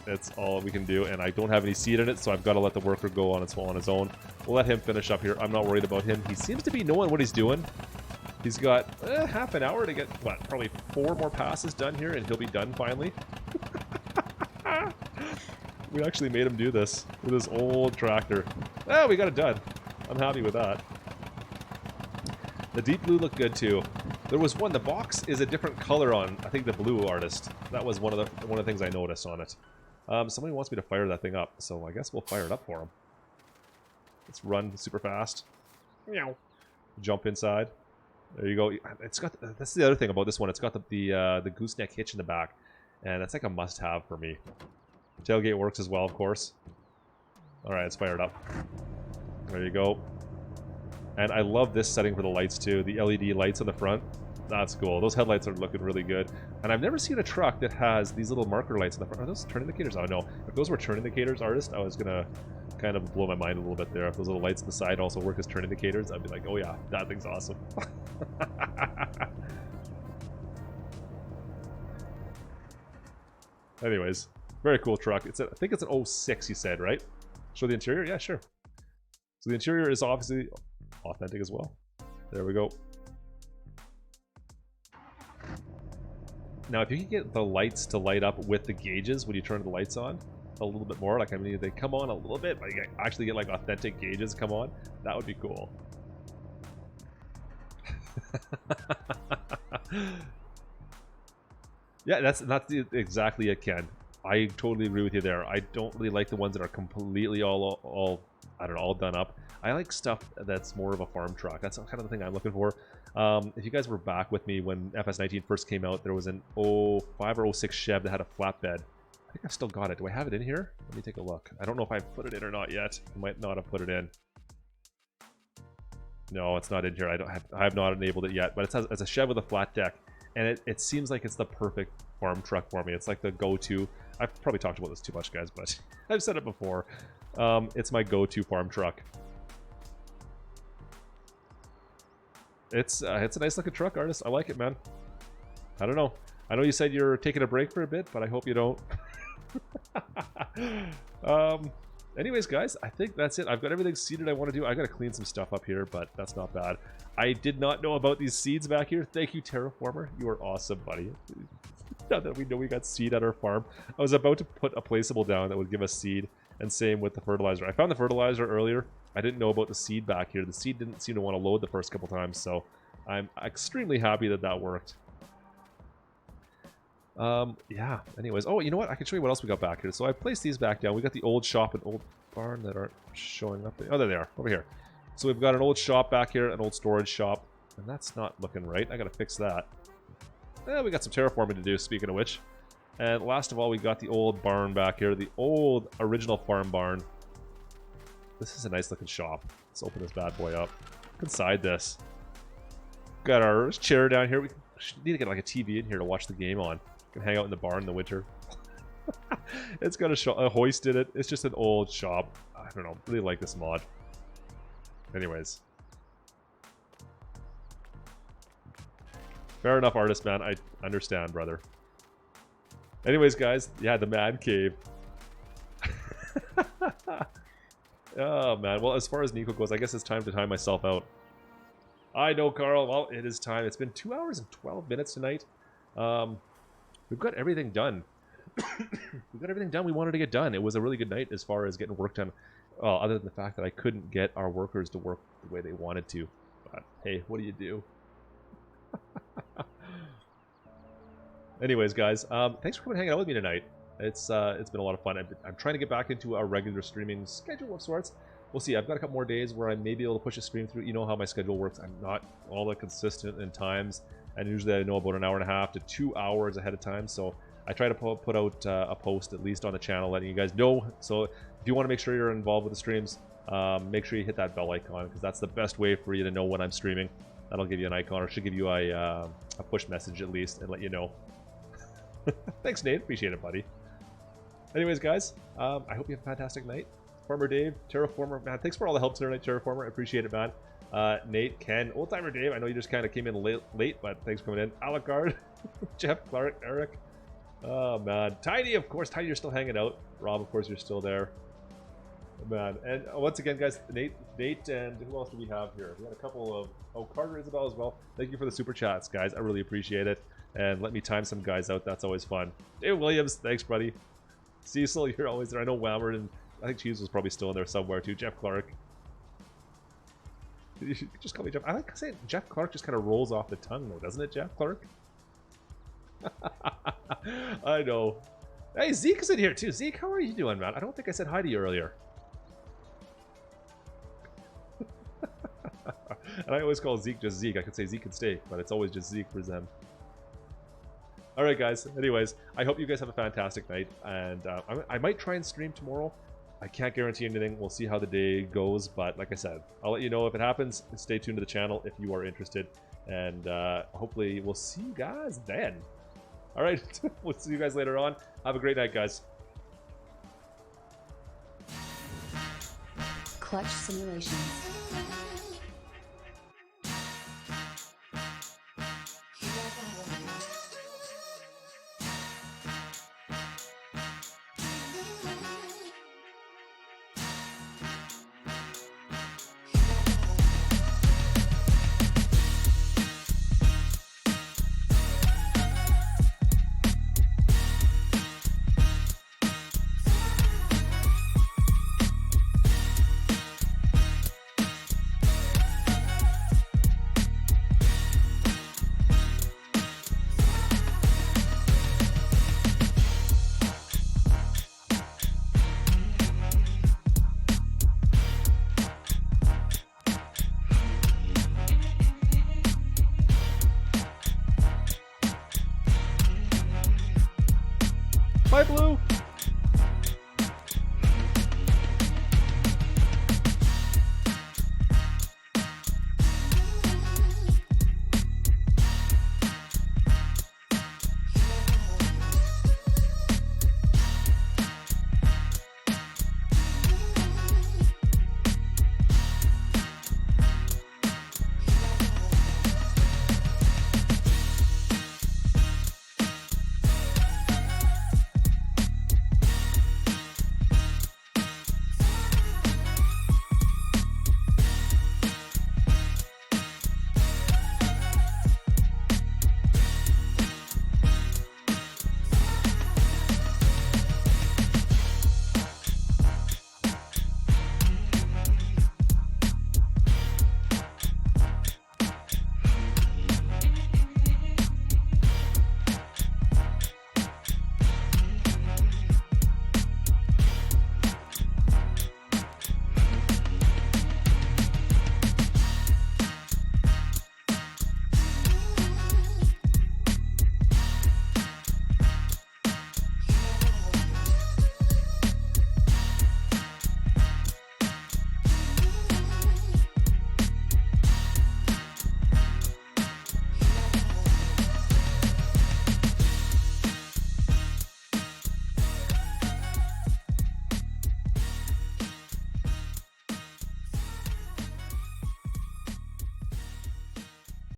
That's all we can do, and I don't have any seed in it, so I've got to let the worker go on its own. We'll let him finish up here. I'm not worried about him. He seems to be knowing what he's doing. He's got half an hour to get, what, probably 4 more passes done here, and he'll be done finally. We actually made him do this with his old tractor. Oh, we got it done. I'm happy with that. The deep blue looked good too. There was one. The box is a different color on, I think, the blue Artist. That was one of the things I noticed on it. Somebody wants me to fire that thing up, so I guess we'll fire it up for him. Let's run super fast. Meow. Jump inside. There you go. It's got. That's the other thing about this one. It's got the gooseneck hitch in the back, and that's like a must-have for me. Tailgate works as well, of course. All right, let's fire it up. There you go. And I love this setting for the lights too. The LED lights on the front. That's cool. Those headlights are looking really good. And I've never seen a truck that has these little marker lights in the front. Are those turn indicators? I don't know. If those were turn indicators, Artist, I was gonna kind of blow my mind a little bit there. If those little lights on the side also work as turn indicators, I'd be like, oh yeah, that thing's awesome. Anyways, very cool truck. I think it's an 06, you said, right? Show the interior? Yeah, sure. So the interior is obviously authentic as well. There we go. Now, if you can get the lights to light up with the gauges when you turn the lights on a little bit more, like, I mean, they come on a little bit, but you actually get like authentic gauges come on, that would be cool. Yeah, that's exactly it, Ken. I totally agree with you there. I don't really like the ones that are completely all I don't know, all done up. I like stuff that's more of a farm truck. That's kind of the thing I'm looking for. If you guys were back with me when FS19 first came out, there was an 05 or 06 Chev that had a flatbed. I think I've still got it. Do I have it in here? Let me take a look. I don't know if I've put it in or not yet. I might not have put it in. No, it's not in here. I have not enabled it yet, but it's a Chev with a flat deck, and it seems like it's the perfect farm truck for me. It's like the go-to. I've probably talked about this too much, guys, but I've said it before. It's my go-to farm truck. It's a nice looking truck, Artist. I like it, man. I don't know. I know you said you're taking a break for a bit, but I hope you don't. Anyways, guys, I think that's it. I've got everything seeded I want to do. I got to clean some stuff up here, but that's not bad. I did not know about these seeds back here. Thank you, Terraformer. You are awesome, buddy. Now that we know we got seed at our farm, I was about to put a placeable down that would give us seed, and same with the fertilizer. I found the fertilizer earlier. I didn't know about the seed back here. The seed didn't seem to want to load the first couple times, so I'm extremely happy that that worked. Yeah, anyways. Oh, you know what? I can show you what else we got back here. So I placed these back down. We got the old shop and old barn that aren't showing up. Oh, there they are, over here. So we've got an old shop back here, an old storage shop, and that's not looking right. I gotta fix that. We got some terraforming to do, speaking of which. And last of all, we got the old barn back here, the old original farm barn. This is a nice looking shop. Let's open this bad boy up. Look inside this. Got our chair down here. We need to get like a TV in here to watch the game on. We can hang out in the barn in the winter. It's got a hoist in it. It's just an old shop. I don't know. Really like this mod. Anyways. Fair enough, artist man. I understand, brother. Anyways, guys. Yeah, the man cave. Oh, man. Well, as far as Nico goes, I guess it's time to time myself out. I know, Carl. Well, it is time. It's been 2 hours and 12 minutes tonight. We've got everything done. We've got everything done we wanted to get done. It was a really good night as far as getting work done. Other than the fact that I couldn't get our workers to work the way they wanted to. But, hey, what do you do? Anyways, guys, thanks for coming and hanging out with me tonight. It's been a lot of fun. I'm trying to get back into a regular streaming schedule of sorts. We'll see. I've got a couple more days where I may be able to push a stream through. You know how my schedule works. I'm not all that consistent in times, and usually I know about an hour and a half to 2 hours ahead of time. So I try to put out a post at least on the channel letting you guys know. So if you want to make sure you're involved with the streams, make sure you hit that bell icon because that's the best way for you to know when I'm streaming. That'll give you an icon or should give you a push message at least and let you know. Thanks, Nate. Appreciate it, buddy. Anyways, guys, I hope you have a fantastic night. Farmer Dave, Terraformer, man, thanks for all the help tonight, Terraformer. I appreciate it, man. Nate, Ken, Old Timer Dave, I know you just kind of came in late, but thanks for coming in. Alucard, Jeff, Clark, Eric. Oh, man. Tiny, of course. Tiny, you're still hanging out. Rob, of course, you're still there. Man. And once again, guys, Nate, and who else do we have here? We got a couple of... Oh, Carter Isabel as well. Thank you for the super chats, guys. I really appreciate it. And let me time some guys out. That's always fun. Dave Williams, thanks, buddy. Cecil, you're always there. I know Whammer and I think Cheese was probably still in there somewhere too. Jeff Clark. You should just call me Jeff. I like saying Jeff Clark just kind of rolls off the tongue though, doesn't it, Jeff Clark? I know. Hey, Zeke is in here too. Zeke, how are you doing, man? I don't think I said hi to you earlier. And I always call Zeke just Zeke. I could say Zeke and Steak, but it's always just Zeke for Zen. Alright, guys. Anyways, I hope you guys have a fantastic night. And I might try and stream tomorrow. I can't guarantee anything. We'll see how the day goes. But like I said, I'll let you know if it happens. Stay tuned to the channel if you are interested. And hopefully we'll see you guys then. Alright, we'll see you guys later on. Have a great night, guys. Klutch Simulations. Bye, Blue!